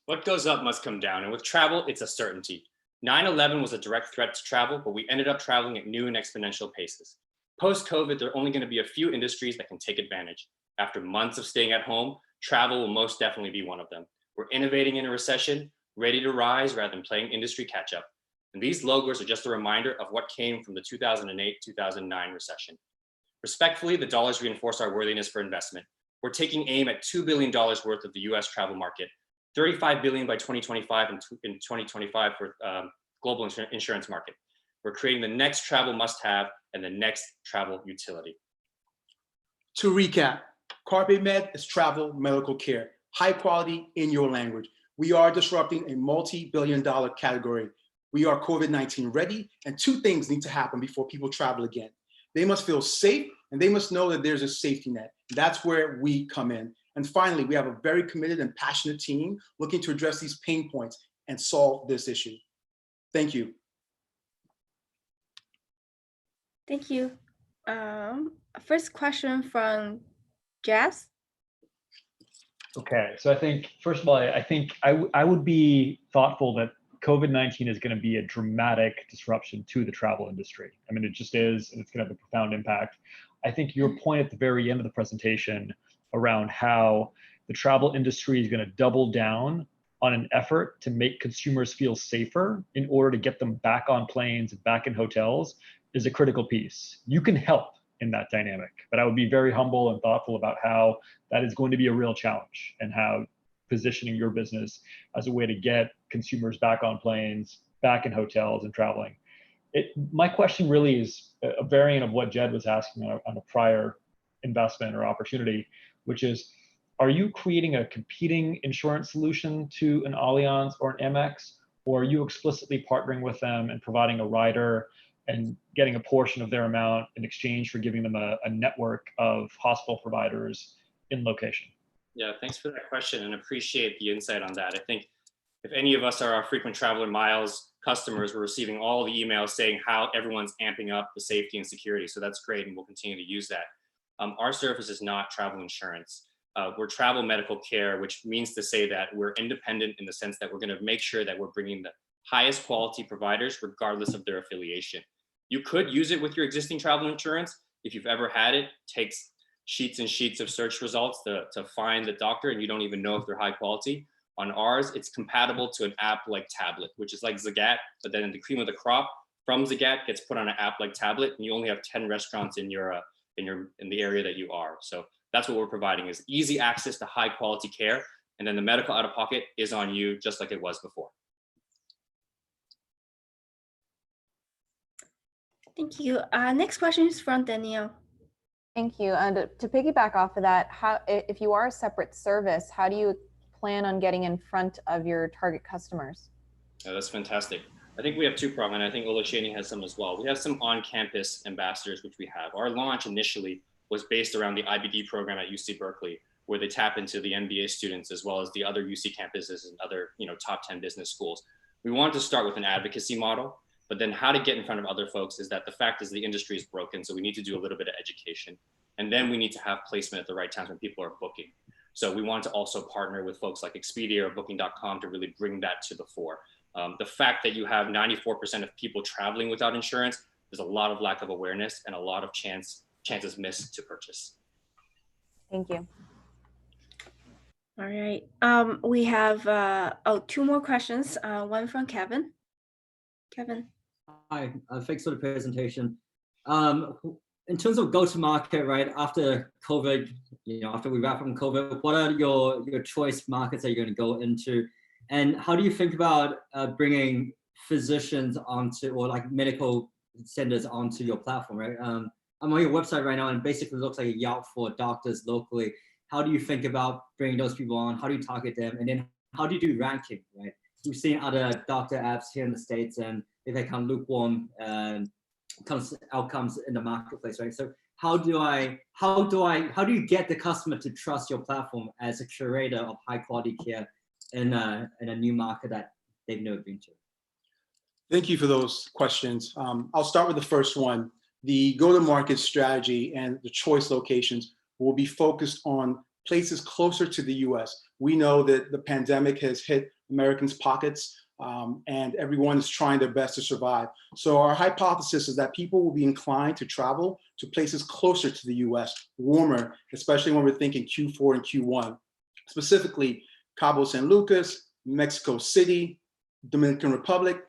What goes up must come down, and with travel, it's a certainty. 9/11 was a direct threat to travel, but we ended up traveling at new and exponential paces. Post-COVID, there are only going to be a few industries that can take advantage. After months of staying at home, travel will most definitely be one of them. We're innovating in a recession, ready to rise rather than playing industry catch-up. And these logos are just a reminder of what came from the 2008-2009 recession. Respectfully, the dollars reinforce our worthiness for investment. We're taking aim at $2 billion worth of the US travel market, $35 billion by 2025 and in 2025 for global insurance market. We're creating the next travel must-have and the next travel utility. To recap, Carpnet is travel medical care, high quality in your language. We are disrupting a multi-billion-dollar category. We are COVID-19 ready, and 2 things need to happen before people travel again. They must feel safe, and they must know that there's a safety net. That's where we come in. And finally, we have a very committed and passionate team looking to address these pain points and solve this issue. Thank you. Thank you. First question from Jess. Okay, so I think, first of all, I think I would be thoughtful that COVID-19 is going to be a dramatic disruption to the travel industry. I mean, it just is, and it's going to have a profound impact. I think your point at the very end of the presentation around how the travel industry is going to double down on an effort to make consumers feel safer in order to get them back on planes and back in hotels is a critical piece. You can help in that dynamic, but I would be very humble and thoughtful about how that is going to be a real challenge and how positioning your business as a way to get consumers back on planes, back in hotels and traveling. My question really is a variant of what Jed was asking on a prior investment or opportunity, which is, are you creating a competing insurance solution to an Allianz or an Amex, or are you explicitly partnering with them and providing a rider and getting a portion of their amount in exchange for giving them a network of hospital providers in location? Yeah, thanks for that question and appreciate the insight on that. I think if any of us are our frequent traveler miles customers, we're receiving all the emails saying how everyone's amping up the safety and security. So that's great, and we'll continue to use that. Our service is not travel insurance. We're travel medical care, which means to say that we're independent in the sense that we're going to make sure that we're bringing the highest quality providers regardless of their affiliation. You could use it with your existing travel insurance. If you've ever had it, takes sheets and sheets of search results to find the doctor, and you don't even know if they're high quality. On ours, it's compatible to an app like Tablet, which is like Zagat, but then the cream of the crop from Zagat gets put on an app like Tablet, and you only have 10 restaurants in the area that you are. So that's what we're providing, is easy access to high quality care And then the medical out-of-pocket is on you, just like it was before. Thank you. Next question is from Danielle. Thank you. And to piggyback off of that, how, if you are a separate service, how do you plan on getting in front of your target customers? That's fantastic. I think we have two problems, and I think Olusheni has some as well. We have some on-campus ambassadors, which we have. Our launch initially was based around the IBD program at UC Berkeley, where they tap into the MBA students as well as the other UC campuses and other, top 10 business schools. We wanted to start with an advocacy model, but then how to get in front of other folks is that the fact is the industry is broken, so we need to do a little bit of education. And then we need to have placement at the right times when people are booking. So we want to also partner with folks like Expedia or Booking.com to really bring that to the fore. The fact that you have 94% of people traveling without insurance, there's a lot of lack of awareness and a lot of chances missed to purchase. Thank you. All right. We have two more questions. One from Kevin. Kevin. Hi, thanks for the presentation. In terms of go-to-market, right, after COVID, after we wrap up from COVID, what are your choice markets that you're going to go into? And how do you think about bringing physicians onto, or like medical centers onto your platform, right? I'm on your website right now, and it basically looks like a Yelp for doctors locally. How do you think about bringing those people on? How do you target them? And then how do you do ranking, right? We've seen other doctor apps here in the States, and they've had kind of lukewarm outcomes in the marketplace, right? So how do you get the customer to trust your platform as a curator of high quality care in a new market that they've never been to? Thank you for those questions. I'll start with the first one. The go-to-market strategy and the choice locations will be focused on places closer to the US. We know that the pandemic has hit Americans' pockets, and everyone is trying their best to survive. So our hypothesis is that people will be inclined to travel to places closer to the US, warmer, especially when we're thinking Q4 and Q1, specifically Cabo San Lucas, Mexico City, Dominican Republic,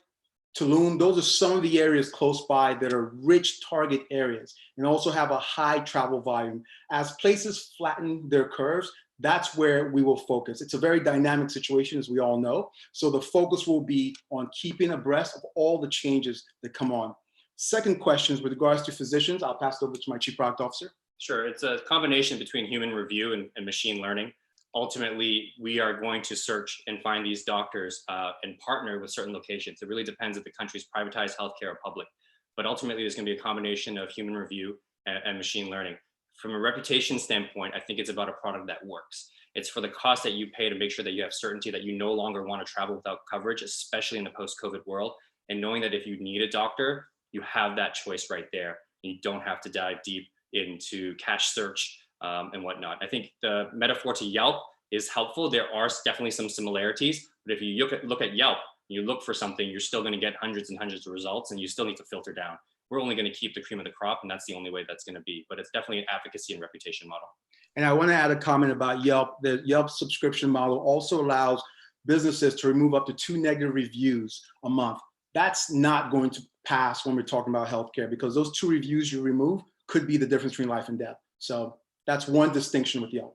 Tulum. Those are some of the areas close by that are rich target areas and also have a high travel volume. As places flatten their curves, that's where we will focus. It's a very dynamic situation, as we all know. So the focus will be on keeping abreast of all the changes that come on. Second question is with regards to physicians. I'll pass it over to my Chief Product Officer. Sure, it's a combination between human review and machine learning. Ultimately, we are going to search and find these doctors and partner with certain locations. It really depends if the country's privatized healthcare or public. But ultimately, there's going to be a combination of human review and machine learning. From a reputation standpoint, I think it's about a product that works. It's for the cost that you pay to make sure that you have certainty that you no longer want to travel without coverage, especially in the post-COVID world. And knowing that if you need a doctor, you have that choice right there. You don't have to dive deep into cash search and whatnot. I think the metaphor to Yelp is helpful. There are definitely some similarities, but if you look at Yelp, you look for something, you're still going to get hundreds and hundreds of results, and you still need to filter down. We're only going to keep the cream of the crop, and that's the only way that's going to be. But it's definitely an advocacy and reputation model. And I want to add a comment about Yelp. The Yelp subscription model also allows businesses to remove up to 2 negative reviews a month. That's not going to pass when we're talking about healthcare, because those 2 reviews you remove could be the difference between life and death. So that's one distinction with Yelp.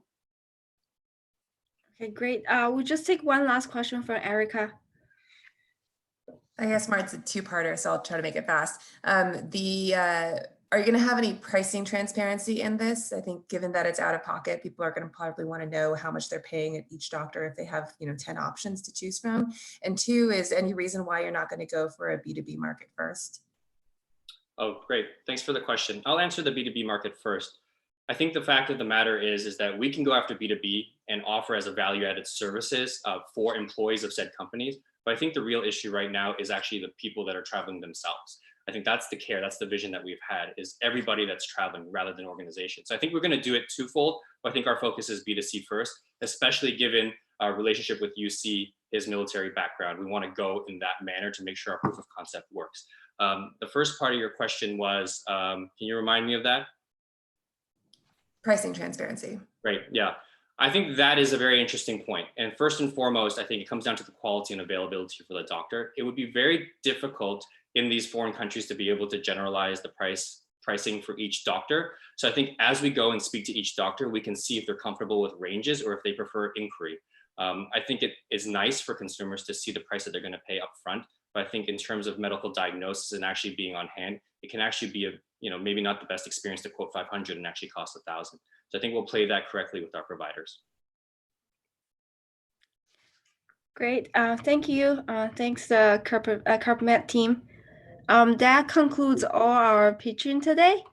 Okay, great. We'll just take one last question from Erica. Yes, Mark, it's a 2-parter, so I'll try to make it fast. Are you going to have any pricing transparency in this? I think given that it's out of pocket, people are going to probably want to know how much they're paying at each doctor if they have 10 options to choose from. And 2, is any reason why you're not going to go for a B2B market first? Oh, great. Thanks for the question. I'll answer the B2B market first. I think the fact of the matter is that we can go after B2B and offer as a value-added services for employees of said companies. But I think the real issue right now is actually the people that are traveling themselves. I think that's the care, that's the vision that we've had, is everybody that's traveling rather than organizations. So I think we're going to do it twofold, but I think our focus is B2C first, especially given our relationship with UC, his military background. We want to go in that manner to make sure our proof of concept works. The first part of your question was, can you remind me of that? Pricing transparency. Right, yeah. I think that is a very interesting point. And first and foremost, I think it comes down to the quality and availability for the doctor. It would be very difficult in these foreign countries to be able to generalize the pricing for each doctor. So I think as we go and speak to each doctor, we can see if they're comfortable with ranges or if they prefer inquiry. I think it is nice for consumers to see the price that they're going to pay up front. But I think in terms of medical diagnosis and actually being on hand, it can actually be maybe not the best experience to quote 500 and actually cost 1,000. So I think we'll play that correctly with our providers. Great. Thank you. Thanks, the Carpnet team. That concludes all our pitching today.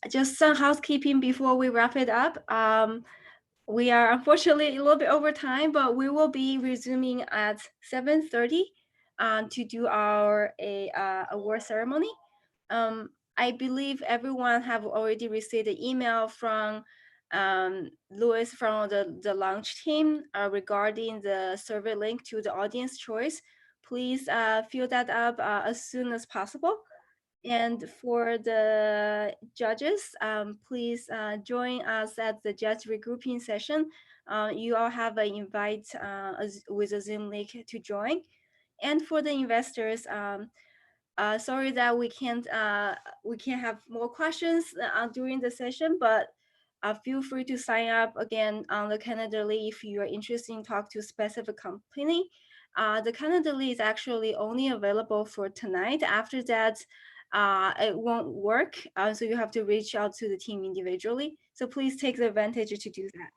Just some housekeeping before we wrap it up. We are unfortunately a little bit over time, but we will be resuming at 7:30 to do our award ceremony. I believe everyone have already received an email from Louis from the launch team regarding the survey link to the audience choice. Please fill that up as soon as possible. And for the judges, please join us at the judge regrouping session. You all have an invite with a Zoom link to join. And for the investors, sorry that we can't have more questions during the session, but feel free to sign up again on the Calendly if you are interested in talk to a specific company. The Calendly is actually only available for tonight. After that, it won't work. So you have to reach out to the team individually. So please take the advantage to do that.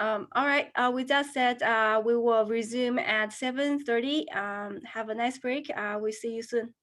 All right, with that said, we will resume at 7:30. Have a nice break. We'll see you soon.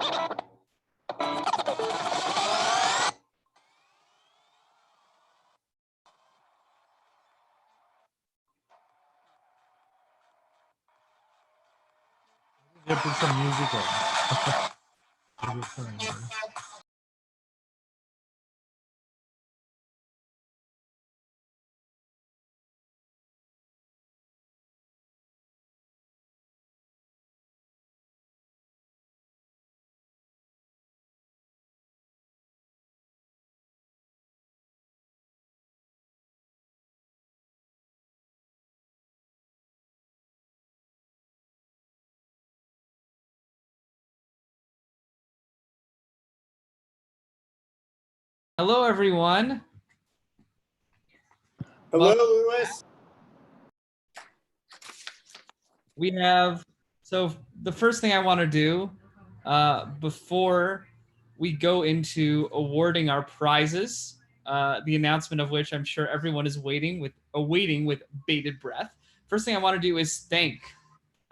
Yeah, put some music on. Hello, everyone. Hello, Louis. We have, so the first thing I want to do before we go into awarding our prizes, the announcement of which I'm sure everyone is awaiting with bated breath. First thing I want to do is thank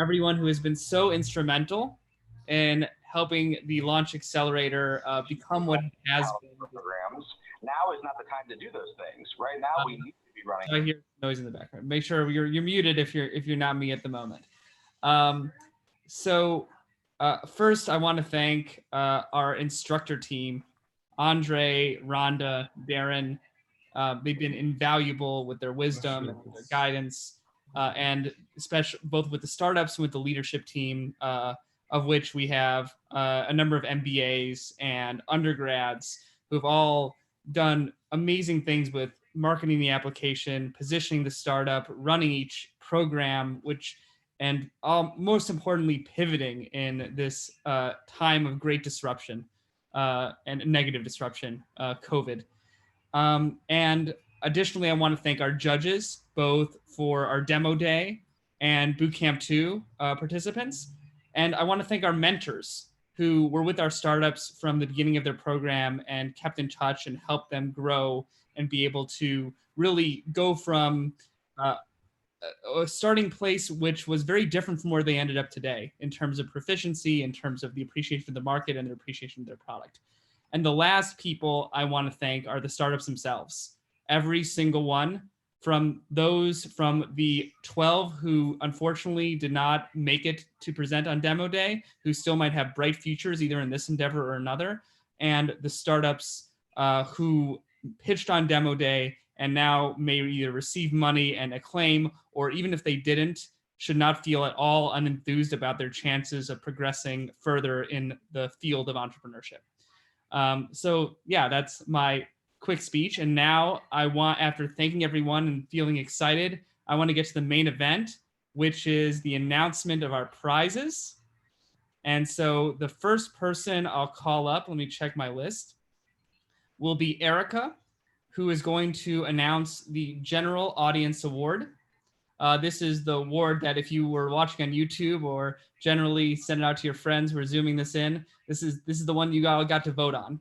everyone who has been so instrumental in helping the Launch Accelerator become what it has been. Programs. Now is not the time to do those things. Right now, we need to be running. I hear noise in the background. Make sure you're muted if you're not me at the moment. First, I want to thank our instructor team, Andre, Rhonda, Darren. They've been invaluable with their wisdom and their guidance, and especially both with the startups and with the leadership team, of which we have a number of MBAs and undergrads who've all done amazing things with marketing the application, positioning the startup, running each program, and most importantly, pivoting in this time of great disruption and negative disruption, COVID. And additionally, I want to thank our judges, both for our demo day and Bootcamp 2 participants. And I want to thank our mentors who were with our startups from the beginning of their program and kept in touch and helped them grow and be able to really go from a starting place which was very different from where they ended up today in terms of proficiency, in terms of the appreciation for the market and their appreciation of their product. And the last people I want to thank are the startups themselves. Every single one, from those from the 12 who unfortunately did not make it to present on demo day, who still might have bright futures either in this endeavor or another, and the startups who pitched on demo day and now may either receive money and acclaim, or even if they didn't, should not feel at all unenthused about their chances of progressing further in the field of entrepreneurship. So yeah, that's my quick speech. And now after thanking everyone and feeling excited, I want to get to the main event, which is the announcement of our prizes. And so the first person I'll call up, let me check my list, will be Erica, who is going to announce the General Audience Award. This is the award that if you were watching on YouTube or generally send it out to your friends who are zooming this in, this is the one you all got to vote on.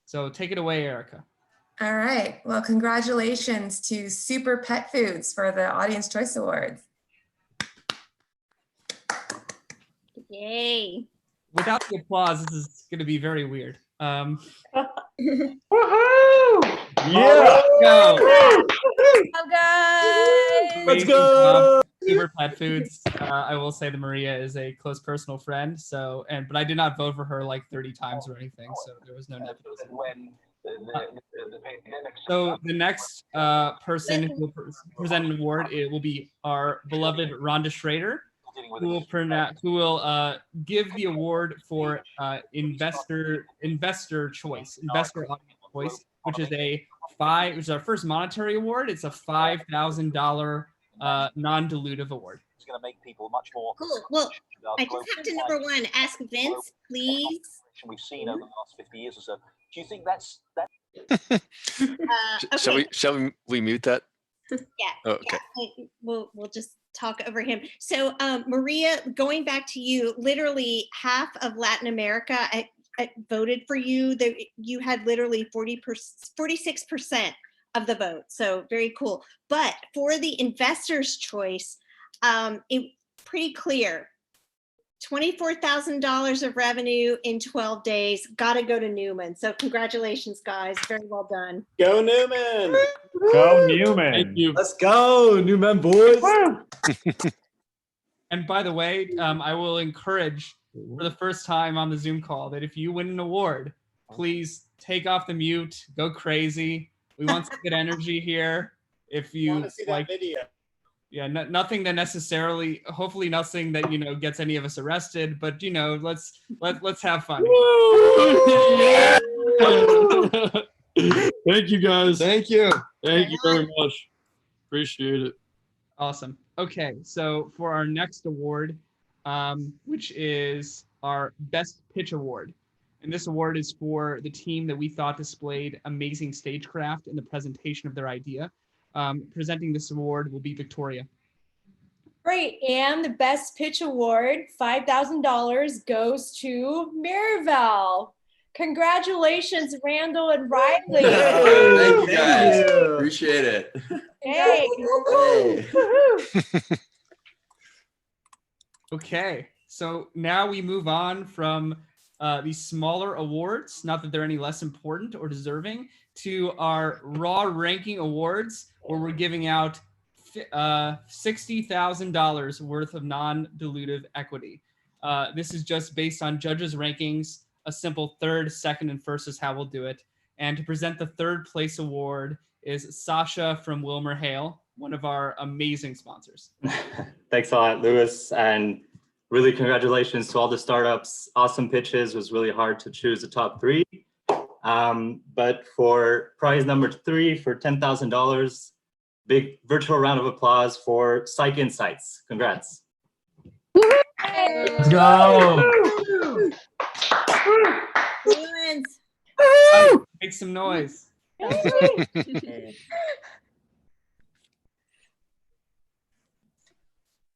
So take it away, Erica. All right. Well, congratulations to Super Pet Foods for the Audience Choice Awards. Yay. Without the applause, this is going to be very weird. Woohoo! Yeah. Go. Go guys. Let's go. Super Pet Foods. I will say that Maria is a close personal friend. But I did not vote for her like 30 times or anything. So there was no nepotism. So the next person who will present an award, it will be our beloved Rhonda Schrader, who will give the award for investor choice, investor audience choice, which is our first monetary award. It's a $5,000 non-dilutive award. It's going to make people much more cool. Well, I just have to number one ask Vince, please. We've seen over the last 50 years or so. Do you think that's Okay. Shall we mute that? Yeah. Oh, okay. Yeah. We'll just talk over him. So Maria, going back to you, literally half of Latin America I voted for you. You had literally 46% of the vote. So very cool. But for the investor's choice, it pretty clear. $24,000 of revenue in 12 days. Got to go to Numan. So congratulations, guys. Very well done. Go Numan. Go Numan. Thank you. Let's go, Numan boys. And by the way, I will encourage for the first time on the Zoom call that if you win an award, please take off the mute, go crazy. We want some good energy here. If you want to see that video. Yeah, nothing that necessarily, hopefully nothing that, you know, gets any of us arrested, but, you know, let's have fun. Thank you, guys. Thank you. Thank you very much. Appreciate it. Awesome. Okay, so for our next award, which is our Best Pitch Award. And this award is for the team that we thought displayed amazing stagecraft in the presentation of their idea. Presenting this award will be Victoria. Great, and the Best Pitch Award, $5,000 goes to Mirabelle. Congratulations, Randall and Riley. Thank you guys. Appreciate it. Hey. Okay, so now we move on from these smaller awards, not that they're any less important or deserving, to our raw ranking awards, where we're giving out $60,000 worth of non-dilutive equity. This is just based on judges' rankings. A simple third, second, and first is how we'll do it. And to present the third place award is Sasha from Wilmer Hale, one of our amazing sponsors. Thanks a lot, Lewis. And really congratulations to all the startups. Awesome pitches. It was really hard to choose the top three. But for prize number 3 for $10,000, big virtual round of applause for Psych Insights. Congrats. Let's go. Make some noise.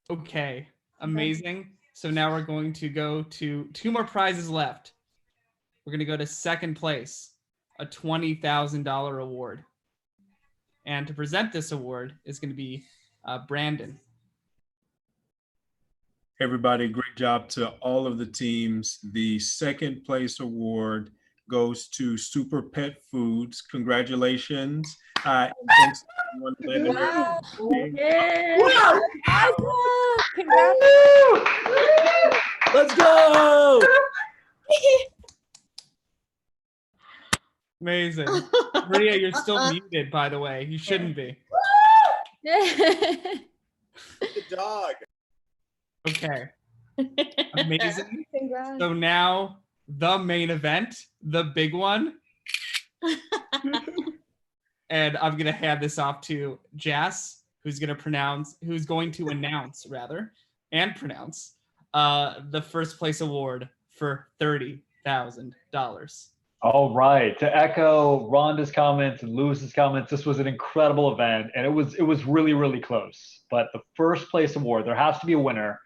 Okay, amazing. So now we're going to go to 2 more prizes left. We're going to go to second place, a $20,000 award. And to present this award is going to be Brandon. Everybody, great job to all of the teams. The second place award goes to Super Pet Foods. Congratulations. And thanks to everyone letting Wow. Let's go. Amazing. Maria, you're still muted, by the way. You shouldn't be. The dog. Okay. Amazing. Congrats. So now the main event, the big one. And I'm going to hand this off to Jas, who's going to announce the first place award for $30,000. All right. To echo Rhonda's comments and Lewis's comments, this was an incredible event, and it was really, really close. But the first place award, there has to be a winner.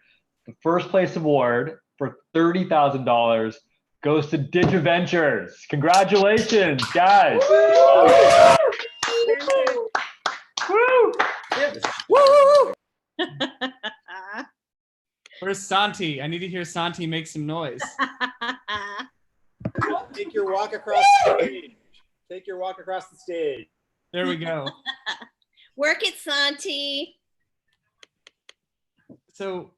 The first place award for $30,000 goes to DigiVentures. Congratulations, guys. Woo! Where's Santi? I need to hear Santi make some noise. Take your walk across the stage. Take your walk across the stage. There we go. Work it, Santi. So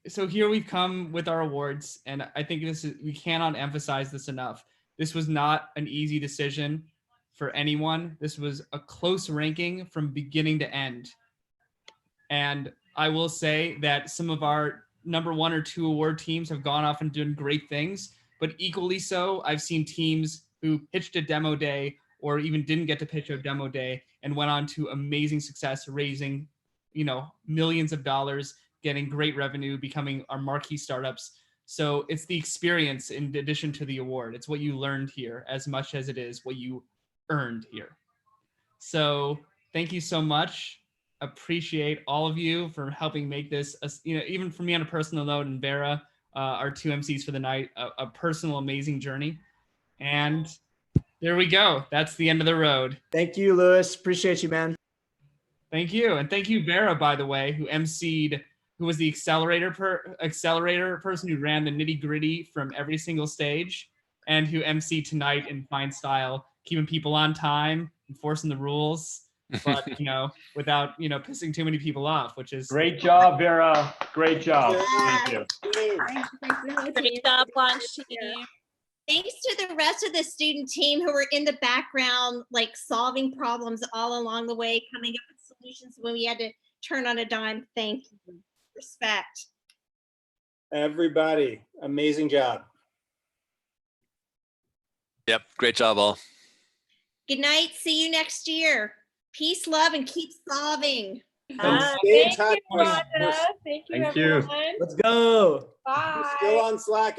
here we've come with our awards, and I think we cannot emphasize this enough. This was not an easy decision for anyone. This was a close ranking from beginning to end. And I will say that some of our number 1 or 2 award teams have gone off and done great things, but equally so, I've seen teams who pitched a demo day or even didn't get to pitch a demo day and went on to amazing success, raising, millions of dollars, getting great revenue, becoming our marquee startups. So it's the experience in addition to the award. It's what you learned here as much as it is what you earned here. So thank you so much. Appreciate all of you for helping make this, even for me on a personal note, and Vera, our 2 MCs for the night, a personal, amazing journey. And there we go. That's the end of the road. Thank you, Lewis. Appreciate you, man. Thank you. And thank you, Vera, by the way, who MC'd who was the accelerator person who ran the nitty gritty from every single stage, and who emceed tonight in fine style, keeping people on time, enforcing the rules, but without pissing too many people off, which is great job, Vera. Great job. Thank you. Great job, launch team. Thanks to the rest of the student team who were in the background, like solving problems all along the way, coming up with solutions when we had to turn on a dime. Thank you. Respect. Everybody, amazing job. Yep, great job all. Good night. See you next year. Peace, love, and keep solving. And stay in Thank touch. you, Rhonda. Thank you, Thank you. everyone. Let's go. Bye. We're still on Slack.